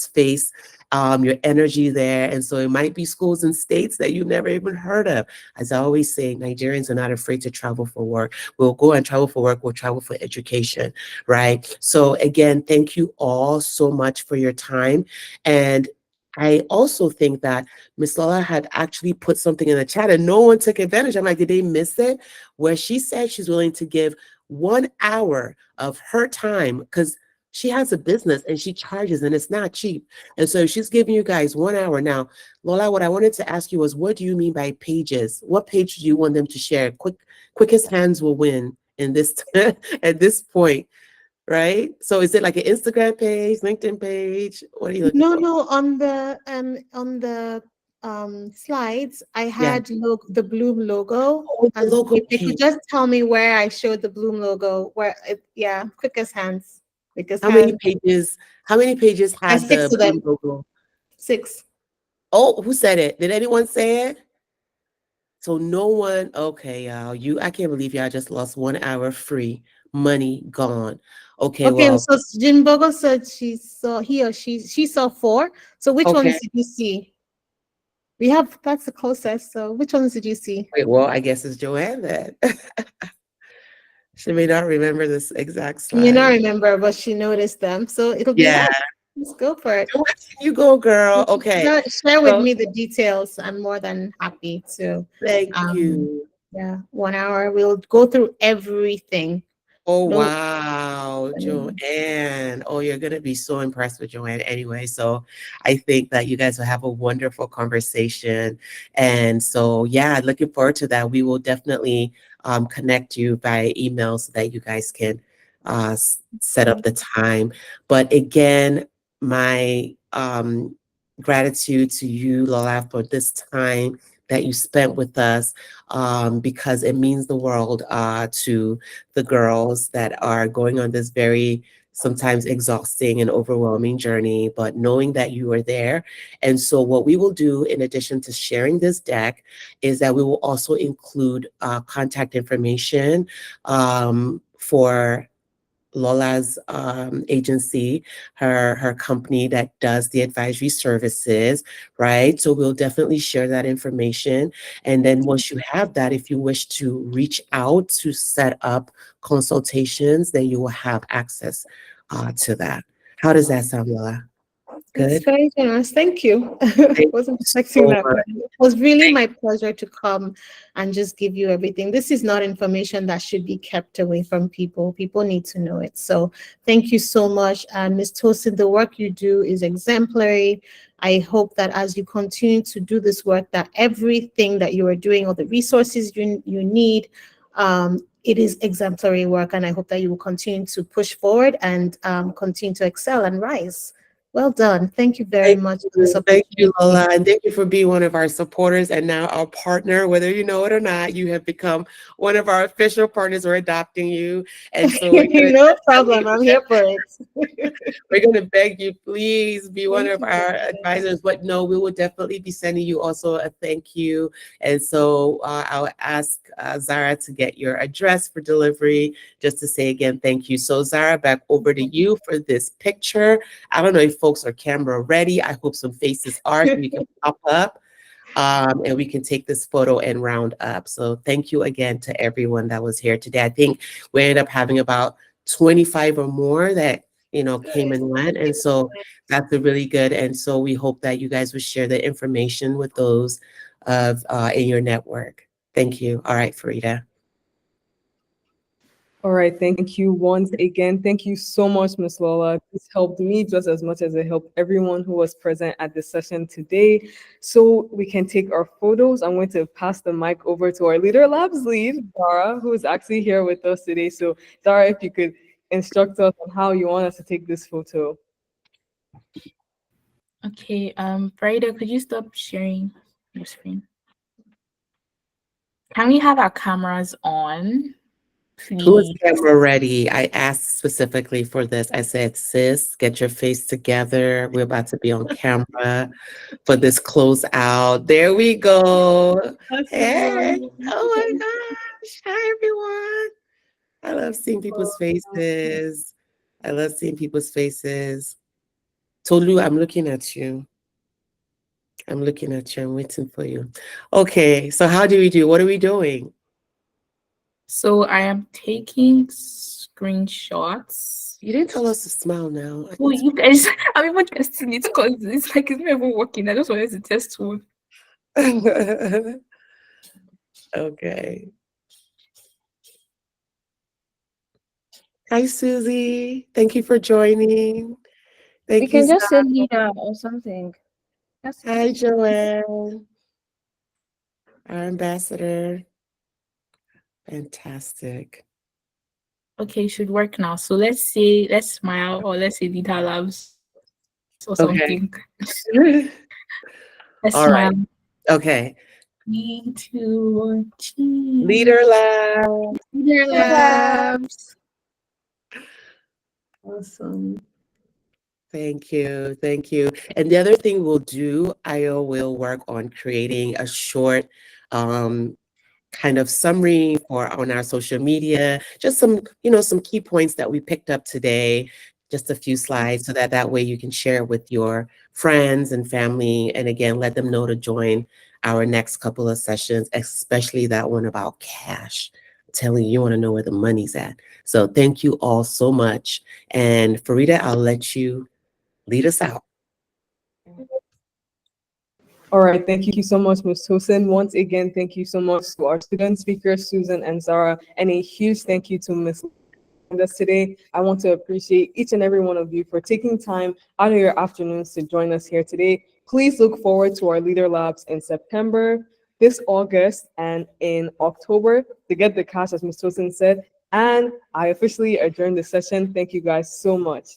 face, your energy there. And so it might be schools in states that you've never even heard of. As I always say, Nigerians are not afraid to travel for work. We'll go and travel for work, we'll travel for education, right? So again, thank you all so much for your time. And I also think that Miss Lola had actually put something in the chat and no one took advantage. I'm like, did they miss it? Where she said she's willing to give 1 hour of her time, because she has a business and she charges and it's not cheap. And so she's giving you guys 1 hour. Now, Lola, what I wanted to ask you was, what do you mean by pages? What page do you want them to share? Quickest hands will win in this at this point, right? So is it like an Instagram page, LinkedIn page? What are you looking for? No, on the slides, I Yeah. had the Bloom logo. Oh, the And logo if they could page. just tell me where I showed the Bloom logo, quickest hands, quickest How many hands. pages? How many pages I had stick the to Bloom them. logo? 6. Oh, who said it? Did anyone say it? So no one. Okay, y'all. I can't believe y'all just lost 1 hour free. Money gone. Okay, Okay, well, so Jimbogo said she saw 4. So which okay. ones did you see? That's the closest. So which ones did you see? Wait, well, I guess it's Joanne then. She may not remember this exact You may not slide. remember, but she noticed them. So it'll be Yeah. us. Let's go for it. Joanne, you go, girl. Okay. Share with So me the details. I'm more than happy to. thank Um, you. yeah, 1 hour. We'll go through everything. Oh, No, wow, Joanne. Oh, you're going to be so impressed with Joanne anyway. So I think that you guys will have a wonderful conversation. And so, yeah, looking forward to that. We will definitely connect you by email so that you guys can set up the time. But again, my gratitude to you, Lola, for this time that you spent with us, because it means the world to the girls that are going on this very sometimes exhausting and overwhelming journey, but knowing that you are there. And so what we will do, in addition to sharing this deck, is that we will also include contact information for Lola's agency, her company that does the advisory services, right? So we'll definitely share that information. And then once you have that, if you wish to reach out to set up consultations, then you will have access to that. How does that sound, Lola? it's Good? very generous. Thank you. Thank Wasn't you expecting so that, much. but it was really my pleasure to come and just give you everything. This is not information that should be kept away from people. People need to know it. So thank you so much. And Ms. Tosin, the work you do is exemplary. I hope that as you continue to do this work, that everything that you are doing, all the resources you need, it is exemplary work. And I hope that you will continue to push forward and continue to excel and rise. Well done. Thank you very much for this Thank you, opportunity. Lola, and thank you for being one of our supporters and now our partner. Whether you know it or not, you have become one of our official partners. We're adopting you, and so we're gonna No problem. I'm here for it. we're gonna beg you, please be one Thank of you our very much. advisors. But no, we will definitely be sending you also a thank you, and so I'll ask Zara to get your address for delivery, just to say again thank you. So Zara, back over to you for this picture. I don't know if folks are camera ready. I hope some faces are so you can pop up. and we can take this photo and round up. So thank you again to everyone that was here today. I think we ended up having about 25 or more that, came and went. And so that's a really good. And so we hope that you guys will share the information with those in your network. Thank you. All right, Farida. All right, thank you once again. Thank you so much, Ms. Lola. This helped me just as much as it helped everyone who was present at the session today. So we can take our photos. I'm going to pass the mic over to our LeadHer Labs lead, Dara, who is actually here with us today. So Dara, if you could instruct us on how you want us to take this photo. Okay, Farida, could you stop sharing your screen? Can we have our cameras on, Who is please? camera ready? I asked specifically for this. I said, sis, get your face together. We're about to be on camera for this close out. There we go. Hey, oh my gosh. Hi, everyone. I love seeing people's faces. I love seeing people's faces. Tolu, I'm looking at you. I'm looking at you. I'm waiting for you. Okay, so how do we do? What are we doing? So I am taking screenshots. You didn't tell us to smile now. Oh, you guys, I'm even testing it because it's like it's not even working. I just wanted to test one. Okay. Hi, Susie. Thank you for joining. We Thank you. can just say leader or something. Hi, Joanne, our ambassador. Fantastic. Okay, it should work now. So let's smile, or let's say LeadHer Labs or Okay. something. Let's All right. smile. Okay. 3, 2, 1, cheese. LeadHer Lab. LeadHer Labs. Awesome. Thank you. Thank you. And the other thing we'll do, Io will work on creating a short kind of summary on our social media, just some key points that we picked up today, just a few slides so that way you can share with your friends and family. And again, let them know to join our next couple of sessions, especially that one about cash. I'm telling you, you want to know where the money's at. So thank you all so much. And Farida, I'll let you lead us out. All right, thank you so much, Ms. Tosin. Once again, thank you so much to our student speakers, Susan and Zara, and a huge thank you to Ms. us today. I want to appreciate each and every one of you for taking time out of your afternoons to join us here today. Please look forward to our LeadHer Labs in September, this August, and in October to get the cash, as Ms. Tosin said. And I officially adjourn the session. Thank you guys so much.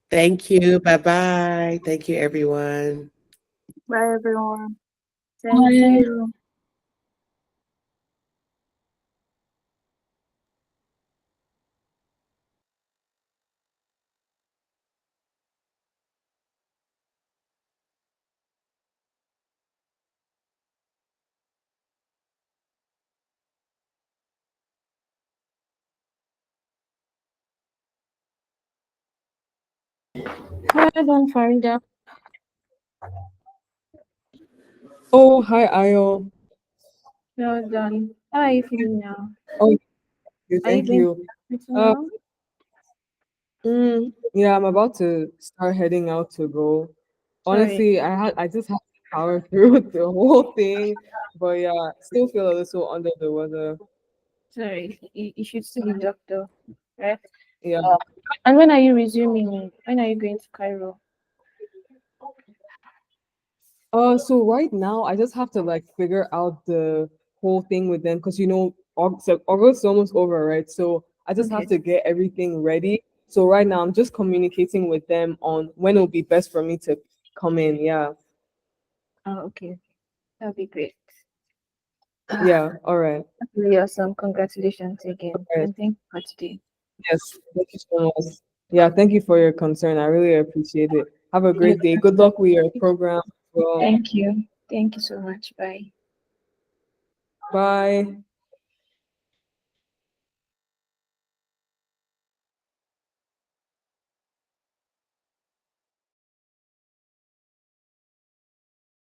Thank you. Bye-bye. Thank you, everyone. Bye, everyone. Thank Bye. you. Well done, Farida. Oh, hi, Ayo. Well done. How are you feeling now? Oh, Are thank you you. going to now? Yeah, I'm about to start heading out to go. Sorry. Honestly, I just had to power through the whole thing, but yeah, still feel a little under the weather. Sorry. You should see the doctor. Right? Yeah. And when are you resuming? When are you going to Cairo? So right now I just have to like figure out the whole thing with them because August is almost over, right? So I just have Okay. to get everything ready. So right now I'm just communicating with them on when it'll be best for me to come in. Yeah. Oh, okay. That'll be great. Yeah. All right. Really awesome. Congratulations again. All right. And thank you for today. Yes. Thank you so much. Yeah. Thank you for your concern. I really appreciate it. Have a You- great day. Good luck with your program. Well, Thank you. Thank you so much. Bye. bye.